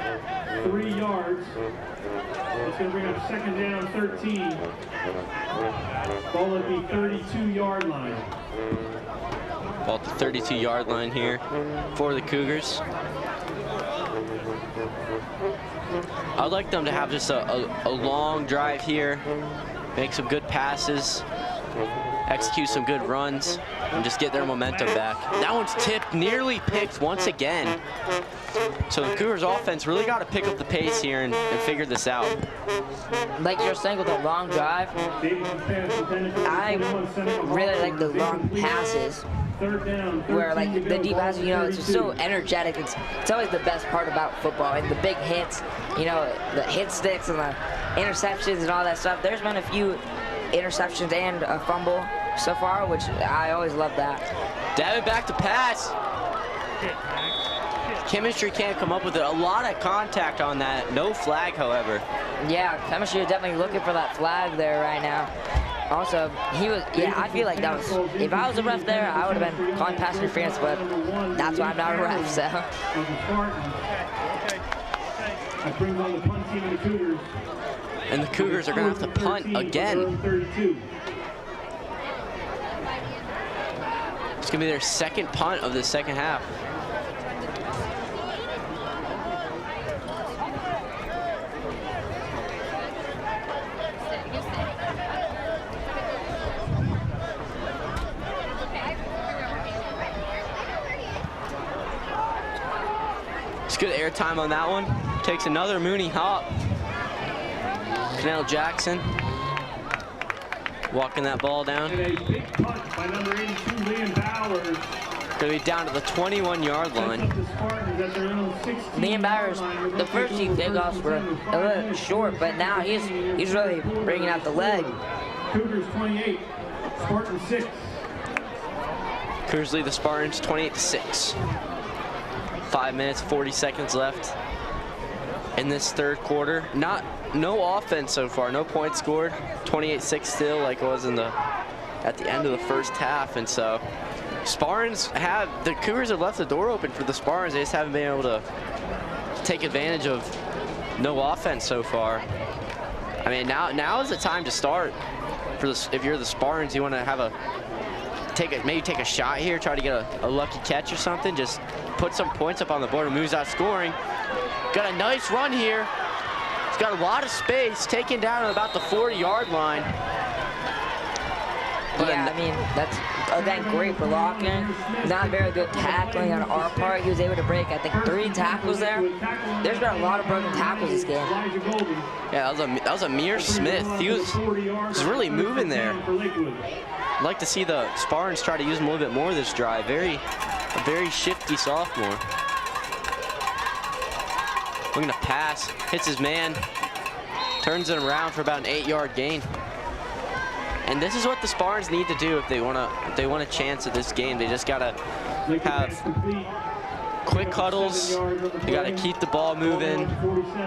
3 yards. It's gonna bring up 2nd down, 13. Ball at the 32-yard line. Ball at the 32-yard line here for the Cougars. I'd like them to have just a long drive here, make some good passes, execute some good runs, and just get their momentum back. That one's tipped, nearly picked once again. So the Cougars offense really got to pick up the pace here and figure this out. Like you're saying with a long drive, I really like the long passes. Where like the deep passes, you know, it's just so energetic. It's always the best part about football, and the big hits, you know, the hit sticks and the interceptions and all that stuff. There's been a few interceptions and a fumble so far, which I always love that. Davin back to pass. Chemistry can't come up with it. A lot of contact on that. No flag, however. Yeah, Chemistry is definitely looking for that flag there right now. Also, he was, yeah, I feel like that was, if I was a ref there, I would have been calling pass interference, but that's why I'm not a ref, so. And the Cougars are going to have to punt again. It's going to be their 2nd punt of the second half. It's good air time on that one. Takes another Mooney hop. Canell Jackson walking that ball down. And a big punt by number 82, Liam Bowers. Gonna be down to the 21-yard line. Liam Bowers, the first few kickoffs were a little short, but now he's really bringing out the leg. Cougars 28, Spartans 6. Cougars lead the Spartans 28-6. 5 minutes, 40 seconds left in this third quarter. No offense so far, no points scored. 28-6 still, like it was at the end of the first half, and so the Cougars have left the door open for the Spartans. They just haven't been able to take advantage of no offense so far. I mean, now is the time to start. If you're the Spartans, you want to maybe take a shot here, try to get a lucky catch or something. Just put some points up on the board and moves out scoring. Got a nice run here. He's got a lot of space, taken down at about the 40-yard line. But yeah, I mean, that's again great blocking. Not very good tackling on our part. He was able to break, I think, 3 tackles there. There's been a lot of broken tackles this game. Yeah, that was Amir Smith. He was really moving there. I'd like to see the Spartans try to use him a little bit more this drive. A very shifty sophomore. Looking to pass, hits his man, turns it around for about an 8-yard gain. And this is what the Spartans need to do if they want a chance at this game. They just gotta have quick huddles. They gotta keep the ball moving.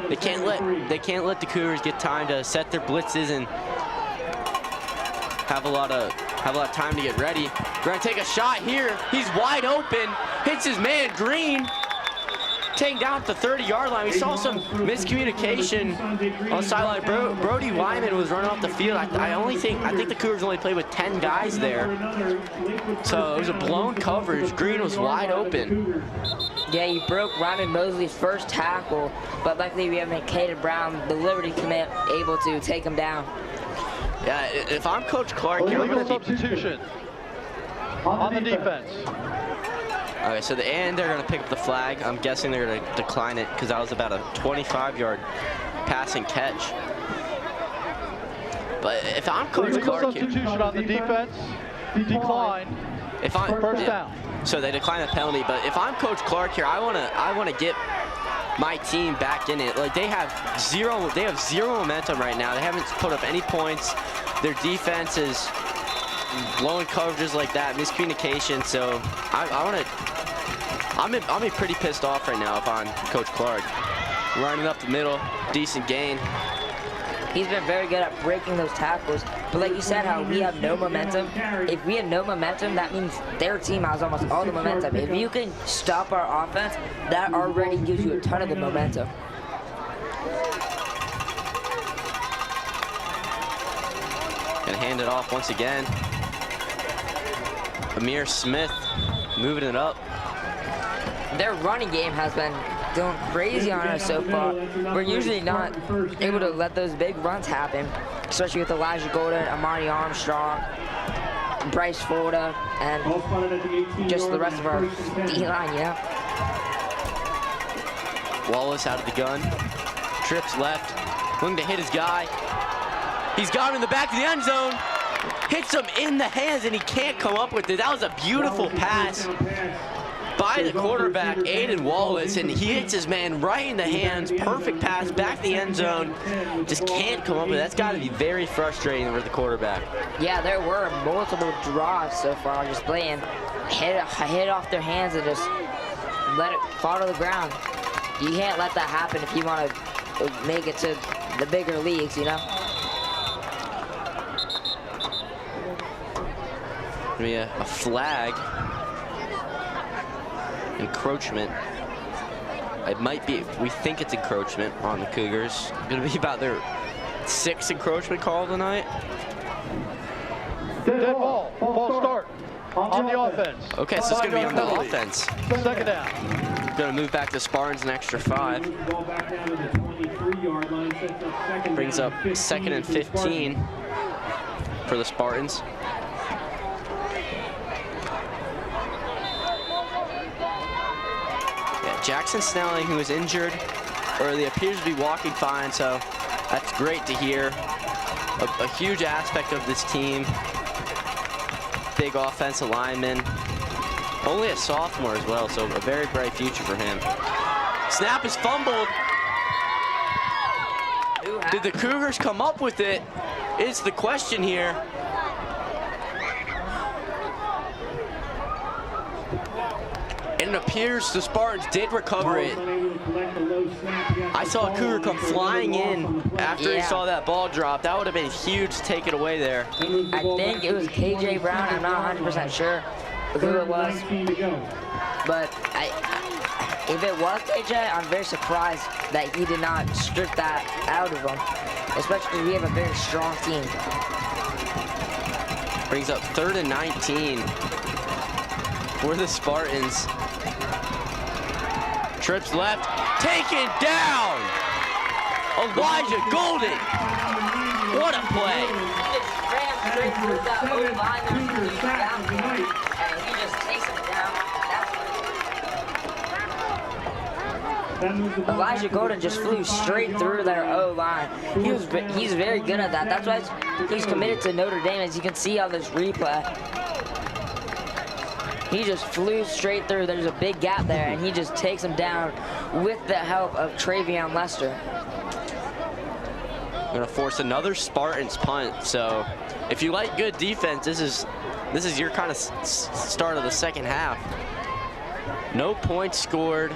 They can't let the Cougars get time to set their blitzes and have a lot of time to get ready. We're gonna take a shot here. He's wide open. Hits his man Green. Taken down at the 30-yard line. We saw some miscommunication on the sideline. Brody Wyman was running off the field. I think the Cougars only played with 10 guys there. So it was a blown coverage. Green was wide open. Yeah, he broke Ryman Mosley's first tackle, but luckily we have Caden Brown, the Liberty commit, able to take him down. Yeah, if I'm Coach Clark, Illegal substitution on the defense. Okay, so they're going to pick up the flag. I'm guessing they're going to decline it because that was about a 25-yard passing catch. But if I'm Coach Clark here, substitution on the defense, decline. First down. So they decline the penalty. But if I'm Coach Clark here, I want to get my team back in it. Like they have zero momentum right now. They haven't put up any points. Their defense is blowing coverages like that, miscommunication. So I'm be pretty pissed off right now if I'm Coach Clark. Running up the middle, decent gain. He's been very good at breaking those tackles, but like you said, how we have no momentum. If we have no momentum, that means their team has almost all the momentum. If you can stop our offense, that already gives you a ton of the momentum. Gonna hand it off once again. Amir Smith moving it up. Their running game has been going crazy on us so far. We're usually not able to let those big runs happen, especially with Elijah Golden, Amani Armstrong, Bryce Folda, and just the rest of our D-line, you know? Wallace out of the gun, trips left, looking to hit his guy. He's got him in the back of the end zone, hits him in the hands, and he can't come up with it. That was a beautiful pass by the quarterback, Aiden Wallace, and he hits his man right in the hands. Perfect pass back to the end zone. Just can't come up with it. That's got to be very frustrating for the quarterback. Yeah, there were multiple draws so far, just playing hit off their hands and just let it fall to the ground. You can't let that happen if you want to make it to the bigger leagues, you know? A flag. Encroachment. It might be, we think it's encroachment on the Cougars. Gonna be about their 6th encroachment call tonight. Dead ball. Ball start on the offense. Okay, so it's gonna be on the offense. Second down. Gonna move back to Spartans an extra 5. Brings up 2nd and 15 for the Spartans. Jackson Snelling, who was injured early, appears to be walking fine, so that's great to hear. A huge aspect of this team. Big offensive lineman. Only a sophomore as well, so a very bright future for him. Snap is fumbled. Did the Cougars come up with it? Is the question here. And it appears the Spartans did recover it. I saw a Cougar come flying in after he saw that ball drop. That would have been huge to take it away there. I think it was KJ Brown. I'm not 100% sure who it was. But if it was KJ, I'm very surprised that he did not strip that out of him, especially because we have a very strong team. Brings up 3rd and 19 for the Spartans. Trips left, taken down. Elijah Golden. What a play. He just ran straight through that O-lineman and he just takes him down. Elijah Golden just flew straight through their O-line. He's very good at that. That's why he's committed to Notre Dame, as you can see on this replay. He just flew straight through. There's a big gap there, and he just takes him down with the help of Travion Lester. Gonna force another Spartans punt. So if you like good defense, this is your kind of start of the second half. No points scored.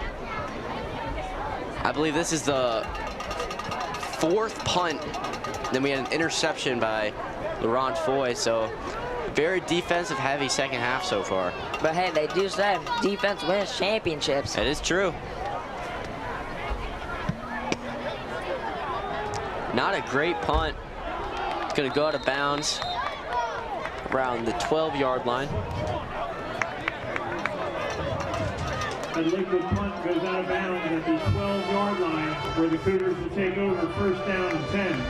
I believe this is the 4th punt. Then we had an interception by Laurent Foy. So very defensive heavy second half so far. But hey, they do say defense wins championships. That is true. Not a great punt. It's gonna go out of bounds around the 12-yard line. The Lakewood punt goes out of bounds at the 12-yard line, where the Cougars will take over 1st down and 10.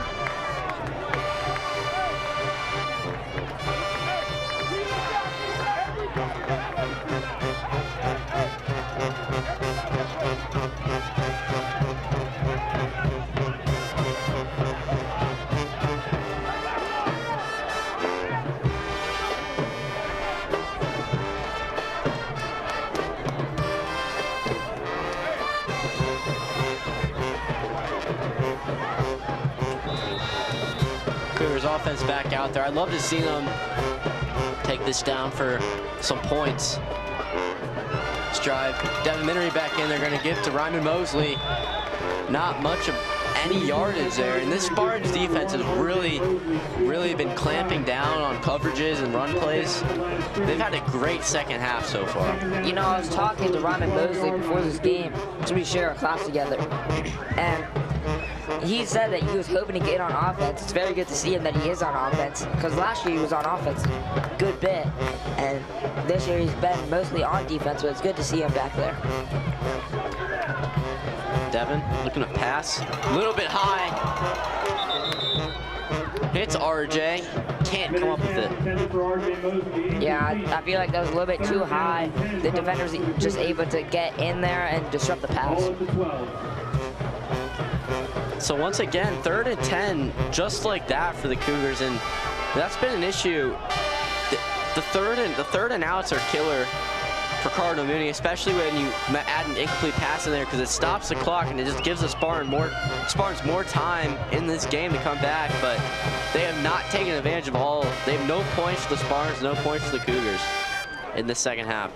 Cougars offense back out there. I'd love to see them take this down for some points. Let's drive Devin Minery back in. They're going to give to Ryman Mosley. Not much of any yardage there. And this Spartans defense has really been clamping down on coverages and run plays. They've had a great second half so far. You know, I was talking to Ryman Mosley before this game, so we share a class together. And he said that he was hoping to get on offense. It's very good to see him that he is on offense, because last year he was on offense a good bit, and this year he's been mostly on defense, but it's good to see him back there. Devin looking to pass, a little bit high. Hits RJ, can't come up with it. Yeah, I feel like that was a little bit too high. The defender's just able to get in there and disrupt the pass. So once again, 3rd and 10, just like that for the Cougars, and that's been an issue. The third and outs are killer for Cardinal Mooney, especially when you add an incomplete pass in there, because it stops the clock and it just gives the Spartans more time in this game to come back. But they have not taken advantage of all. They have no points for the Spartans, no points for the Cougars in the second half.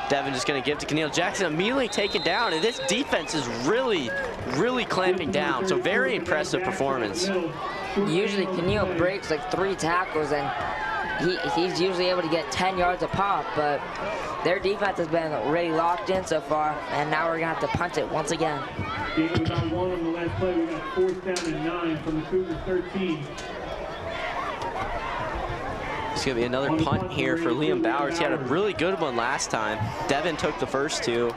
Devin just going to give to Keneal Jackson, immediately taken down, and this defense is really clamping down. So very impressive performance. Usually Keneal breaks like 3 tackles, and he's usually able to get 10 yards a pop, but their defense has been really locked in so far, and now we're going to have to punt it once again. Game without one on the last play. We got 4th down and 9 from the Cougars 13. It's going to be another punt here for Liam Bowers. He had a really good one last time. Devin took the first 2.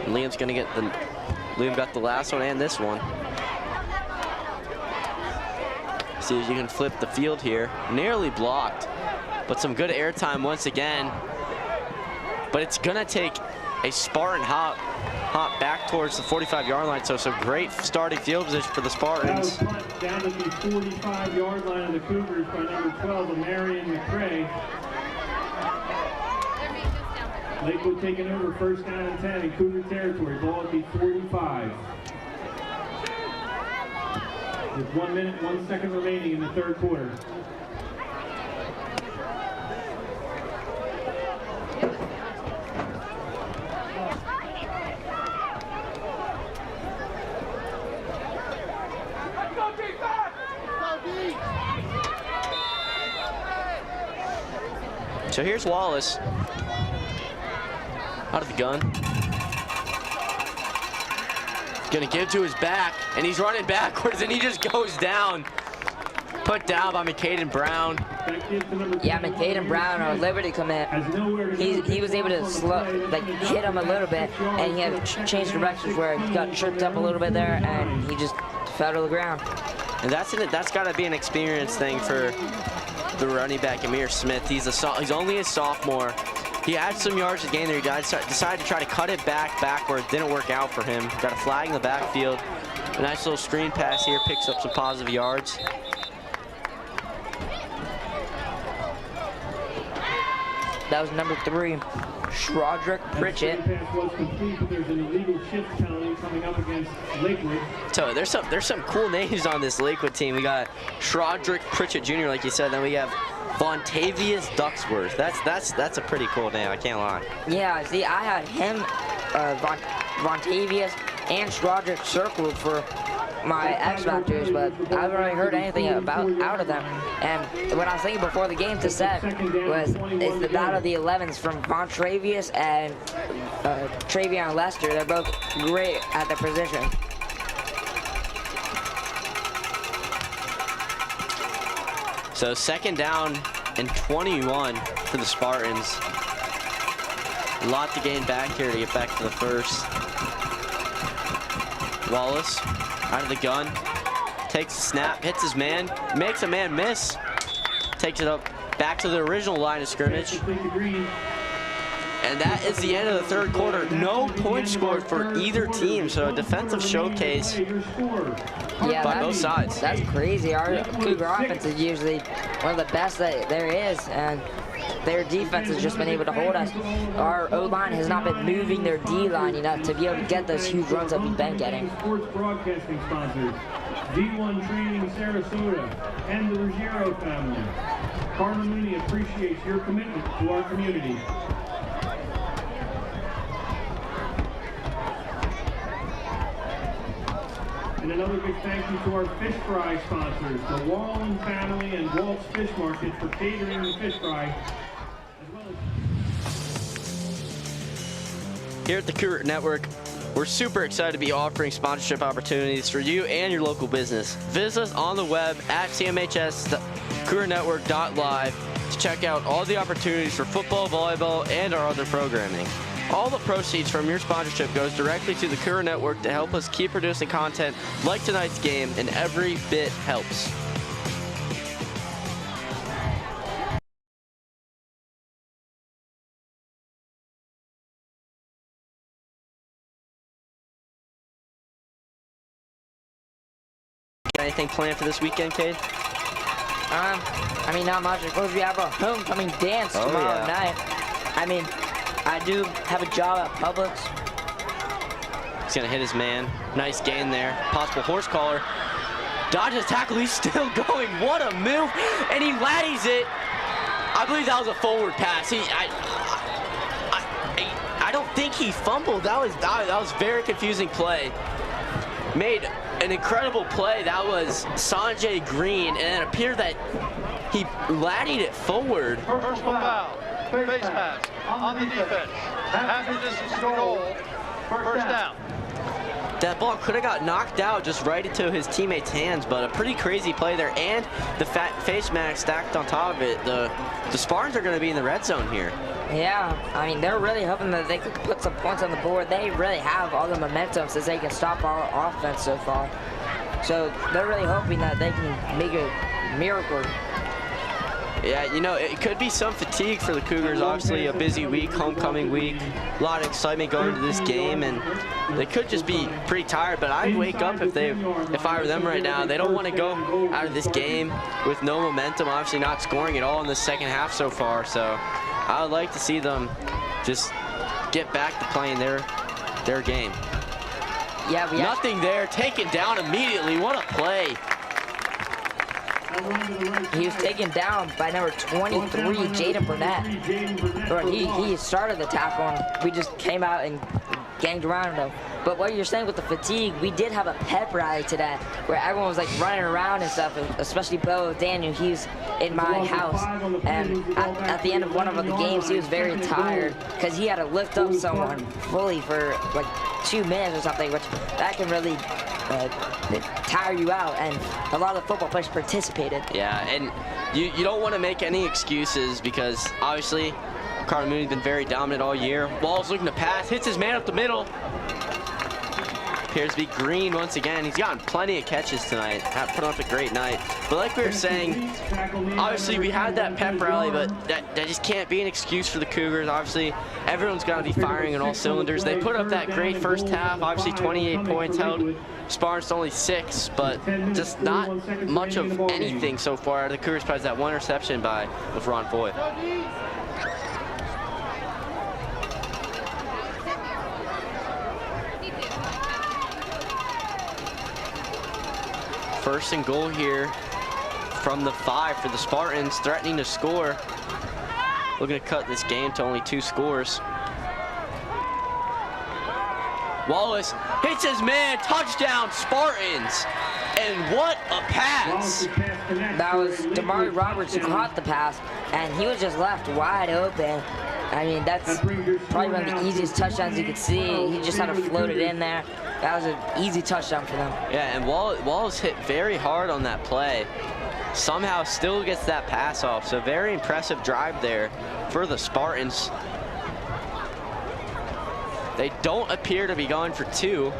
And Liam got the last one and this one. See if you can flip the field here. Nearly blocked, but some good airtime once again. But it's going to take a Spartan hop back towards the 45-yard line. So some great starting field position for the Spartans. That was punt down to the 45-yard line of the Cougars by number 12, Marion McCray. Lakewood taking over, first down and 10 in Cougar territory. Ball at the 45. With 1 minute, 1 second remaining in the third quarter. So here's Wallace. Out of the gun. Gonna give to his back, and he's running backwards, and he just goes down. Put down by McCaden Brown. Yeah, McCaden Brown, our Liberty commit, he was able to hit him a little bit, and he had to change directions where he got tripped up a little bit there, and he just fell to the ground. And that's got to be an experience thing for the running back, Amir Smith. He's only a sophomore. He had some yards to gain there. He decided to try to cut it backward. Didn't work out for him. Got a flag in the backfield. A nice little screen pass here, picks up some positive yards. That was number 3, Shrodrick Pritchett. There's an illegal shift penalty coming up against Lakewood. So there's some cool names on this Lakewood team. We got Shrodrick Pritchett Jr., like you said. Then we have Vontavious Ducksworth. That's a pretty cool name, I can't lie. Yeah, see, I had him, Vontavious, and Shrodrick circled for my X Factors, but I haven't really heard anything out of them. And what I was thinking before the game to set was it's the battle of the 11s from Vontavious and Travion Lester. They're both great at their position. So second down and 21 for the Spartans. A lot to gain back here to get back to the first. Wallace out of the gun, takes the snap, hits his man, makes a man miss, takes it up back to the original line of scrimmage. And that is the end of the third quarter. No points scored for either team, so a defensive showcase by both sides. That's crazy. Our Cougar offense is usually one of the best that there is, and their defense has just been able to hold us. Our O-line has not been moving their D-line enough to be able to get those huge runs that we've been getting. Sports broadcasting sponsors, D1 Training Sarasota, and the Ruggiero family. Cardinal Mooney appreciates your commitment to our community. And another big thank you to our fish fry sponsors, the Wallen family and Walt's Fish Market, for catering the fish fry. Here at the Cougar Network, we're super excited to be offering sponsorship opportunities for you and your local business. Visit us on the web at cmhs.cougernetwork.live to check out all the opportunities for football, volleyball, and our other programming. All the proceeds from your sponsorship goes directly to the Cougar Network to help us keep producing content like tonight's game, and every bit helps. Got anything planned for this weekend, Cade? I mean, not much. Of course, we have our homecoming dance tomorrow night. I mean, I do have a job at Publix. He's gonna hit his man. Nice gain there. Possible horse collar. Dodges tackle. He's still going. What a move! And he laddies it. I believe that was a forward pass. I don't think he fumbled. That was very confusing play. Made an incredible play. That was Sanjay Green, and it appeared that he laddied it forward. Personal foul. Face mask on the defense. Half the distance to goal. First down. That ball could have got knocked out just right into his teammate's hands, but a pretty crazy play there, and the face mask stacked on top of it. The Spartans are going to be in the red zone here. Yeah, I mean, they're really hoping that they could put some points on the board. They really have all the momentum since they can stop our offense so far. So they're really hoping that they can make a miracle. Yeah, you know, it could be some fatigue for the Cougars. Obviously, a busy week, homecoming week, a lot of excitement going into this game, and they could just be pretty tired. But I'd wake up if I were them right now. They don't want to go out of this game with no momentum. Obviously, not scoring at all in the second half so far. So I would like to see them just get back to playing their game. Yeah, nothing there, taken down immediately. What a play. He was taken down by number 23, Jaden Burnett. He started the tackle, and we just came out and ganged around him. But what you're saying with the fatigue, we did have a pep rally today where everyone was like running around and stuff, especially Bo Daniel. He's in my house, and at the end of one of the games, he was very tired because he had to lift up someone fully for like 2 minutes or something, which that can really tire you out, and a lot of the football players participated. Yeah, and you don't want to make any excuses because obviously Cardinal Mooney's been very dominant all year. Wall's looking to pass, hits his man up the middle. Appears to be Green once again. He's gotten plenty of catches tonight. Put up a great night. But like we were saying, obviously we had that pep rally, but that just can't be an excuse for the Cougars. Obviously, everyone's got to be firing on all cylinders. They put up that great first half, obviously 28 points, held Spartans to only 6, but just not much of anything so far. The Cougars has that 1 interception with Ron Foy. First and goal here from the 5 for the Spartans, threatening to score. Looking to cut this game to only 2 scores. Wallace hits his man, touchdown Spartans. And what a pass! That was Damari Roberts who caught the pass, and he was just left wide open. I mean, that's probably one of the easiest touchdowns you could see. He just had to float it in there. That was an easy touchdown for them. Yeah, and Wallace hit very hard on that play. Somehow still gets that pass off. So very impressive drive there for the Spartans. They don't appear to be going for 2.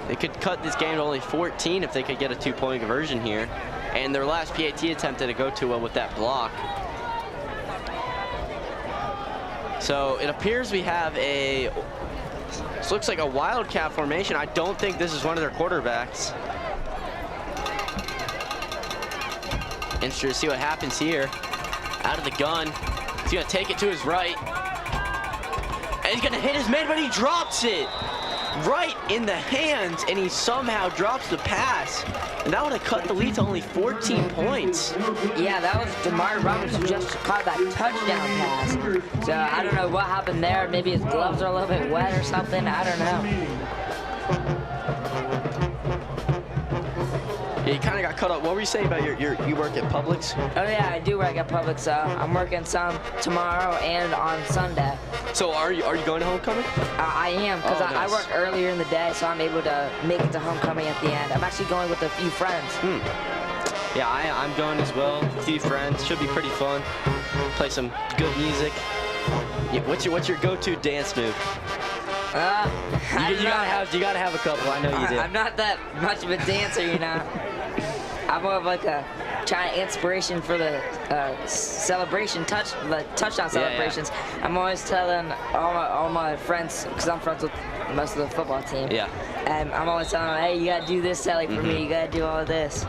They could cut this game to only 14 if they could get a 2-point conversion here. And their last PAT attempt didn't go too well with that block. So it appears we have this looks like a wildcat formation. I don't think this is one of their quarterbacks. Interesting to see what happens here. Out of the gun. He's gonna take it to his right. And he's gonna hit his man, but he drops it right in the hands, and he somehow drops the pass. And that would have cut the lead to only 14 points. Yeah, that was Damari Roberts who just caught that touchdown pass. So I don't know what happened there. Maybe his gloves are a little bit wet or something. I don't know. Yeah, you kind of got cut up. What were you saying about you work at Publix? Oh yeah, I do work at Publix. I'm working some tomorrow and on Sunday. So are you going to homecoming? I am, because nice. I work earlier in the day, so I'm able to make it to homecoming at the end. I'm actually going with a few friends. Yeah, I'm going as well. A few friends. Should be pretty fun. Play some good music. Yeah, what's your go-to dance move? You gotta have a couple. I know you do. I'm not that much of a dancer, you know. I'm more of like a trying inspiration for the touchdown celebrations. Yeah. I'm always telling all my friends, because I'm friends with most of the football team. Yeah. And I'm always telling them, hey, you gotta do this Sally for me. You gotta do all of this.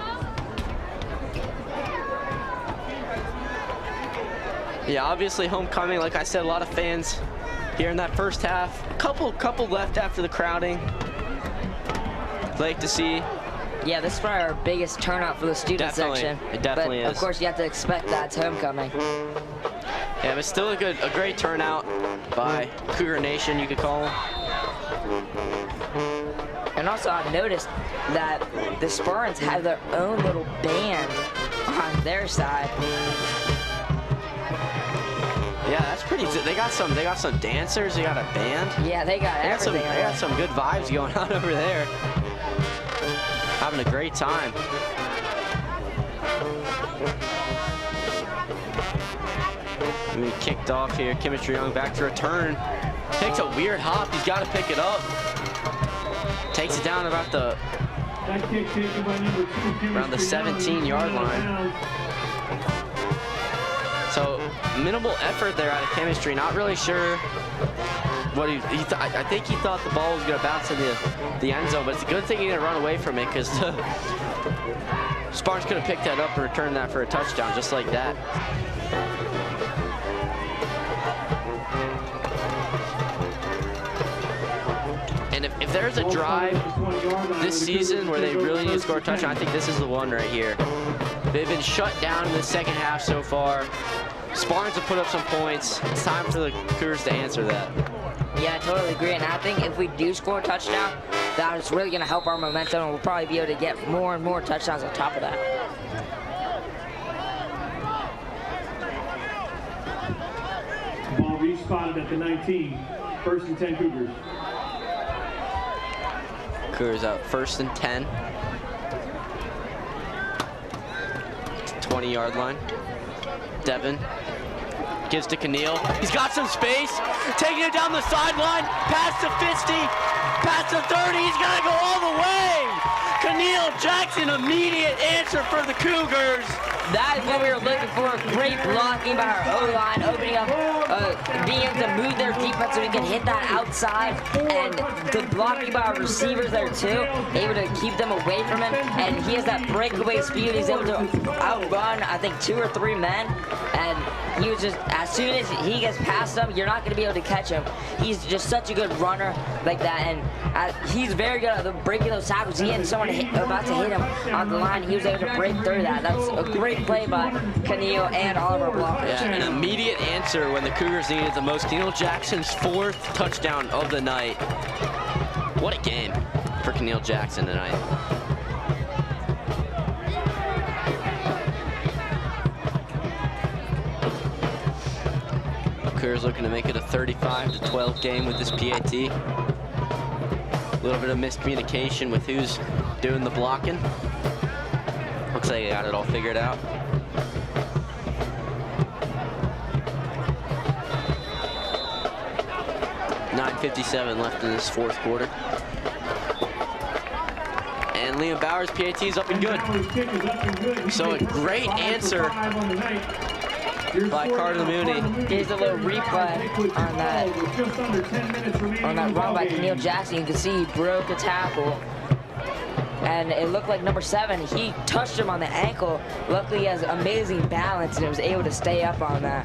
Yeah, obviously homecoming. Like I said, a lot of fans here in that first half. Couple left after the crowding. Like to see. Yeah, this is probably our biggest turnout for the student section. It definitely is. Of course, you have to expect that. It's homecoming. Yeah, but still a great turnout by Cougar Nation, you could call them. And also, I've noticed that the Spartans have their own little band on their side. Yeah, that's pretty. They got some dancers. They got a band. Yeah, they got everything. They got some good vibes going on over there. Having a great time. We kicked off here. Chemistry Young back to return. Takes a weird hop. He's got to pick it up. Takes it down about around the 17-yard line. So minimal effort there out of Chemistry. Not really sure what I think he thought the ball was going to bounce in the end zone, but it's a good thing he didn't run away from it, because Spartans could have picked that up and returned that for a touchdown just like that. if there's a drive this season where they really need to score a touchdown, I think this is the one right here. They've been shut down in the second half so far. Spartans have put up some points. It's time for the Cougars to answer that. Yeah, I totally agree. And I think if we do score a touchdown, that is really going to help our momentum, and we'll probably be able to get more and more touchdowns on top of that. Ball respotted at the 19. 1st and 10 Cougars. Cougars out 1st and 10. 20-yard line. Devin gives to Keneal. He's got some space. Taking it down the sideline. Past the 50. Past the 30. He's going to go all the way. Keneal Jackson, immediate answer for the Cougars. That is what we were looking for. Great blocking by our O-line, opening up, being able to move their defense so we can hit that outside, and the blocking by our receivers there too, able to keep them away from him, and he has that breakaway speed. He's able to outrun, I think, 2 or 3 men, and he was just, as soon as he gets past them, you're not going to be able to catch him. He's just such a good runner like that, and he's very good at breaking those tackles. He had someone about to hit him on the line. He was able to break through that. That's a great play by Keneal and all of our blockers. Yeah, an immediate answer when the Cougars needed the most. Keneal Jackson's 4th touchdown of the night. What a game for Keneal Jackson tonight. Cougars looking to make it a 35-12 game with this PAT. A little bit of miscommunication with who's doing the blocking. Looks like they got it all figured out. .9:57 left in this 4th quarter. And Liam Bauer's PAT is up and good. So a great answer by Cardinal Mooney. Here's a little replay on that run by Keneal Jackson. You can see he broke a tackle, and it looked like number 7. He touched him on the ankle. Luckily, he has amazing balance and was able to stay up on that.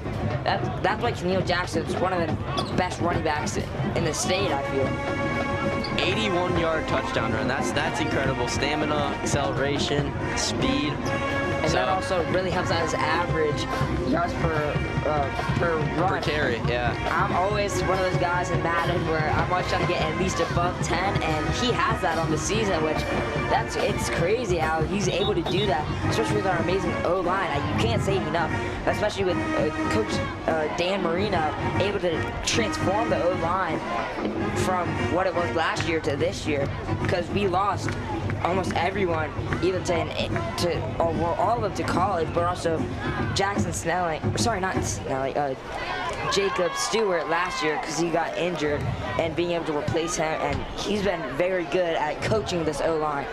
That's why Keneal Jackson is one of the best running backs in the state, I feel. 81-yard touchdown run. That's incredible. Stamina, acceleration, speed. And that also really helps out his average yards per run. Per carry, yeah. I'm always one of those guys in Madden where I'm always trying to get at least above 10, and he has that on the season, which it's crazy how he's able to do that, especially with our amazing O-line. You can't say it enough, especially with Coach Dan Marino able to transform the O-line from what it was last year to this year, because we lost almost everyone, either all of them to college, but also Jackson Snelling, sorry, not Snelling, Jacob Stewart last year because he got injured, and being able to replace him, and he's been very good at coaching this O-line.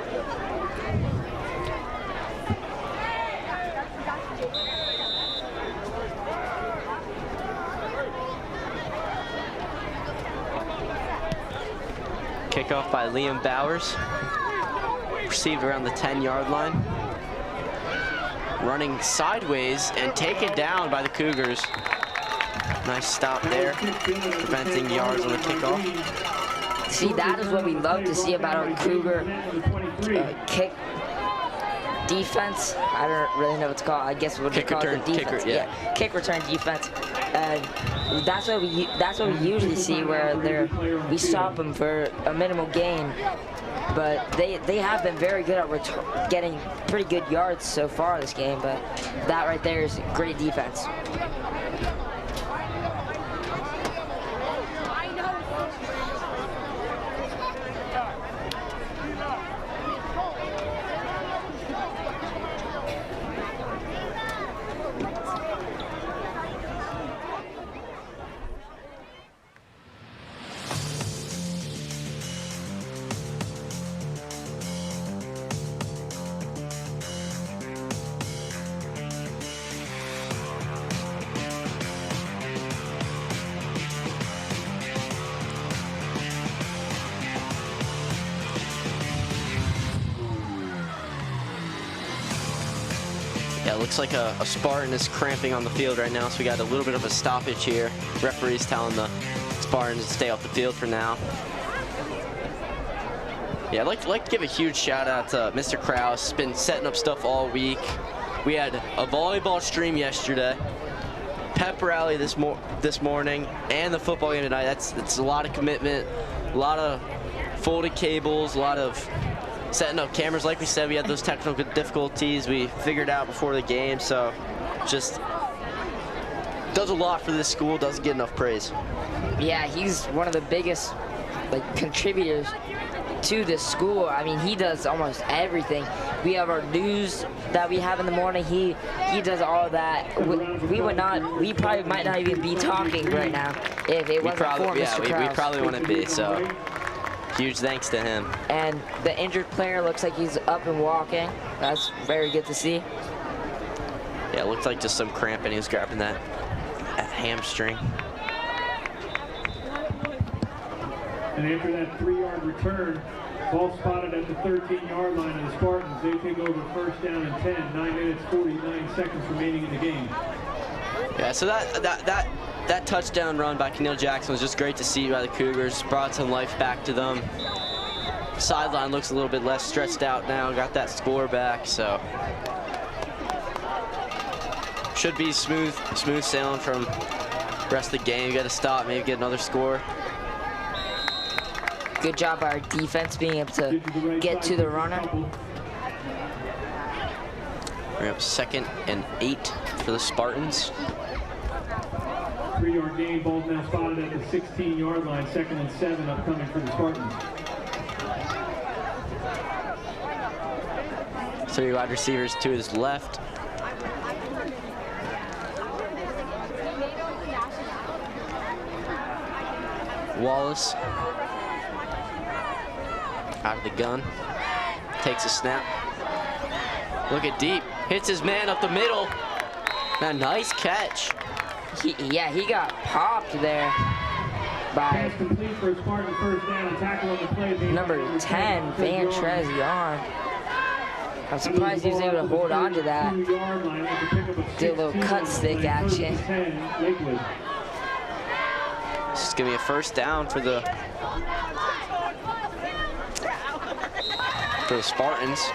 Kickoff by Liam Bowers. Received around the 10-yard line. Running sideways and taken down by the Cougars. Nice stop there, preventing yards on the kickoff. See, that is what we love to see about our Cougar kick defense. I don't really know what it's called. I guess what they call it, the defense. Kick return defense. That's what we usually see, where we stop them for a minimal gain. But they have been very good at getting pretty good yards so far this game. But that right there is great defense. Yeah, it looks like a Spartan is cramping on the field right now, so we got a little bit of a stoppage here. Referee's telling the Spartans to stay off the field for now. Yeah, I'd like to give a huge shout out to Mr. Kraus. Been setting up stuff all week. We had a volleyball stream yesterday, pep rally this morning, and the football game tonight. That's a lot of commitment, a lot of folded cables, a lot of setting up cameras. Like we said, we had those technical difficulties we figured out before the game, so just does a lot for this school, doesn't get enough praise. Yeah, he's one of the biggest contributors to this school. I mean, he does almost everything. We have our news that we have in the morning. He does all that. We probably might not even be talking right now if it wasn't for Mr. Krause. We probably wouldn't be, so huge thanks to him. And the injured player looks like he's up and walking. That's very good to see. Yeah, it looked like just some cramping. He was grabbing that hamstring. And after that 3-yard return, ball spotted at the 13-yard line of the Spartans. They take over first down and 10, 9 minutes, 49 seconds remaining in the game. Yeah, so that touchdown run by Keneal Jackson was just great to see by the Cougars. Brought some life back to them. Sideline looks a little bit less stretched out now. Got that score back, so should be smooth sailing from the rest of the game. You got to stop, maybe get another score. Good job by our defense being able to get to the runner. We're up 2nd and 8 for the Spartans. 3-yard gain, ball now spotted at the 16-yard line, 2nd and 7 upcoming for the Spartans. 3 wide receivers to his left. Wallace out of the gun, takes a snap. Look at deep, hits his man up the middle. Now, nice catch. He got popped there by number 10, Van Trezion. I'm surprised he was able to hold on to that. Did a little cut stick action. This is gonna be a first down for the Spartans.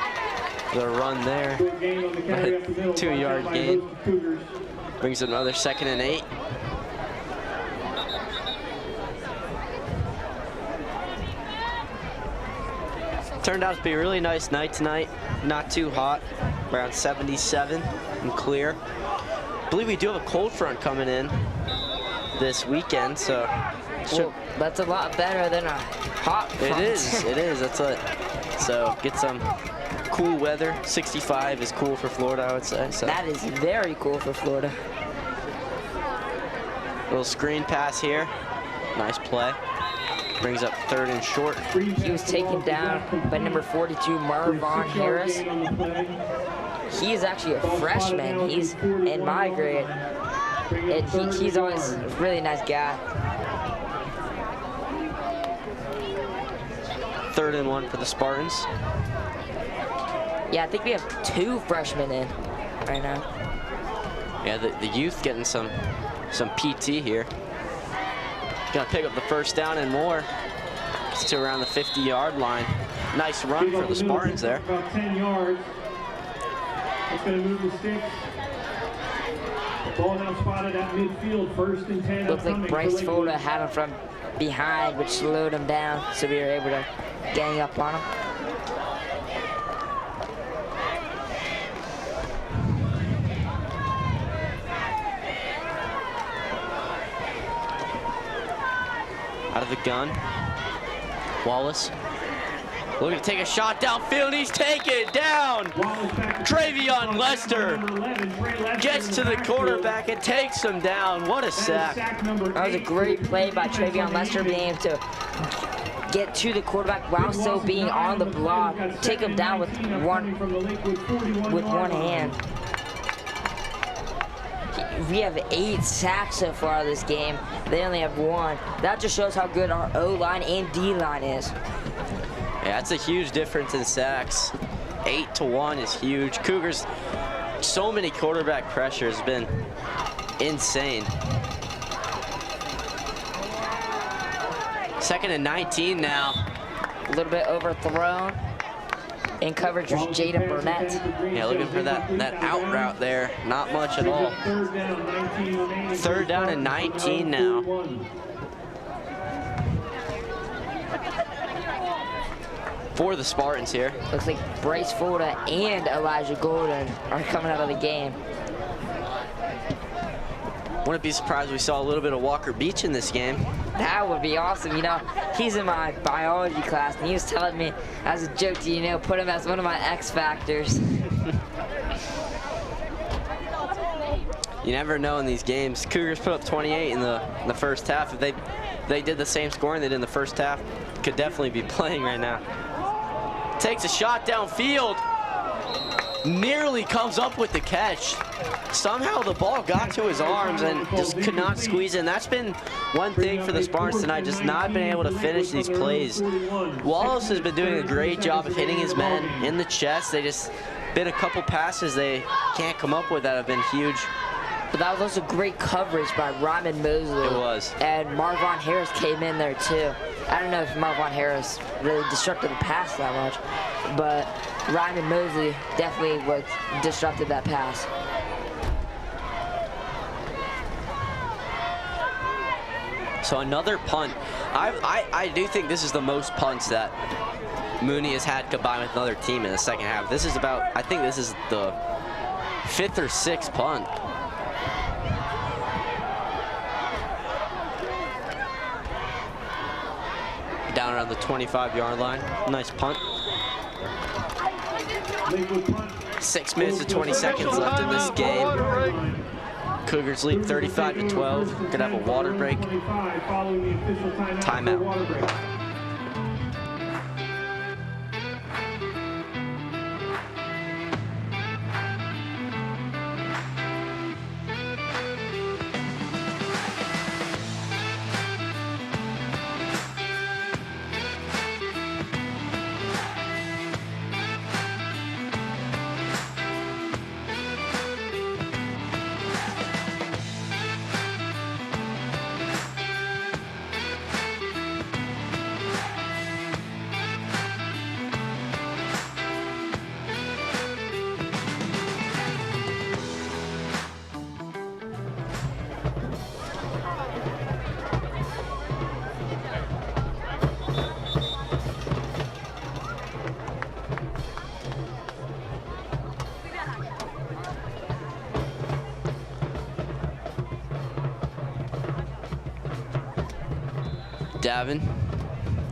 The run there, 2-yard gain. Brings another 2nd and 8. Turned out to be a really nice night tonight. Not too hot, around 77 and clear. I believe we do have a cold front coming in this weekend, so well, that's a lot better than a hot front. It is, that's it. So get some cool weather. 65 is cool for Florida, I would say. So that is very cool for Florida. Little screen pass here. Nice play. Brings up 3rd and short. He was taken down by number 42, Marvon Harris. He is actually a freshman. He's in my grade. And he's always a really nice guy. 3rd and 1 for the Spartans. Yeah, I think we have 2 freshmen in right now. Yeah, the youth getting some PT here. Gonna pick up the first down and more. It's to around the 50-yard line. Nice run for the Spartans there. About 10 yards. It's gonna move the sticks. Ball now spotted at midfield, 1st and 10. Looks like Bryce Folda had him from behind, which slowed him down, so we were able to gang up on him. Out of the gun, Wallace looking to take a shot downfield. He's taken it down. Travion Lester gets to the quarterback and takes him down. What a sack. That was a great play by Travion Lester, being able to get to the quarterback while still being on the block, take him down with one hand. We have 8 sacks so far this game. They only have 1. That just shows how good our O-line and D-line is. Yeah, that's a huge difference in sacks. 8-1 is huge. Cougars, so many quarterback pressures, been insane. 2nd and 19 now. A little bit overthrown. In coverage was Jaden Burnett. Yeah, looking for that out route there. Not much at all. 3rd down and 19 now. For the Spartans here. Looks like Bryce Folda and Elijah Golden are coming out of the game. Wouldn't be surprised if we saw a little bit of Walker Beach in this game. That would be awesome. You know, he's in my biology class, and he was telling me as a joke to, you know, put him as one of my X factors. You never know in these games. Cougars put up 28 in the first half. If they did the same scoring they did in the first half, could definitely be playing right now. Takes a shot downfield. Nearly comes up with the catch. Somehow the ball got to his arms and just could not squeeze in. That's been one thing for the Spartans tonight, just not been able to finish these plays. Wallace has been doing a great job of hitting his men in the chest. They just been a couple passes they can't come up with that have been huge. But that was also great coverage by Ryman Mosley. It was. And Marvon Harris came in there too. I don't know if Marvon Harris really disrupted the pass that much, but Ryman Mosley definitely disrupted that pass. So another punt. I do think this is the most punts that Mooney has had combined with another team in the second half. This is about, I think this is the 5th or 6th punt. Down around the 25-yard line. Nice punt. 6 minutes and 20 seconds left in this game. Cougars lead 35-12. Gonna have a water break. Timeout.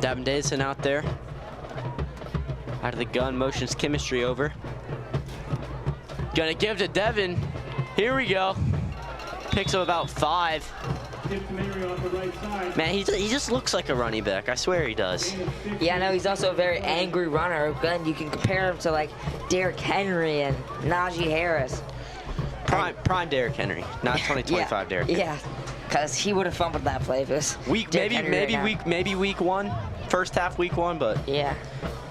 Davin Davidson out there. Out of the gun, motions chemistry over. Gonna give to Devin. Here we go. Picks up about 5. Man, he just looks like a running back. I swear he does. Yeah, I know he's also a very angry runner. Again, you can compare him to like Derrick Henry and Najee Harris. Prime Derrick Henry, not 2025 Derrick Henry. Yeah, because he would have fumbled that play if it was maybe week 1, first half week 1, but yeah.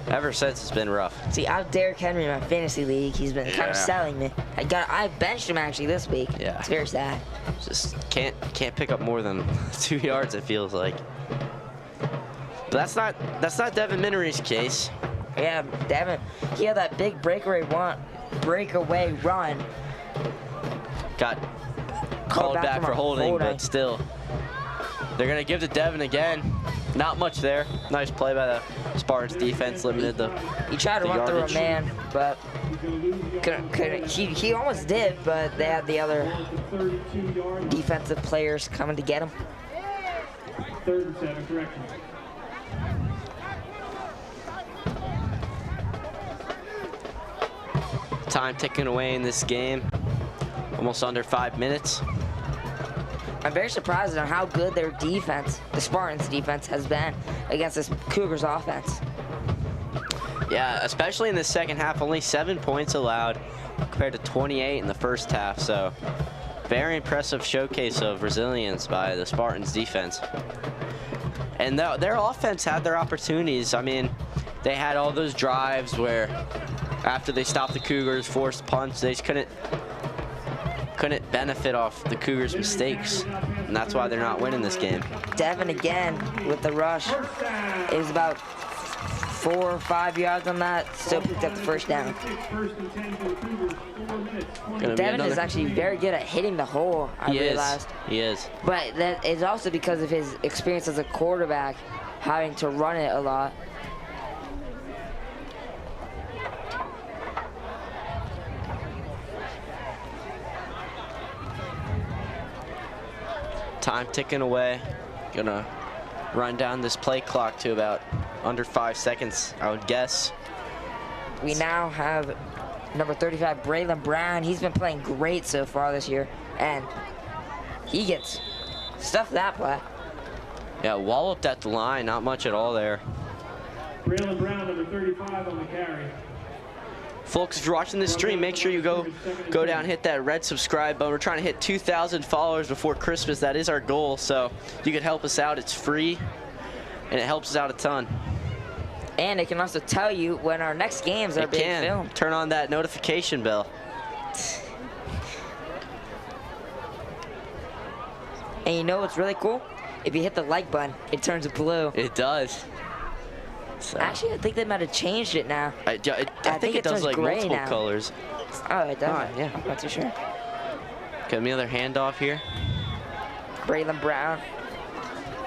Ever since it's been rough. See, I have Derrick Henry in my fantasy league. He's been kind of selling me. I benched him actually this week. Yeah. It's very sad. Just can't pick up more than 2 yards, it feels like. But that's not Devin Minnery's case. Yeah, Devin, he had that big breakaway run. Got called back for holding, but still. They're gonna give to Devin again. Not much there. Nice play by the Spartans defense, limited the He tried to run through a man, but couldn't. He almost did, but they had the other defensive players coming to get him. 3rd and 7, correction. Time ticking away in this game. Almost under 5 minutes. I'm very surprised on how good their defense, the Spartans' defense, has been against this Cougars offense. Yeah, especially in the second half, only 7 points allowed compared to 28 in the first half. So very impressive showcase of resilience by the Spartans defense. And their offense had their opportunities. I mean, they had all those drives where after they stopped the Cougars, forced punts, they just couldn't benefit off the Cougars' mistakes, and that's why they're not winning this game. Devin again with the rush. It was about 4 or 5 yards on that. Still picked up the first down. Devin is actually very good at hitting the hole, I realized. He is. But that is also because of his experience as a quarterback, having to run it a lot. Time ticking away. Gonna run down this play clock to about under 5 seconds, I would guess. We now have number 35, Braylon Brown. He's been playing great so far this year, and he gets stuffed that play. Yeah, walloped at the line, not much at all there. Braylon Brown, number 35 on the carry. Folks, if you're watching this stream, make sure you go down, hit that red subscribe button. We're trying to hit 2,000 followers before Christmas. That is our goal, so you can help us out. It's free, and it helps us out a ton. And it can also tell you when our next games are being filmed. Turn on that notification bell. And you know what's really cool? If you hit the like button, it turns blue. It does. So. Actually, I think they might have changed it now. I think it does like multiple colors. Oh, it does? Oh, yeah. I'm not too sure. Got another handoff here. Braylon Brown.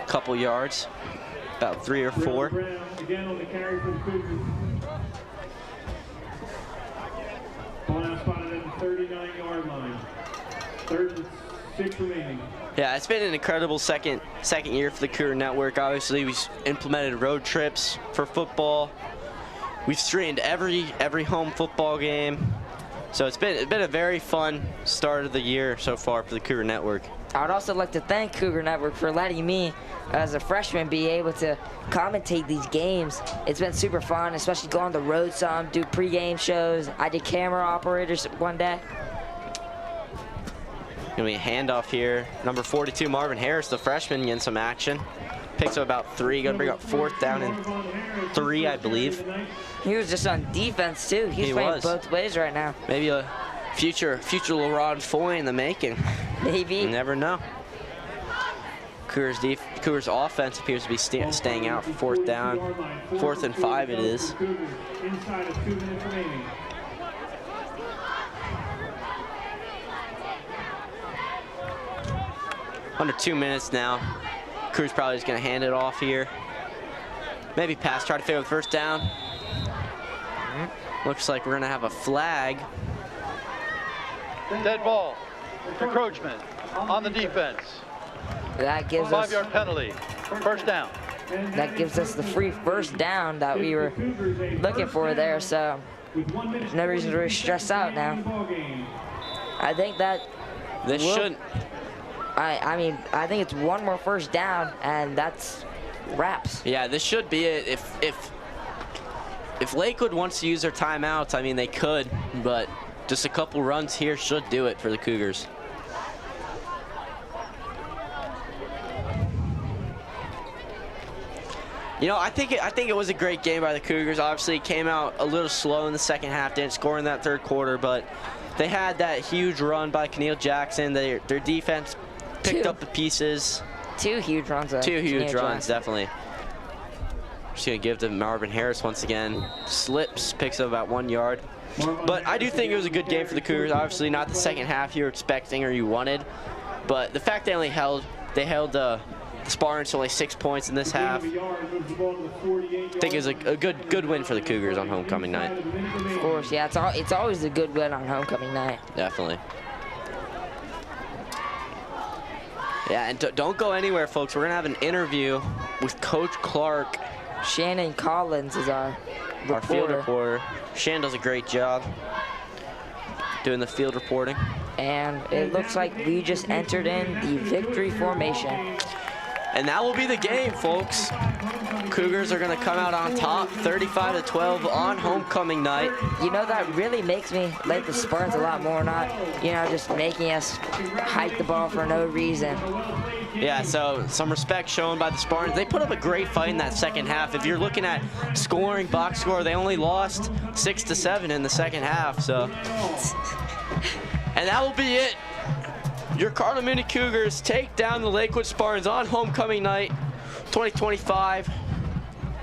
Couple yards. About 3 or 4. Brown again on the carry for the Cougars. Ball now spotted at the 39-yard line. 3rd and 6 remaining. Yeah, it's been an incredible second year for the Cougar Network. Obviously, we've implemented road trips for football. We've streamed every home football game. So it's been a very fun start of the year so far for the Cougar Network. I would also like to thank Cougar Network for letting me, as a freshman, be able to commentate these games. It's been super fun, especially go on the road some, do pregame shows. I did camera operators one day. Gonna be a handoff here. Number 42, Marvin Harris, the freshman, getting some action. Picks up about 3, gonna bring up 4th down and 3, I believe. He was just on defense too. He's playing both ways right now. Maybe a future LaRon Foy in the making. Maybe. You never know. Cougars offense appears to be staying out for 4th down. 4th and 5 it is. Inside of 2 minutes remaining. Under 2 minutes now. Cougars probably just gonna hand it off here. Maybe pass, try to figure out the 1st down. Looks like we're gonna have a flag. Dead ball. Encroachment on the defense. That gives us 5-yard penalty. 1st down. That gives us the free 1st down that we were looking for there. So there's no reason to really stress out now. I think that this shouldn't. I mean, I think it's one more 1st down, and that's wraps. Yeah, this should be it. If Lakewood wants to use their timeouts, I mean, they could, but just a couple runs here should do it for the Cougars. You know, I think it was a great game by the Cougars. Obviously, it came out a little slow in the second half, didn't score in that 3rd quarter, but they had that huge run by Keneal Jackson. Their defense picked up the pieces. 2 huge runs. 2 huge runs, definitely. Just gonna give to Marvin Harris once again. Slips, picks up about 1 yard. But I do think it was a good game for the Cougars. Obviously, not the second half you were expecting or you wanted, but the fact they held the Spartans to only 6 points in this half, I think is a good win for the Cougars on homecoming night. Of course, yeah, it's always a good win on homecoming night. Definitely. Yeah, and don't go anywhere, folks. We're gonna have an interview with Coach Clark. Shannon Collins is our field reporter. Shannon does a great job doing the field reporting. And it looks like we just entered in the victory formation. And that will be the game, folks. Cougars are going to come out on top, 35-12 on homecoming night. You know, that really makes me like the Spartans a lot more, not, you know, just making us hike the ball for no reason. Yeah, so some respect shown by the Spartans. They put up a great fight in that second half. If you're looking at scoring, box score, they only lost 6-7 in the second half, so. And that will be it. Your Cardinal Mooney Cougars take down the Lakewood Spartans on homecoming night 2025.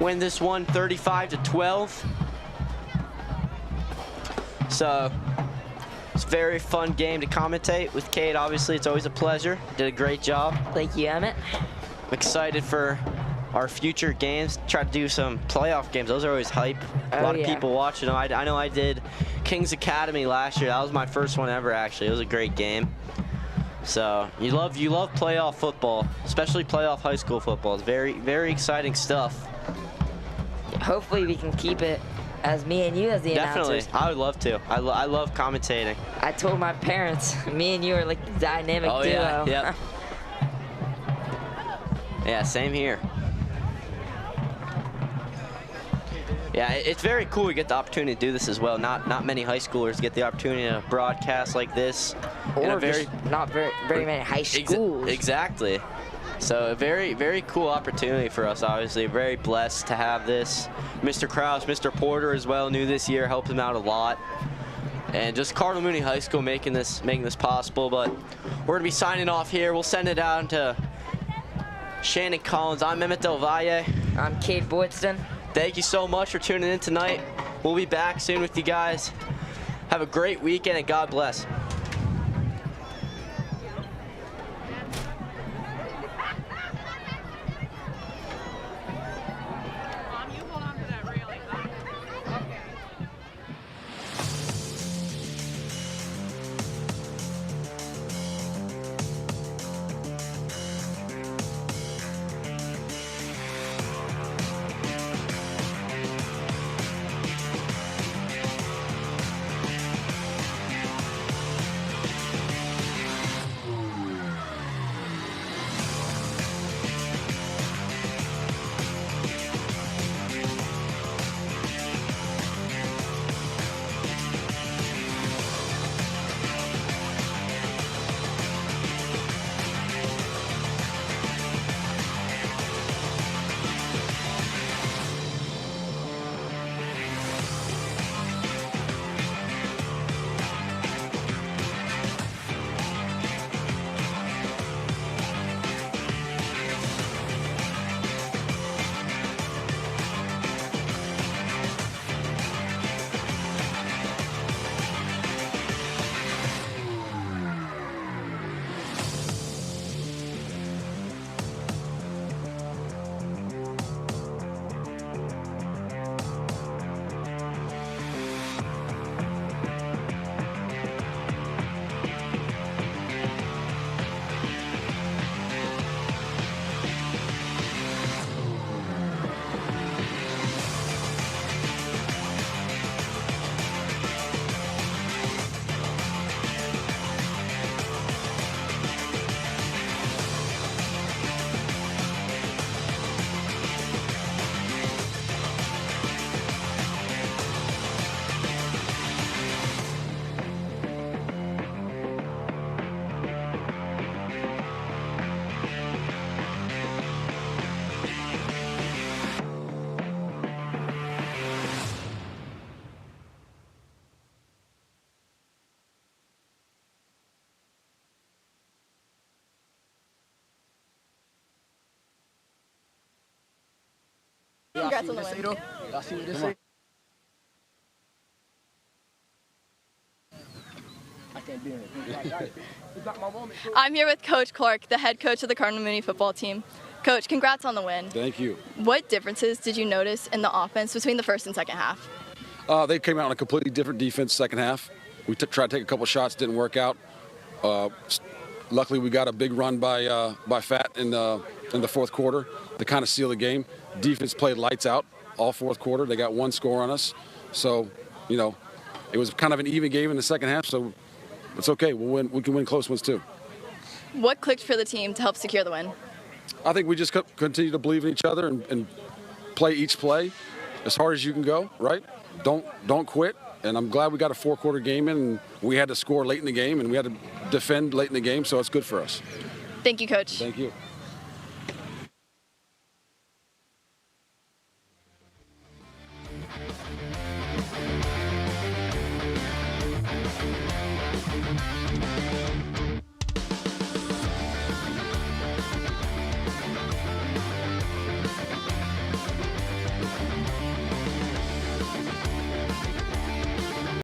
win this one 35-12. So it's a very fun game to commentate with Kate. Obviously, it's always a pleasure. Did a great job. Thank you, Emmett. I'm excited for our future games. Try to do some playoff games. Those are always hype. A lot of people watching them. I know I did Kings Academy last year. That was my first one ever, actually. It was a great game. So you love playoff football, especially playoff high school football. It's very, very exciting stuff. Hopefully we can keep it as me and you as the announcers. Definitely, I would love to. I love commentating. I told my parents, me and you are like the dynamic duo. Yeah, yep. Yeah, same here. Yeah, it's very cool we get the opportunity to do this as well. Not many high schoolers get the opportunity to broadcast like this. Or not very many high schools. Exactly. So a very, very cool opportunity for us, obviously. Very blessed to have this. Mr. Krause, Mr. Porter as well, new this year, helped him out a lot. And just Cardinal Mooney High School making this possible. But we're gonna be signing off here. We'll send it down to Shannon Collins. I'm Emmett Del Valle. I'm Cade Boydston. Thank you so much for tuning in tonight. We'll be back soon with you guys. Have a great weekend and God bless. Congrats on the win. I'm here with Coach Clark, the head coach of the Cardinal Mooney football team. Coach, congrats on the win. Thank you. What differences did you notice in the offense between the first and second half? They came out on a completely different defense second half. We tried to take a couple shots, didn't work out. Luckily, we got a big run by Fat in the fourth quarter to kind of seal the game. Defense played lights out all fourth quarter. They got one score on us. So, you know, it was kind of an even game in the second half, so it's okay. We'll win. We can win close ones too. What clicked for the team to help secure the win? I think we just continue to believe in each other and play each play as hard as you can go, right? Don't quit. And I'm glad we got a four-quarter game in, and we had to score late in the game, and we had to defend late in the game, so it's good for us. Thank you, Coach. Thank you.